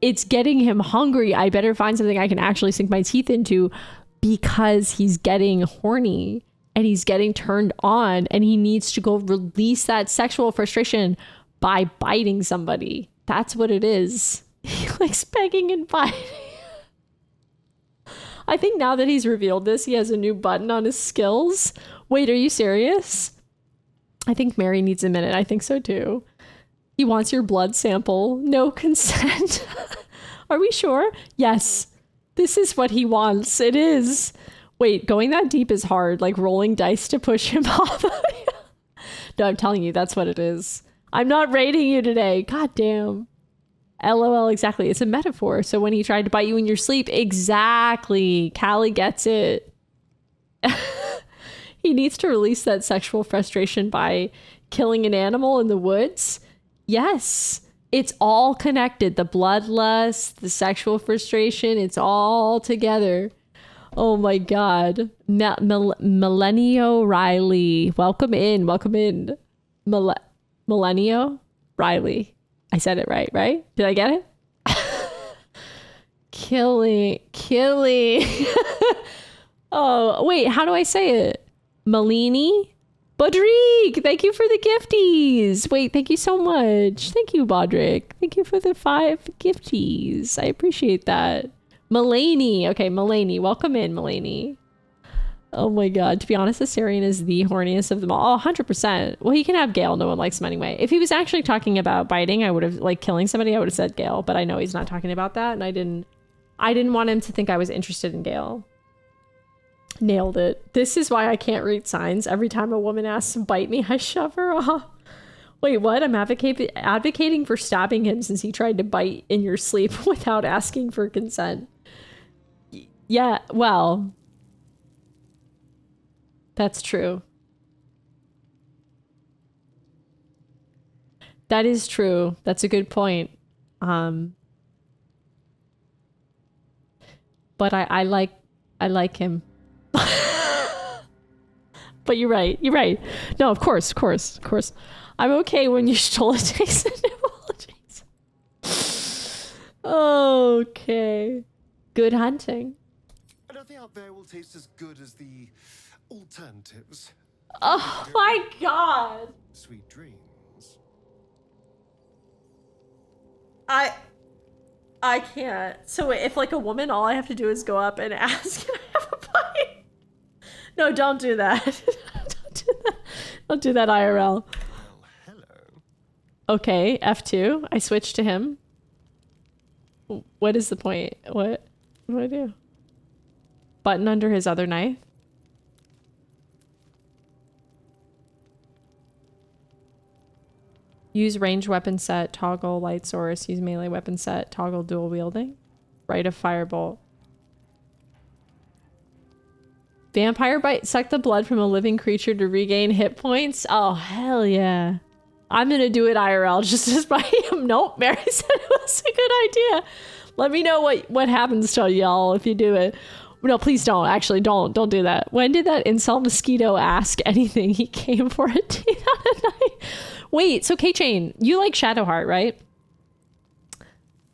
it's getting him hungry. I better find something I can actually sink my teeth into, because he's getting horny and he's getting turned on and he needs to go release that sexual frustration by biting somebody. That's what it is. He likes begging and biting. I think now that he's revealed this, he has a new button on his skills. Wait, are you serious? I think Mary needs a minute. I think so too. He wants your blood sample. No consent. Are we sure? Yes. This is what he wants. It is. Wait, going that deep is hard. Like rolling dice to push him off. No, I'm telling you, that's what it is. I'm not rating you today. God damn. LOL, exactly. It's a metaphor. So when he tried to bite you in your sleep, exactly. Callie gets it. He needs to release that sexual frustration by killing an animal in the woods. Yes, it's all connected. The bloodlust, the sexual frustration, it's all together. Oh my God. Millenio Riley. Welcome in. Welcome in. Millenio Riley. I said it right? Did I get it? Killing. Oh, wait, how do I say it? Malini? Bodrick, thank you for the gifties. Wait, thank you so much. Thank you, Bodrick. Thank you for the 5 gifties. I appreciate that. Mulaney. Okay, Mulaney. Welcome in, Mulaney. Oh my God. To be honest, Assyrian is the horniest of them all. Oh, 100%. Well, he can have Gale. No one likes him anyway. If he was actually talking about biting, I would have, like, killing somebody, I would have said Gale. But I know he's not talking about that. And I didn't want him to think I was interested in Gale. Nailed it. This is why I can't read signs. Every time a woman asks to bite me, I shove her off. Wait, what? I'm advocating for stabbing him since he tried to bite in your sleep without asking for consent. Yeah, well, that's true. That is true. That's a good point. But I like him. But you're right. No, of course. I'm okay when you stole a taste of apologies. Okay. Good hunting. Nothing out there will taste as good as the alternatives. Oh my God. Sweet dreams. I can't. So if like a woman, all I have to do is go up and ask, can I have a bite? No, don't do that. Don't do that IRL. Well, hello. Okay, F2. I switch to him. What is the point? What do I do? Button under his other knife. Use ranged weapon set, toggle light source, use melee weapon set, toggle dual wielding. Right of firebolt. Vampire bite, suck the blood from a living creature to regain hit points. Oh, hell yeah. I'm gonna do it IRL just as by him. Nope, Mary said it was a good idea. Let me know what happens to y'all if you do it. No, please don't. Actually, don't do that. When did that incel mosquito ask anything? He came for a teeth out of night. Wait, so K-Chain, you like Shadowheart, right?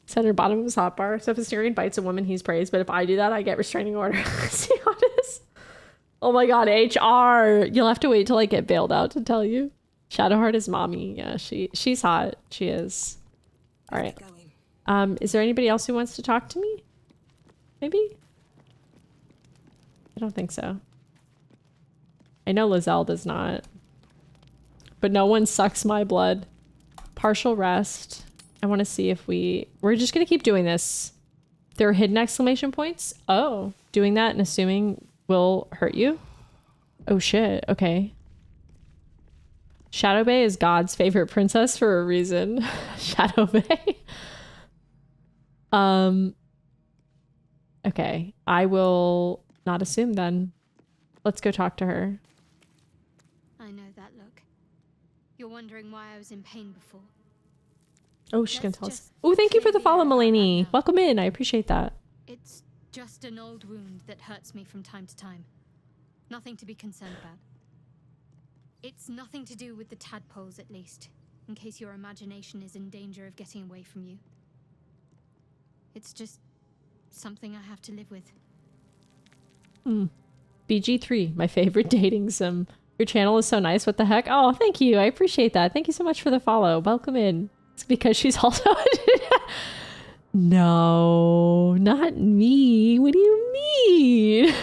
Center bottom of his hotbar. So if a Syrian bites a woman, he's praised. But if I do that, I get restraining order. See how it is? Oh my God, HR. You'll have to wait till I get bailed out to tell you. Shadowheart is mommy. Yeah, she's hot. She is. All right. Is there anybody else who wants to talk to me? Maybe? I don't think so. I know Lizelle does not. But no one sucks my blood. Partial rest. I want to see if we're just going to keep doing this. There are hidden exclamation points. Oh, doing that and assuming will hurt you. Oh shit. Okay. Shadow Bay is God's favorite princess for a reason. Shadow Bay. Okay. I will not assume then. Let's go talk to her. I know that look. You're wondering why I was in pain before. Oh, she's gonna tell us. Oh, thank you for the follow, Mulaney. Welcome in. I appreciate that. It's just an old wound that hurts me from time to time. Nothing to be concerned about. It's nothing to do with the tadpoles, at least, in case your imagination is in danger of getting away from you. It's just something I have to live with. BG3, my favorite dating sim. Your channel is so nice. What the heck? Oh, thank you. I appreciate that. Thank you so much for the follow. Welcome in. It's because she's also... No, not me. What do you mean?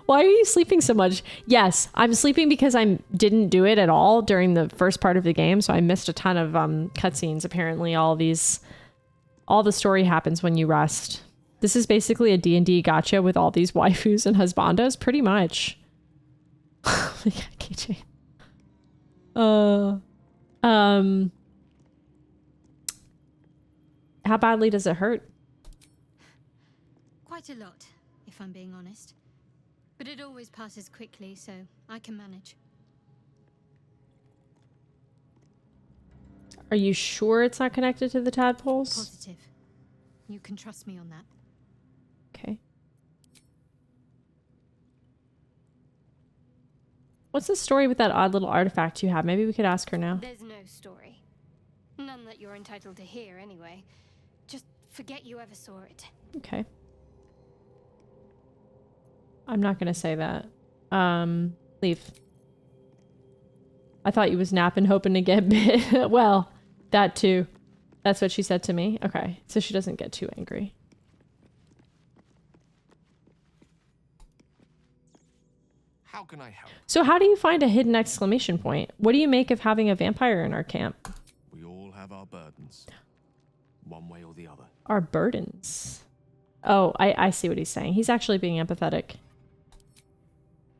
Why are you sleeping so much? Yes, I'm sleeping because I didn't do it at all during the first part of the game, so I missed a ton of cutscenes. Apparently, all the story happens when you rest. This is basically a D&D gacha with all these waifus and husbandos, pretty much. Yeah, KJ. How badly does it hurt? Quite a lot, if I'm being honest. But it always passes quickly, so I can manage. Are you sure it's not connected to the tadpoles? Positive. You can trust me on that. Okay. What's the story with that odd little artifact you have? Maybe we could ask her now. There's no story. None that you're entitled to hear, anyway. Just forget you ever saw it. Okay. I'm not gonna say that. Leave. I thought you was napping, hoping to get bit. Well, that too. That's what she said to me. Okay, so she doesn't get too angry. How can I help? So how do you find a hidden exclamation point? What do you make of having a vampire in our camp? We all have our burdens, one way or the other. Our burdens. Oh, I see what he's saying. He's actually being empathetic.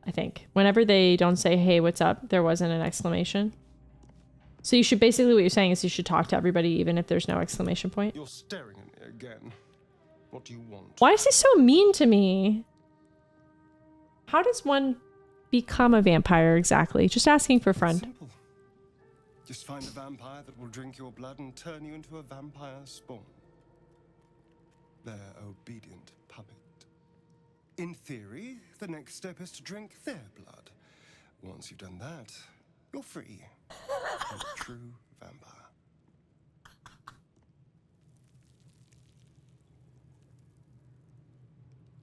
I think. Whenever they don't say, hey, what's up, there wasn't an exclamation. So you should basically, what you're saying is you should talk to everybody even if there's no exclamation point. You're staring at me again. What do you want? Why is he so mean to me? How does one become a vampire exactly? Just asking for a friend. Simple. Just find a vampire that will drink your blood and turn you into a vampire spawn. Their obedient puppet. In theory, the next step is to drink their blood. Once you've done that, you're free. You're a true vampire.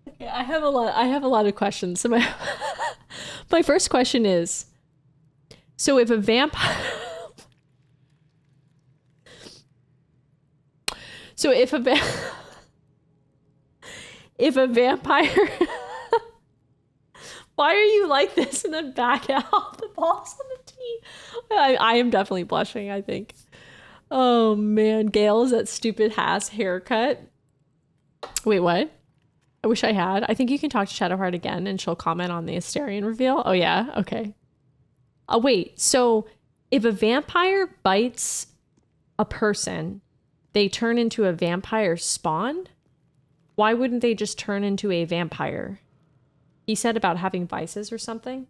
Okay, I have a lot of questions. So my first question is, so if a vampire if a vampire why are you like this and then back out the balls on the tee? I am definitely blushing, I think. Oh man, Gail is that stupid ass haircut. Wait, what? I wish I had. I think you can talk to Shadowheart again and she'll comment on the Asterion reveal. Oh yeah, okay. Wait, so if a vampire bites a person, they turn into a vampire spawn? Why wouldn't they just turn into a vampire? He said about having vices or something.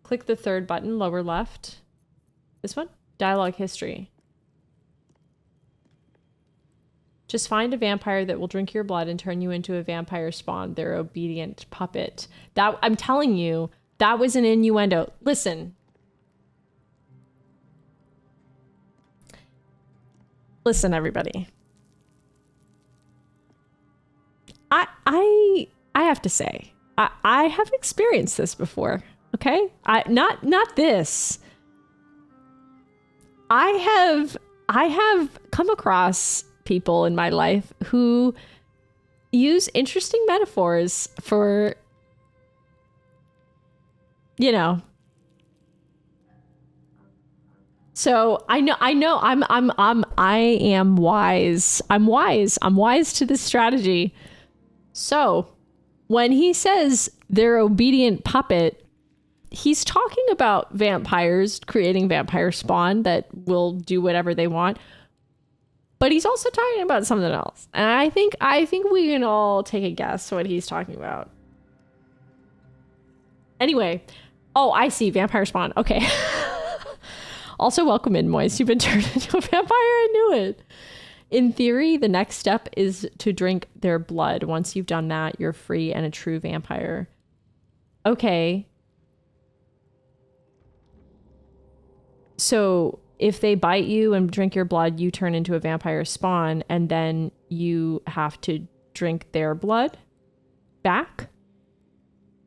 Click the third button, lower left. This one? Dialogue history. Just find a vampire that will drink your blood and turn you into a vampire spawn. Their obedient puppet. That, I'm telling you, that was an innuendo. Listen. Listen, everybody. I have to say, I have experienced this before. Okay? Not this. I have come across people in my life who use interesting metaphors for, you know. So I am wise. I'm wise to this strategy. So when he says their obedient puppet, he's talking about vampires creating vampire spawn that will do whatever they want. But he's also talking about something else. And I think we can all take a guess what he's talking about. Anyway. Oh, I see. Vampire spawn. Okay. Also, welcome in, Moist. You've been turned into a vampire. I knew it. In theory, the next step is to drink their blood. Once you've done that, you're free and a true vampire. Okay. So if they bite you and drink your blood, you turn into a vampire spawn, and then you have to drink their blood back,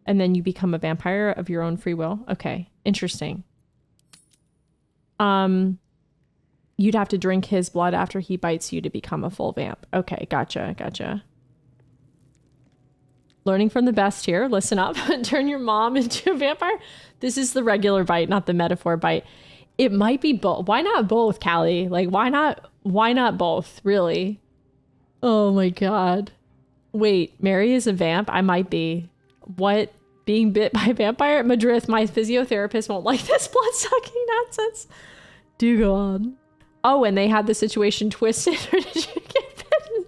and then you become a vampire of your own free will. Okay, interesting. You'd have to drink his blood after he bites you to become a full vamp. Okay, gotcha. Learning from the best here. Listen up. Turn your mom into a vampire. This is the regular bite, not the metaphor bite. It might be both. Why not both, Callie? Like, why not both, really? Oh my god. Wait, Mary is a vamp? I might be. What? Being bit by a vampire? Madrid, my physiotherapist won't like this blood-sucking nonsense. Do go on. Oh, and they had the situation twisted, or did you get bitten?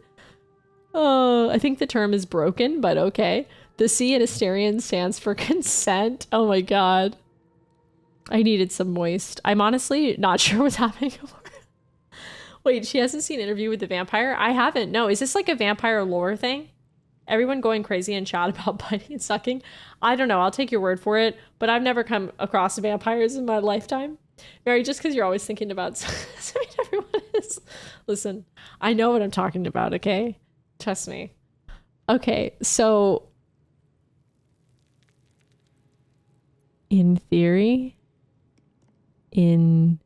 Oh, I think the term is broken, but okay. The C in Asterian stands for consent. Oh my god. I needed some moist. I'm honestly not sure what's happening anymore. Wait, she hasn't seen Interview with the Vampire? I haven't. No, is this like a vampire lore thing? Everyone going crazy in chat about biting and sucking? I don't know. I'll take your word for it, but I've never come across vampires in my lifetime. Mary, just because you're always thinking about I mean, everyone is. Listen, I know what I'm talking about, okay? Trust me. Okay, so in theory, in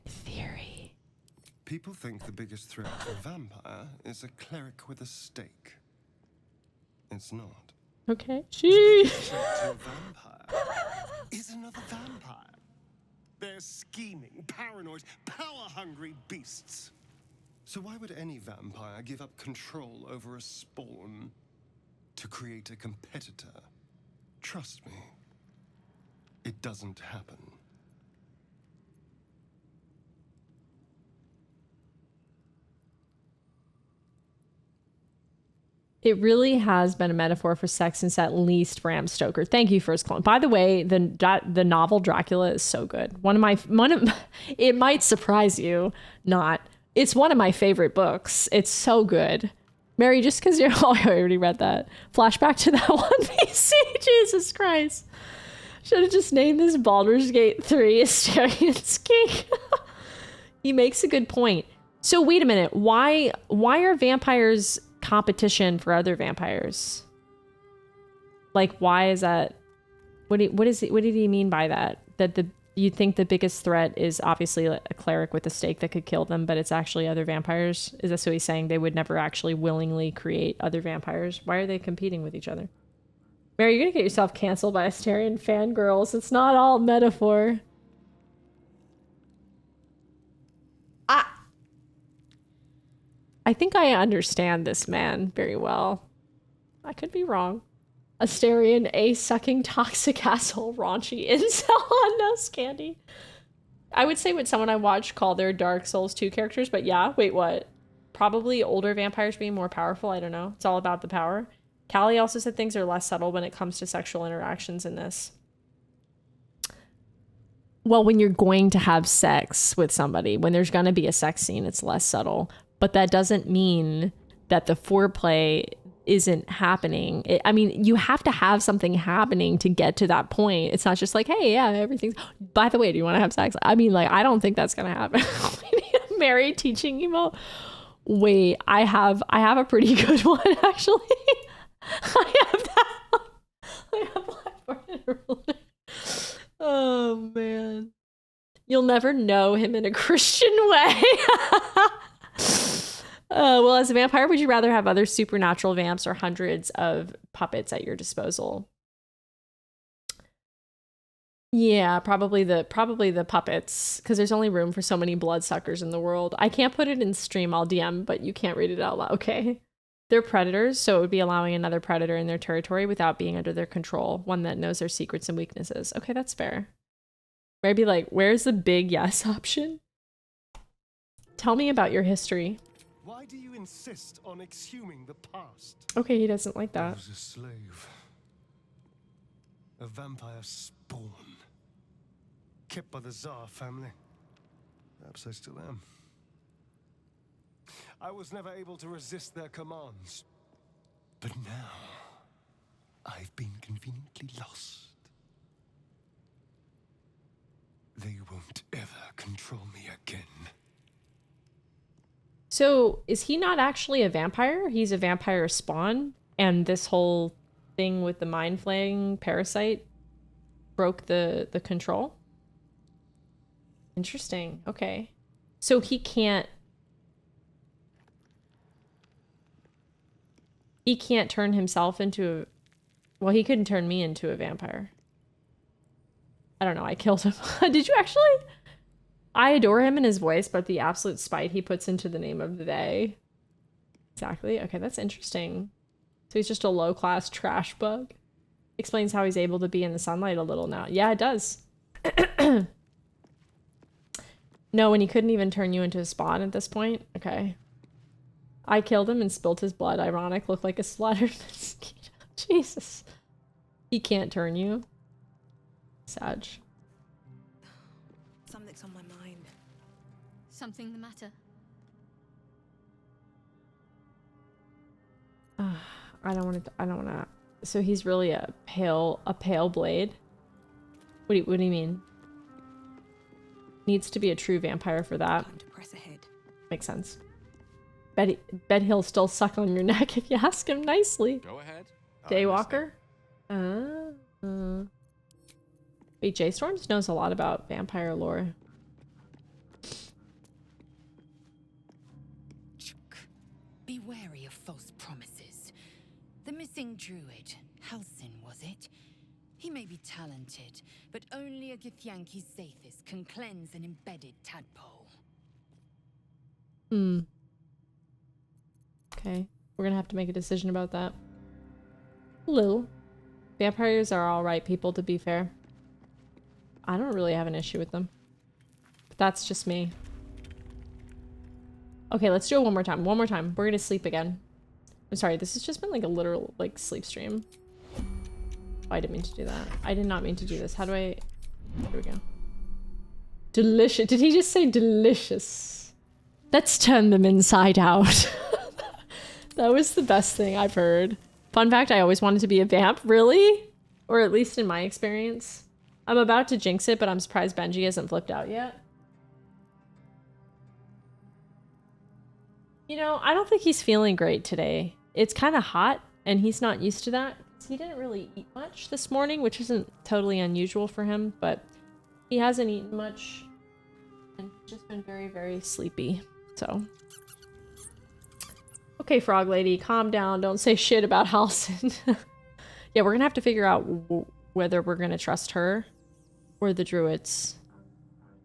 theory, People think the biggest threat to a vampire is a cleric with a stake. It's not. okay. The biggest threat to a vampire is another vampire. They're scheming, paranoid, power-hungry beasts. So why would any vampire give up control over a spawn to create a competitor? Trust me, it doesn't happen. It really has been a metaphor for sex since at least Bram Stoker. Thank you, First Clone. By the way, the novel Dracula is so good. It might surprise you, not. It's one of my favorite books. It's so good. Mary, just because you're, oh, I already read that. Flashback to that one PC. Jesus Christ. Should have just named this Baldur's Gate 3 Asterian's King. He makes a good point. So wait a minute. Why are vampires competition for other vampires? Like, why is that? What did he mean by that? That you think the biggest threat is obviously a cleric with a stake that could kill them, but it's actually other vampires? Is that what he's saying? They would never actually willingly create other vampires? Why are they competing with each other? Mary, you're gonna get yourself canceled by Asterian fangirls. It's not all metaphor. I think I understand this man very well. I could be wrong. Asterian, a-sucking toxic asshole, raunchy incel on Nose Candy. I would say what someone I watched call their Dark Souls 2 characters, but yeah, wait, what? Probably older vampires being more powerful, I don't know. It's all about the power. Callie also said things are less subtle when it comes to sexual interactions in this. Well, when you're going to have sex with somebody, when there's going to be a sex scene, it's less subtle. But that doesn't mean that the foreplay isn't happening. I mean, you have to have something happening to get to that point. It's not just like, hey, yeah, everything's... By the way, do you want to have sex? I mean, like, I don't think that's going to happen. Mary teaching emo. Wait, I have a pretty good one, actually. I have that one. I have Blackboard and a ruler. Oh, man. You'll never know him in a Christian way. Well, as a vampire, would you rather have other supernatural vamps or hundreds of puppets at your disposal? Yeah, probably the puppets, because there's only room for so many bloodsuckers in the world. I can't put it in stream, I'll DM, but you can't read it out loud. Okay. They're predators, so it would be allowing another predator in their territory without being under their control, one that knows their secrets and weaknesses. Okay, that's fair. Maybe like, where's the big yes option? Tell me about your history. Why do you insist on exhuming the past? Okay, he doesn't like that. I was a slave. A vampire spawn. Kept by the Tsar family. Perhaps I still am. I was never able to resist their commands. But now, I've been conveniently lost. They won't ever control me again. So, is he not actually a vampire? He's a vampire spawn, and this whole thing with the mind flaying parasite broke the control? Interesting. Okay. So he can't... He can't turn himself into a... Well, he couldn't turn me into a vampire. I don't know, I killed him. Did you actually? I adore him and his voice, but the absolute spite he puts into the name of they. Exactly. Okay, that's interesting. So he's just a low-class trash bug. Explains how he's able to be in the sunlight a little now. Yeah, it does. No, and he couldn't even turn you into a spawn at this point? Okay. I killed him and spilt his blood. Ironic, looked like a slaughtered mosquito. Jesus. He can't turn you. Sag. Something's on my mind. Something the matter? I don't want to. So he's really a pale blade. What do you mean? Needs to be a true vampire for that. Time to press ahead. Makes sense. Bet he'll still suck on your neck if you ask him nicely. Go ahead. Daywalker. Wait, J Storms knows a lot about vampire lore. Be wary of false promises. The missing druid, Halsin, was it? He may be talented, but only a Githyanki Zathis can cleanse an embedded tadpole. Okay, we're gonna have to make a decision about that. Hello. Vampires are alright people, to be fair. I don't really have an issue with them. But that's just me. Okay, let's do it one more time. One more time. We're gonna sleep again. I'm sorry, this has just been like a literal like sleep stream. Oh, I didn't mean to do that. I did not mean to do this. How do I... Here we go. Delicious. Did he just say delicious? Let's turn them inside out. That was the best thing I've heard. Fun fact, I always wanted to be a vamp. Really? Or at least in my experience. I'm about to jinx it, but I'm surprised Benji hasn't flipped out yet. You know, I don't think he's feeling great today. It's kind of hot, and he's not used to that. He didn't really eat much this morning, which isn't totally unusual for him, but he hasn't eaten much and just been very, very sleepy. So, okay, Frog Lady, calm down. Don't say shit about Halsin. Yeah, we're gonna have to figure out whether we're gonna trust her or the druids.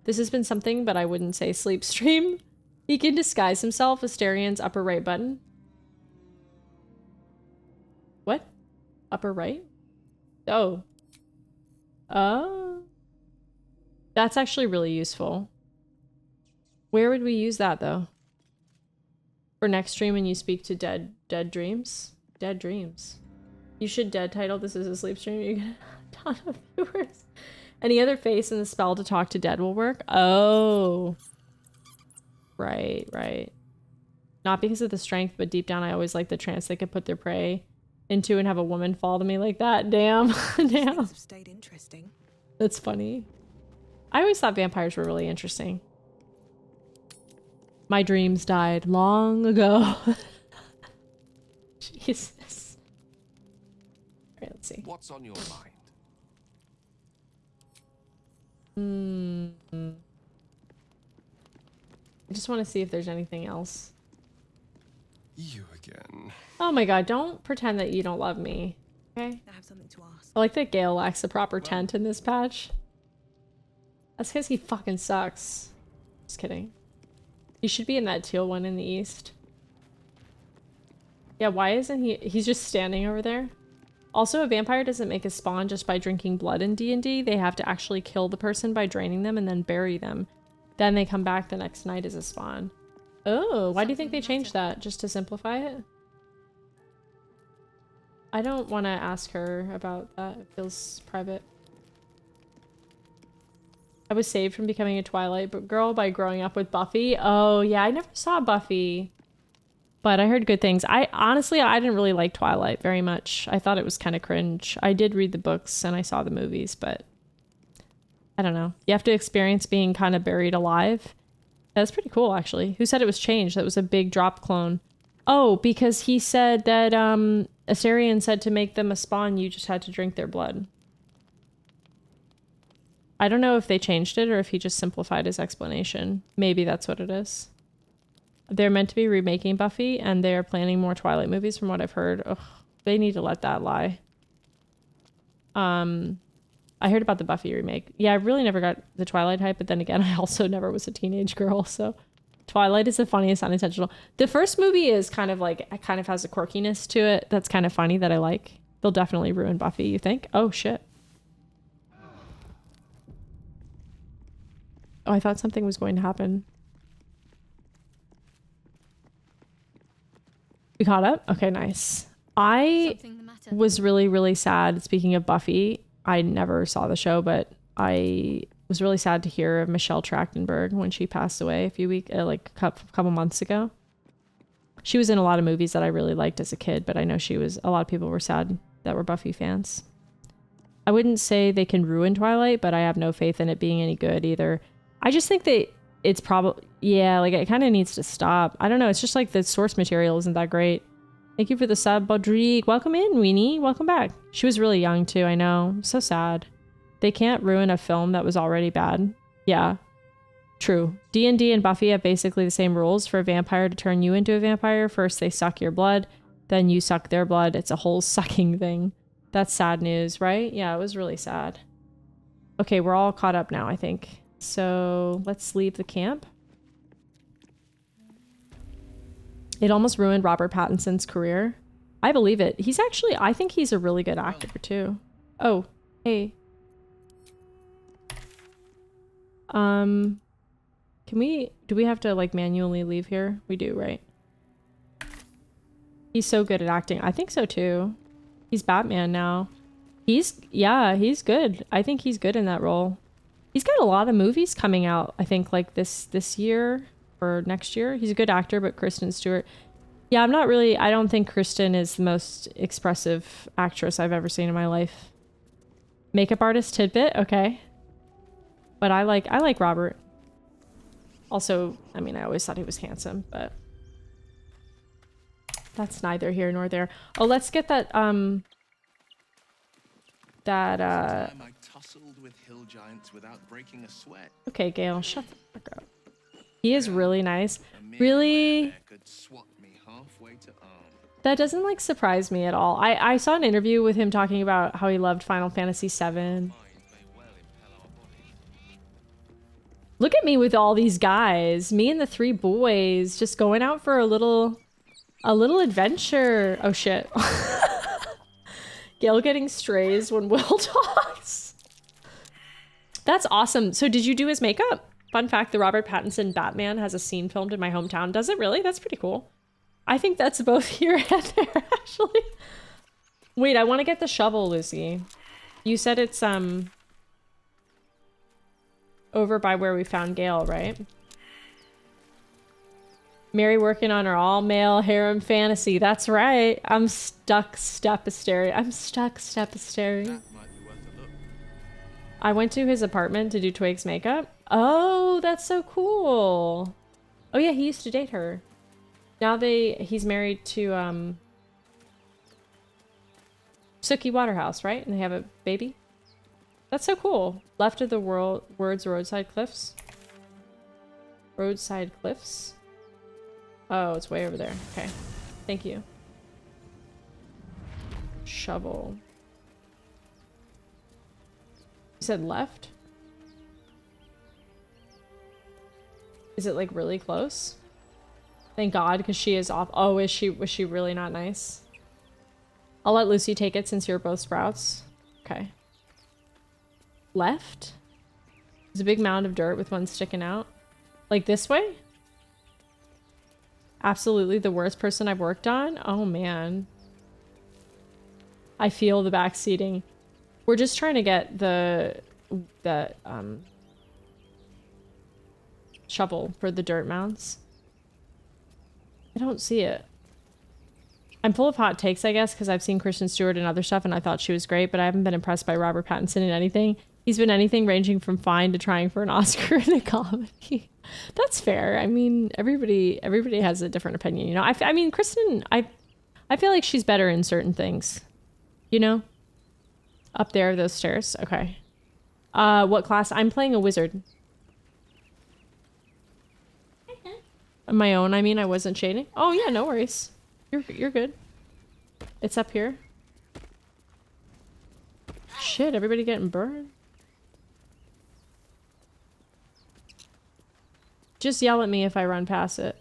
This has been something, but I wouldn't say sleep stream. He can disguise himself, Asterian's upper right button. What? Upper right? Oh. Oh. That's actually really useful. Where would we use that, though? For next stream when you speak to dead dreams? Dead dreams. You should dead title this as a sleep stream. You get a ton of viewers. Any other face in the spell to talk to dead will work? Oh. Right, right. Not because of the strength, but deep down I always like the trance they could put their prey into and have a woman fall to me like that. Damn. Damn. Have stayed interesting. That's funny. I always thought vampires were really interesting. My dreams died long ago. Jesus. Alright, let's see. What's on your mind? I just want to see if there's anything else. You again. Oh my god, don't pretend that you don't love me. Okay? I have something to ask. I like that Gale lacks a proper tent in this patch. That's because he fucking sucks. Just kidding. He should be in that teal one in the east. Yeah, why isn't he? He's just standing over there. Also, a vampire doesn't make a spawn just by drinking blood in D&D. They have to actually kill the person by draining them and then bury them. Then they come back the next night as a spawn. Oh, why do you think they changed that? Just to simplify it? I don't want to ask her about that. It feels private. I was saved from becoming a Twilight girl by growing up with Buffy. Oh, yeah, I never saw Buffy. But I heard good things. Honestly, I didn't really like Twilight very much. I thought it was kind of cringe. I did read the books and I saw the movies, but I don't know. You have to experience being kind of buried alive. That's pretty cool, actually. Who said it was changed? That was a big drop clone. Oh, because he said that Asterian said to make them a spawn, you just had to drink their blood. I don't know if they changed it or if he just simplified his explanation. Maybe that's what it is. They're meant to be remaking Buffy, and they're planning more Twilight movies from what I've heard. Ugh, they need to let that lie. I heard about the Buffy remake. Yeah, I really never got the Twilight hype, but then again, I also never was a teenage girl, so Twilight is the funniest unintentional. The first movie is kind of like, it kind of has a quirkiness to it that's kind of funny that I like. They'll definitely ruin Buffy, you think? Oh, shit. Oh, I thought something was going to happen. We caught up? Okay, nice. I was really, really sad. Speaking of Buffy, I never saw the show, but I was really sad to hear of Michelle Trachtenberg when she passed away a few weeks, like a couple months ago. She was in a lot of movies that I really liked as a kid, but I know a lot of people were sad that were Buffy fans. I wouldn't say they can ruin Twilight, but I have no faith in it being any good either. I just think that it's probably, yeah, like it kind of needs to stop. I don't know. It's just like the source material isn't that great. Thank you for the sub, Baudrique. Welcome in, Weenie. Welcome back. She was really young too, I know. So sad. They can't ruin a film that was already bad. Yeah, true. D&D and Buffy have basically the same rules. For a vampire to turn you into a vampire, first they suck your blood, then you suck their blood. It's a whole sucking thing. That's sad news, right? Yeah, it was really sad. Okay, we're all caught up now, I think. So let's leave the camp. It almost ruined Robert Pattinson's career. I believe it. He's actually, I think he's a really good actor too. Oh, hey. Do we have to like manually leave here? We do, right? He's so good at acting. I think so too. He's Batman now. Yeah, he's good. I think he's good in that role. He's got a lot of movies coming out, I think, like this year or next year. He's a good actor, but Kristen Stewart. Yeah, I don't think Kristen is the most expressive actress I've ever seen in my life. Makeup artist tidbit, okay. But I like Robert. Also, I mean, I always thought he was handsome, but that's neither here nor there. Oh, let's get that, I tussled with hill giants without breaking a sweat. Okay, Gale, shut the fuck up. He is really nice. Really? That doesn't like surprise me at all. I saw an interview with him talking about how he loved Final Fantasy VII. Look at me with all these guys. Me and the 3 boys just going out for a little adventure. Oh shit. Gale getting strays when Will talks. That's awesome. So did you do his makeup? Fun fact, the Robert Pattinson Batman has a scene filmed in my hometown. Does it really? That's pretty cool. I think that's both here and there, actually. Wait, I want to get the shovel, Lucy. You said it's, over by where we found Gale, right? Mary working on her all-male harem fantasy. That's right. I'm stuck step-a-staring. I went to his apartment to do Twig's makeup. Oh, that's so cool. Oh yeah, he used to date her. Now he's married to Sookie Waterhouse, right? And they have a baby. That's so cool. Left of the words roadside cliffs. Roadside cliffs. Oh, it's way over there. Okay. Thank you. Shovel. You said left? Is it like really close? Thank God, because she is off. Oh, was she really not nice? I'll let Lucy take it since you're both sprouts. Okay. Left? There's a big mound of dirt with one sticking out. Like this way? Absolutely the worst person I've worked on? Oh man. I feel the back seating. We're just trying to get the shovel for the dirt mounds. I don't see it. I'm full of hot takes, I guess, because I've seen Kristen Stewart and other stuff and I thought she was great, but I haven't been impressed by Robert Pattinson in anything. He's been anything ranging from fine to trying for an Oscar in a comedy. That's fair. I mean, everybody has a different opinion, you know? I mean, Kristen, I feel like she's better in certain things. You know? Up there, those stairs. Okay. What class? I'm playing a wizard. My own, I mean, I wasn't shading. Oh yeah, no worries. You're good. It's up here. Shit, everybody getting burned. Just yell at me if I run past it.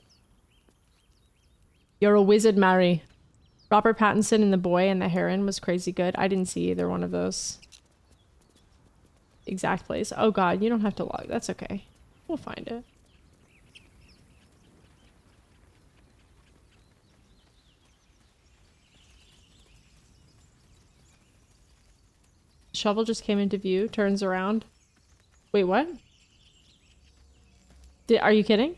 You're a wizard, Mary. Robert Pattinson in The Boy and the Heron was crazy good. I didn't see either one of those. Exact place. Oh god, you don't have to log. That's okay. We'll find it. Shovel just came into view, turns around. Wait, what? Are you kidding?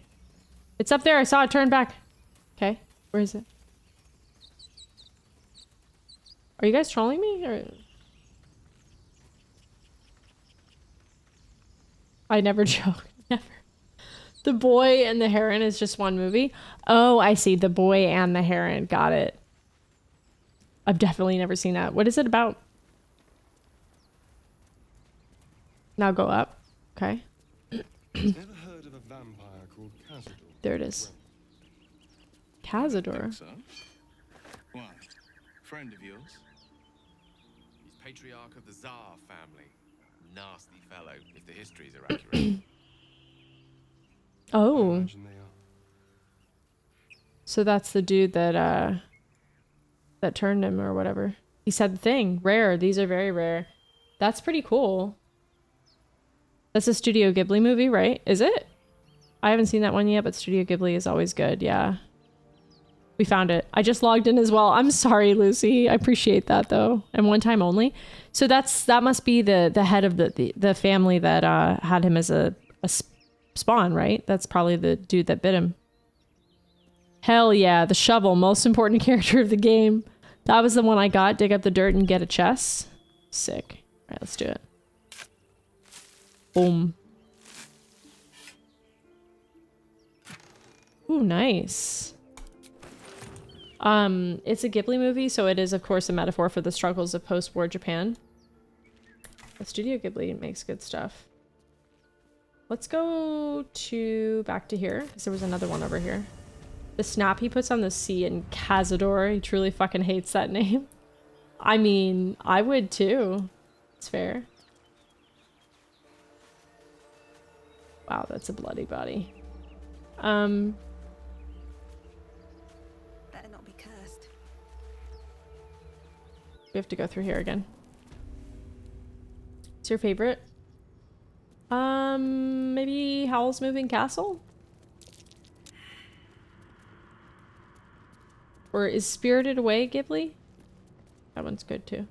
It's up there, I saw it turn back. Okay, where is it? Are you guys trolling me, or? I never joke, never. The Boy and the Heron is just one movie? Oh, I see, The Boy and the Heron, got it. I've definitely never seen that. What is it about? Now go up. Okay. Never heard of a vampire called Cazador? There it is. Cazador. So? Why? Friend of yours? He's patriarch of the Tsar family. Nasty fellow, if the histories are accurate. Oh. So that's the dude that that turned him or whatever. He said the thing. Rare. These are very rare. That's pretty cool. That's a Studio Ghibli movie, right? Is it? I haven't seen that one yet, but Studio Ghibli is always good. Yeah. We found it. I just logged in as well. I'm sorry, Lucy. I appreciate that though. And one time only. So that must be the head of the family that had him as a spawn, right? That's probably the dude that bit him. Hell yeah, the shovel, most important character of the game. That was the one I got. Dig up the dirt and get a chest. Sick. All right, let's do it. Boom. Ooh, nice. It's a Ghibli movie, so it is of course a metaphor for the struggles of post-war Japan. The Studio Ghibli makes good stuff. Let's go back to here, because there was another one over here. The snap he puts on the C in Cazador, he truly fucking hates that name. I mean, I would too. It's fair. Wow, that's a bloody body. Better not be cursed. We have to go through here again. What's your favorite? Maybe Howl's Moving Castle? Or is Spirited Away Ghibli? That one's good too.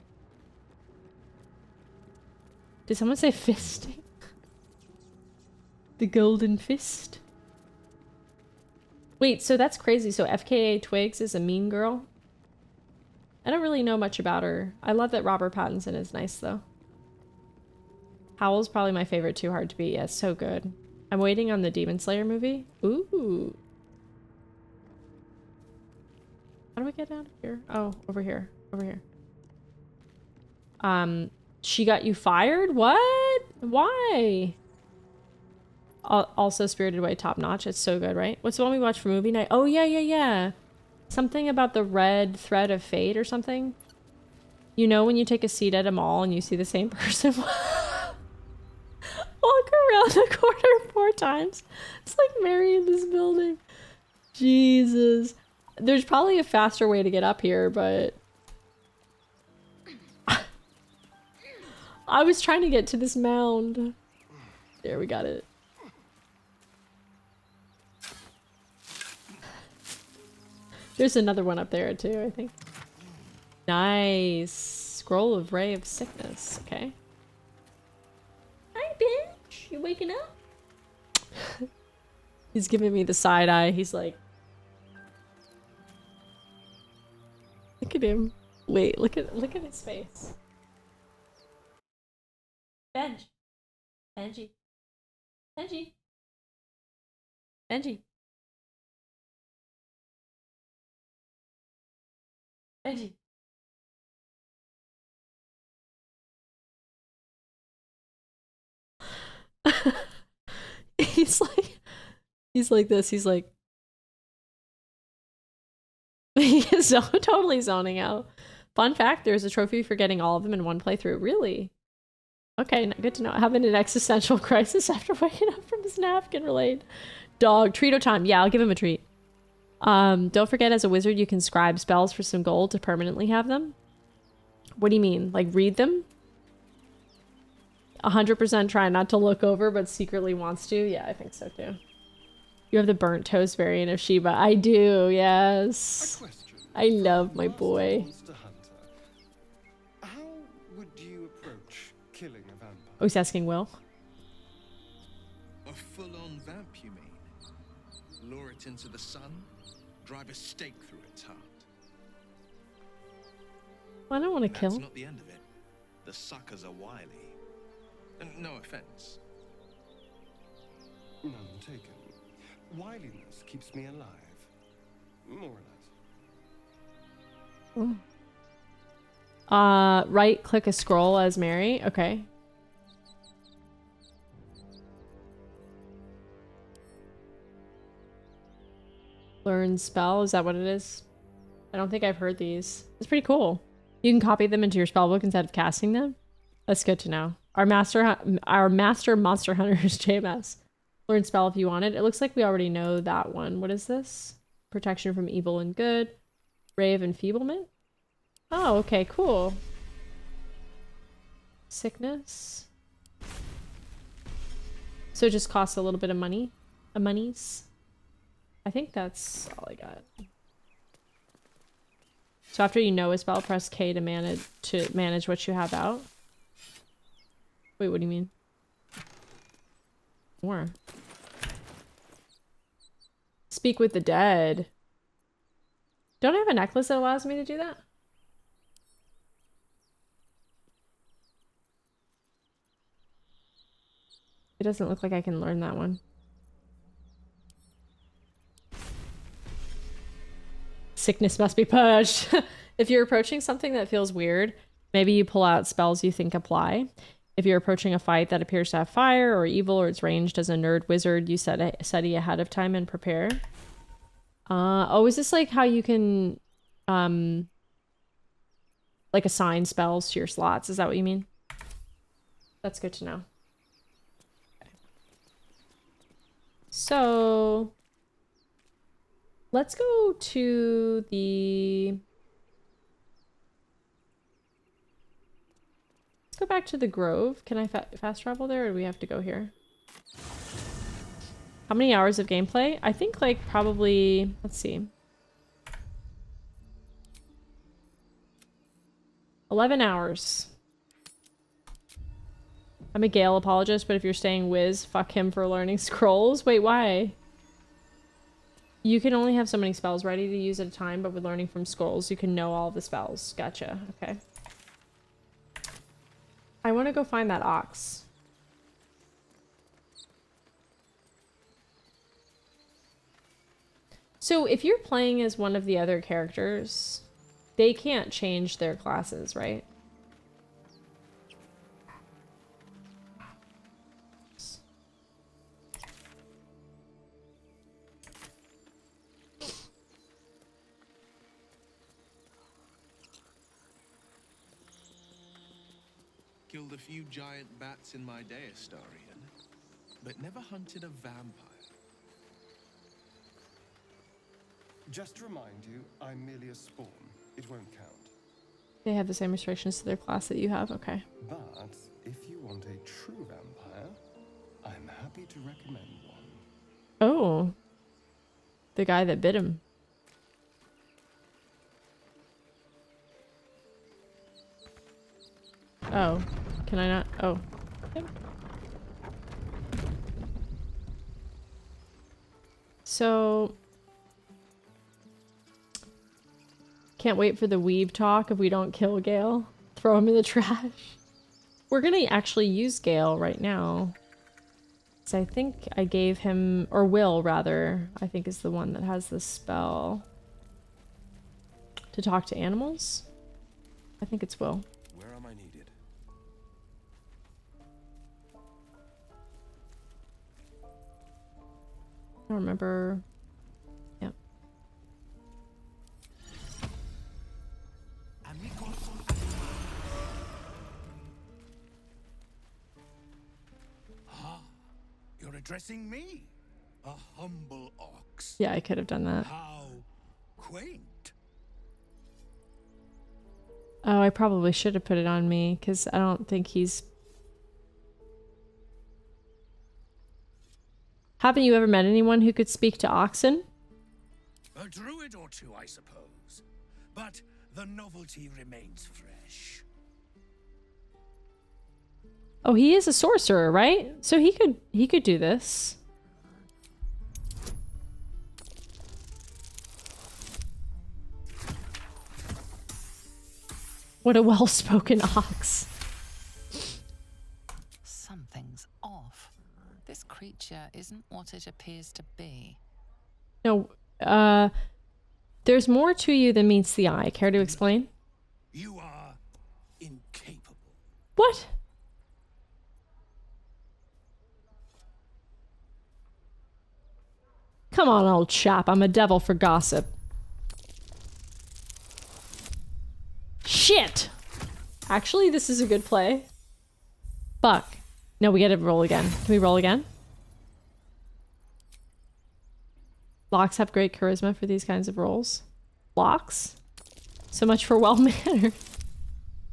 Did someone say fisting? The Golden Fist? Wait, so that's crazy. So FKA Twigs is a mean girl? I don't really know much about her. I love that Robert Pattinson is nice though. Howl's probably my favorite, Too Hard to Beat. Yeah, it's so good. I'm waiting on the Demon Slayer movie. Ooh. How do we get out of here? Oh, over here. Over here. She got you fired? What? Why? Also Spirited Away, top notch. It's so good, right? What's the one we watched for movie night? Oh, yeah. Something about the red thread of fate or something. You know when you take a seat at a mall and you see the same person walk around the corner 4 times? It's like Mary in this building. Jesus. There's probably a faster way to get up here, but... I was trying to get to this mound. There, we got it. There's another one up there too, I think. Nice. Scroll of Ray of Sickness. Okay. Hi, bitch. You waking up? He's giving me the side eye. He's like... Look at him. Wait, look at his face. Benji. Benji. Benji. Benji. Benji. He's like this. He's like, totally zoning out. Fun fact, there's a trophy for getting all of them in one playthrough. Really? Okay, good to know. Having an existential crisis after waking up from his nap can relate. Dog, treat time. Yeah, I'll give him a treat. Don't forget, as a wizard, you can scribe spells for some gold to permanently have them. What do you mean? Like, read them? 100% try not to look over, but secretly wants to? Yeah, I think so too. You have the burnt toast variant of Sheba. I do, yes. I love my boy. How would you approach killing a vampire? Oh, he's asking Will. A full-on vamp, you mean? Lure it into the sun, drive a stake through its heart. Well, I don't want to kill. That's not the end of it. The suckers are wily. And no offense. None taken. Wiliness keeps me alive. More or less. Right click a scroll as Mary. Okay. Learn spell, is that what it is? I don't think I've heard these. It's pretty cool. You can copy them into your spellbook instead of casting them. That's good to know. Our master monster hunter is JMS. Learn spell if you want it. It looks like we already know that one. What is this? Protection from evil and good. Ray of enfeeblement. Oh, okay, cool. Sickness. So it just costs a little bit of money. Monies. I think that's all I got. So after you know a spell, press K to manage what you have out. Wait, what do you mean? More. Speak with the dead. Don't I have a necklace that allows me to do that? It doesn't look like I can learn that one. Sickness must be purged. If you're approaching something that feels weird, maybe you pull out spells you think apply. If you're approaching a fight that appears to have fire or evil or it's ranged as a nerd wizard, you study ahead of time and prepare. Oh, is this like how you can like assign spells to your slots? Is that what you mean? That's good to know. Okay. So let's go to the... Let's go back to the Grove. Can I fast travel there, or do we have to go here? How many hours of gameplay? I think like probably, let's see. 11 hours. I'm a Gale apologist, but if you're staying Wiz, fuck him for learning scrolls. Wait, why? You can only have so many spells ready to use at a time, but with learning from scrolls, you can know all the spells. Gotcha. Okay. I want to go find that ox. So if you're playing as one of the other characters, they can't change their classes, right? Killed a few giant bats in my day, Astarion, but never hunted a vampire. Just to remind you, I'm merely a spawn. It won't count. They have the same restrictions to their class that you have? Okay. But if you want a true vampire, I'm happy to recommend one. Oh. The guy that bit him. Oh. Can I not? Oh. Okay. So... Can't wait for the weeb talk if we don't kill Gale. Throw him in the trash. We're gonna actually use Gale right now. So I think I gave him, or Will rather, I think is the one that has the spell. To talk to animals? I think it's Will. Where am I needed? I don't remember. Yeah. addressing me, a humble ox. Yeah, I could have done that. How quaint. Oh, I probably should have put it on me, because I don't think he's... Haven't you ever met anyone who could speak to oxen? A druid or two, I suppose. But the novelty remains fresh. Oh, he is a sorcerer, right? So he could do this. What a well-spoken ox. Something's off. This creature isn't what it appears to be. No, there's more to you than meets the eye. Care to explain? You are incapable. What? Come on, old chap. I'm a devil for gossip. Shit! Actually, this is a good play. Fuck. No, we gotta roll again. Can we roll again? Locks have great charisma for these kinds of rolls. Locks? So much for well-mannered.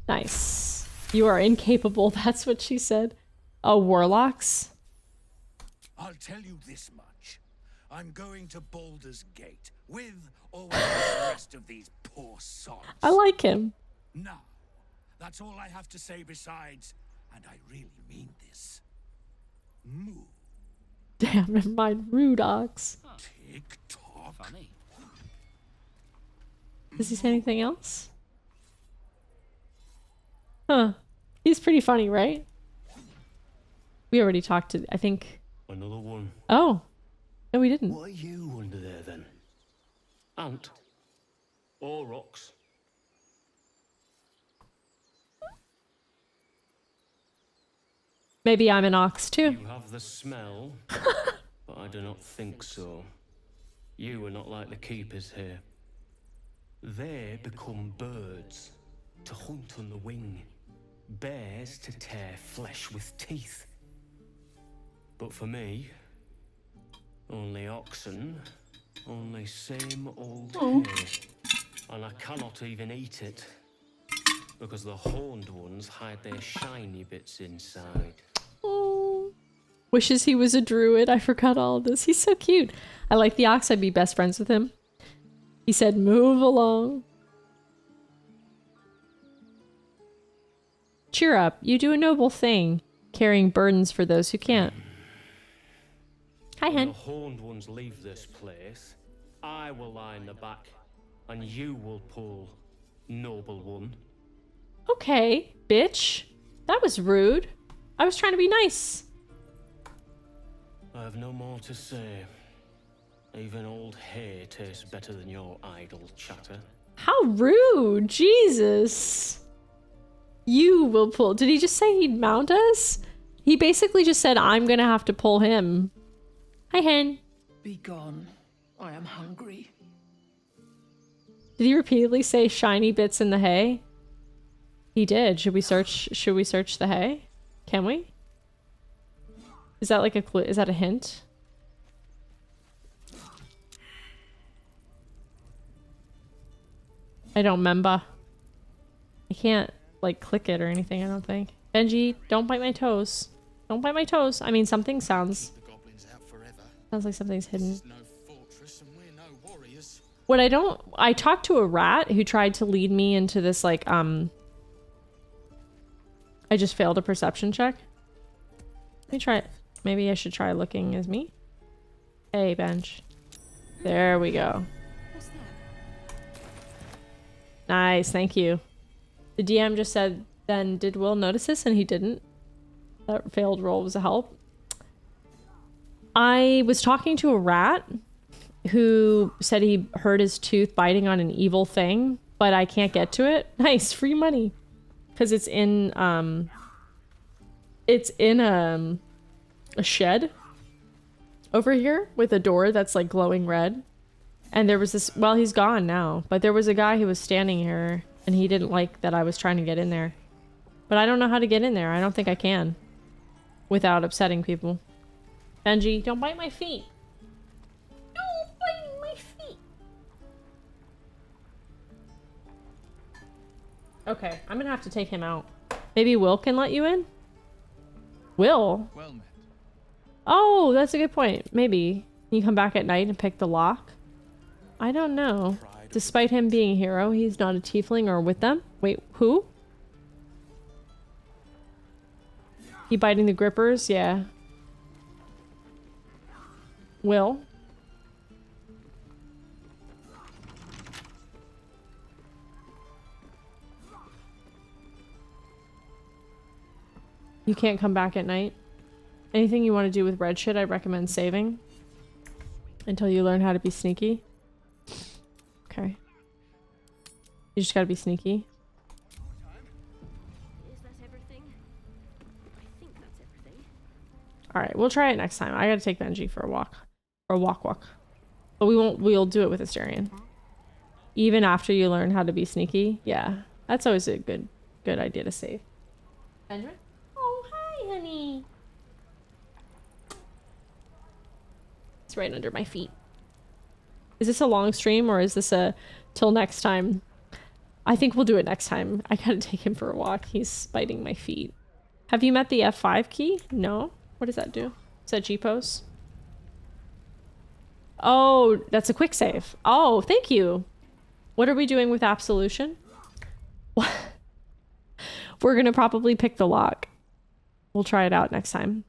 Nice. You are incapable, that's what she said. Oh, warlocks? I'll tell you this much. I'm going to Baldur's Gate, with or without the rest of these poor sods. I like him. Now, that's all I have to say besides, and I really mean this. Moo. Damn, never mind. Rude ox. Tick tock. Funny. Does he say anything else? Huh. He's pretty funny, right? We already talked to, I think... Another one. Oh. No, we didn't. What are you under there, then? Ant? Or rocks? Maybe I'm an ox, too. You have the smell, but I do not think so. You are not like the keepers here. They become birds, to hunt on the wing. Bears to tear flesh with teeth. But for me, only oxen, only same old hay. And I cannot even eat it, because the horned ones hide their shiny bits inside. Oh. Wishes he was a druid. I forgot all of this. He's so cute. I like the ox. I'd be best friends with him. He said, move along. Cheer up. You do a noble thing, carrying burdens for those who can't. Hi, When hen. the horned ones leave this place, I will lie in the back, and you will pull, noble one. Okay, bitch. That was rude. I was trying to be nice. I have no more to say. Even old hay tastes better than your idle chatter. How rude. Jesus. You will pull. Did he just say he'd mount us? He basically just said, I'm gonna have to pull him. Hi, hen. Be gone. I am hungry. Did he repeatedly say shiny bits in the hay? He did. Should we search the hay? Can we? Is that like a clue? Is that a hint? I don't remember. I can't like click it or anything, I don't think. Benji, don't bite my toes. Don't bite my toes. I mean, something sounds like something's hidden. What I talked to a rat who tried to lead me into this like I just failed a perception check. Let me try it. Maybe I should try looking as me. Hey, bench. There we go. Nice, thank you. The DM just said, then did Will notice this? And he didn't. That failed roll was a help. I was talking to a rat who said he hurt his tooth biting on an evil thing, but I can't get to it. Nice, free money. Because it's in a shed over here with a door that's like glowing red. And there was this, well, he's gone now, but there was a guy who was standing here and he didn't like that I was trying to get in there. But I don't know how to get in there. I don't think I can without upsetting people. Benji, don't bite my feet. Don't bite my feet. Okay, I'm gonna have to take him out. Maybe Will can let you in? Will? Well met. Oh, that's a good point. Maybe. Can you come back at night and pick the lock? I don't know. Despite him being a hero, he's not a tiefling or with them. Wait, who? He biting the grippers? Yeah. Will? You can't come back at night? Anything you want to do with red shit, I recommend saving. Until you learn how to be sneaky. Okay. You just gotta be sneaky. Alright, we'll try it next time. I gotta take Benji for a walk. Or walk. But we'll do it with Asterion. Even after you learn how to be sneaky. Yeah. That's always a good idea to save. Benjamin? Oh, hi, honey. It's right under my feet. Is this a long stream or is this a till next time? I think we'll do it next time. I gotta take him for a walk. He's biting my feet. Have you met the F5 key? No? What does that do? Is that G-pose? Oh, that's a quick save. Oh, thank you. What are we doing with Absolution? We're gonna probably pick the lock. We'll try it out next time.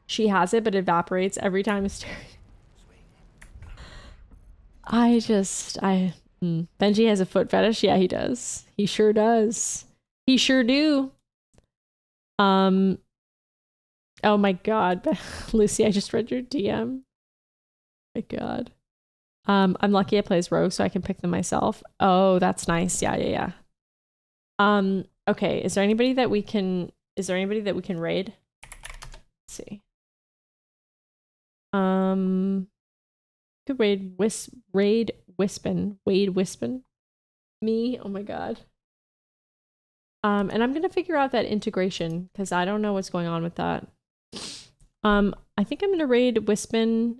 She has it, but it evaporates every time it's Benji has a foot fetish. Yeah, he does. He sure does. He sure do. Oh my god. Lucy, I just read your DM. My god. I'm lucky I play as rogue so I can pick them myself. Oh, that's nice. Yeah. Okay, is there anybody that we can raid? Let's see. Could raid Wispin. Wade Wispin. Me? Oh my god. And I'm gonna figure out that integration because I don't know what's going on with that. I think I'm gonna raid Wispin,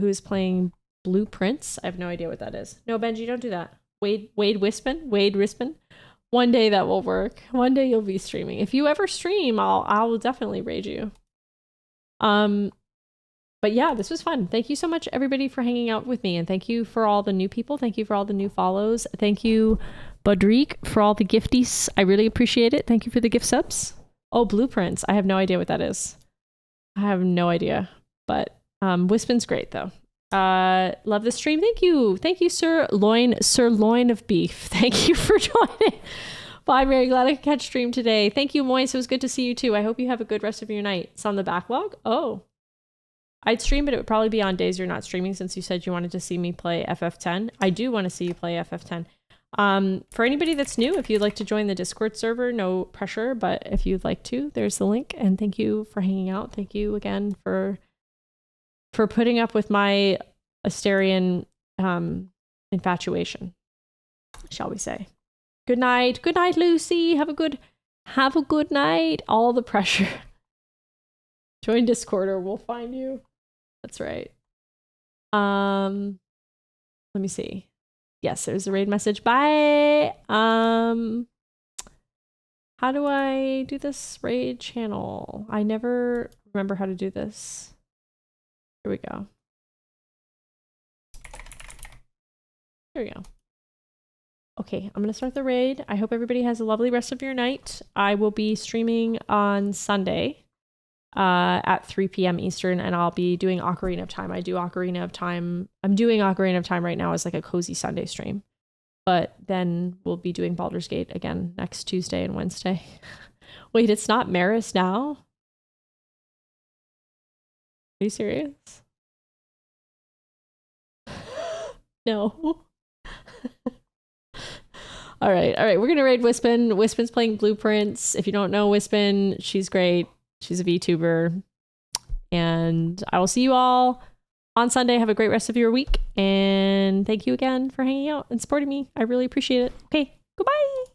who's playing Blueprints. I have no idea what that is. No, Benji, don't do that. Wade Wispin. One day that will work. One day you'll be streaming. If you ever stream, I'll definitely raid you. But yeah, this was fun. Thank you so much, everybody, for hanging out with me. And thank you for all the new people. Thank you for all the new follows. Thank you, Budreek, for all the gifties. I really appreciate it. Thank you for the gift subs. Oh, Blueprints. I have no idea what that is. I have no idea. But Wispin's great, though. Love the stream. Thank you. Thank you, Sir Loin of Beef. Thank you for joining. Bye, Mary. Glad I could catch stream today. Thank you, Moise. It was good to see you, too. I hope you have a good rest of your night. It's on the backlog? Oh. I'd stream, but it would probably be on days you're not streaming since you said you wanted to see me play FF10. I do want to see you play FF10. For anybody that's new, if you'd like to join the Discord server, no pressure, but if you'd like to, there's the link. And thank you for hanging out. Thank you again for putting up with my Asterion infatuation, shall we say. Good night. Good night, Lucy. Have a good night. All the pressure. Join Discord or we'll find you. That's right. Let me see. Yes, there's a raid message. Bye. How do I do this raid channel? I never remember how to do this. Here we go. Here we go. Okay, I'm going to start the raid. I hope everybody has a lovely rest of your night. I will be streaming on Sunday at 3 p.m. Eastern, and I'll be doing Ocarina of Time. I do Ocarina of Time. I'm doing Ocarina of Time right now as like a cozy Sunday stream. But then we'll be doing Baldur's Gate again next Tuesday and Wednesday. Wait, it's not Merisnow? Are you serious? No. All right. We're going to raid Wispin. Wispin's playing Blueprints. If you don't know Wispin, she's great. She's a VTuber. And I will see you all on Sunday. Have a great rest of your week. And thank you again for hanging out and supporting me. I really appreciate it. Okay. Goodbye.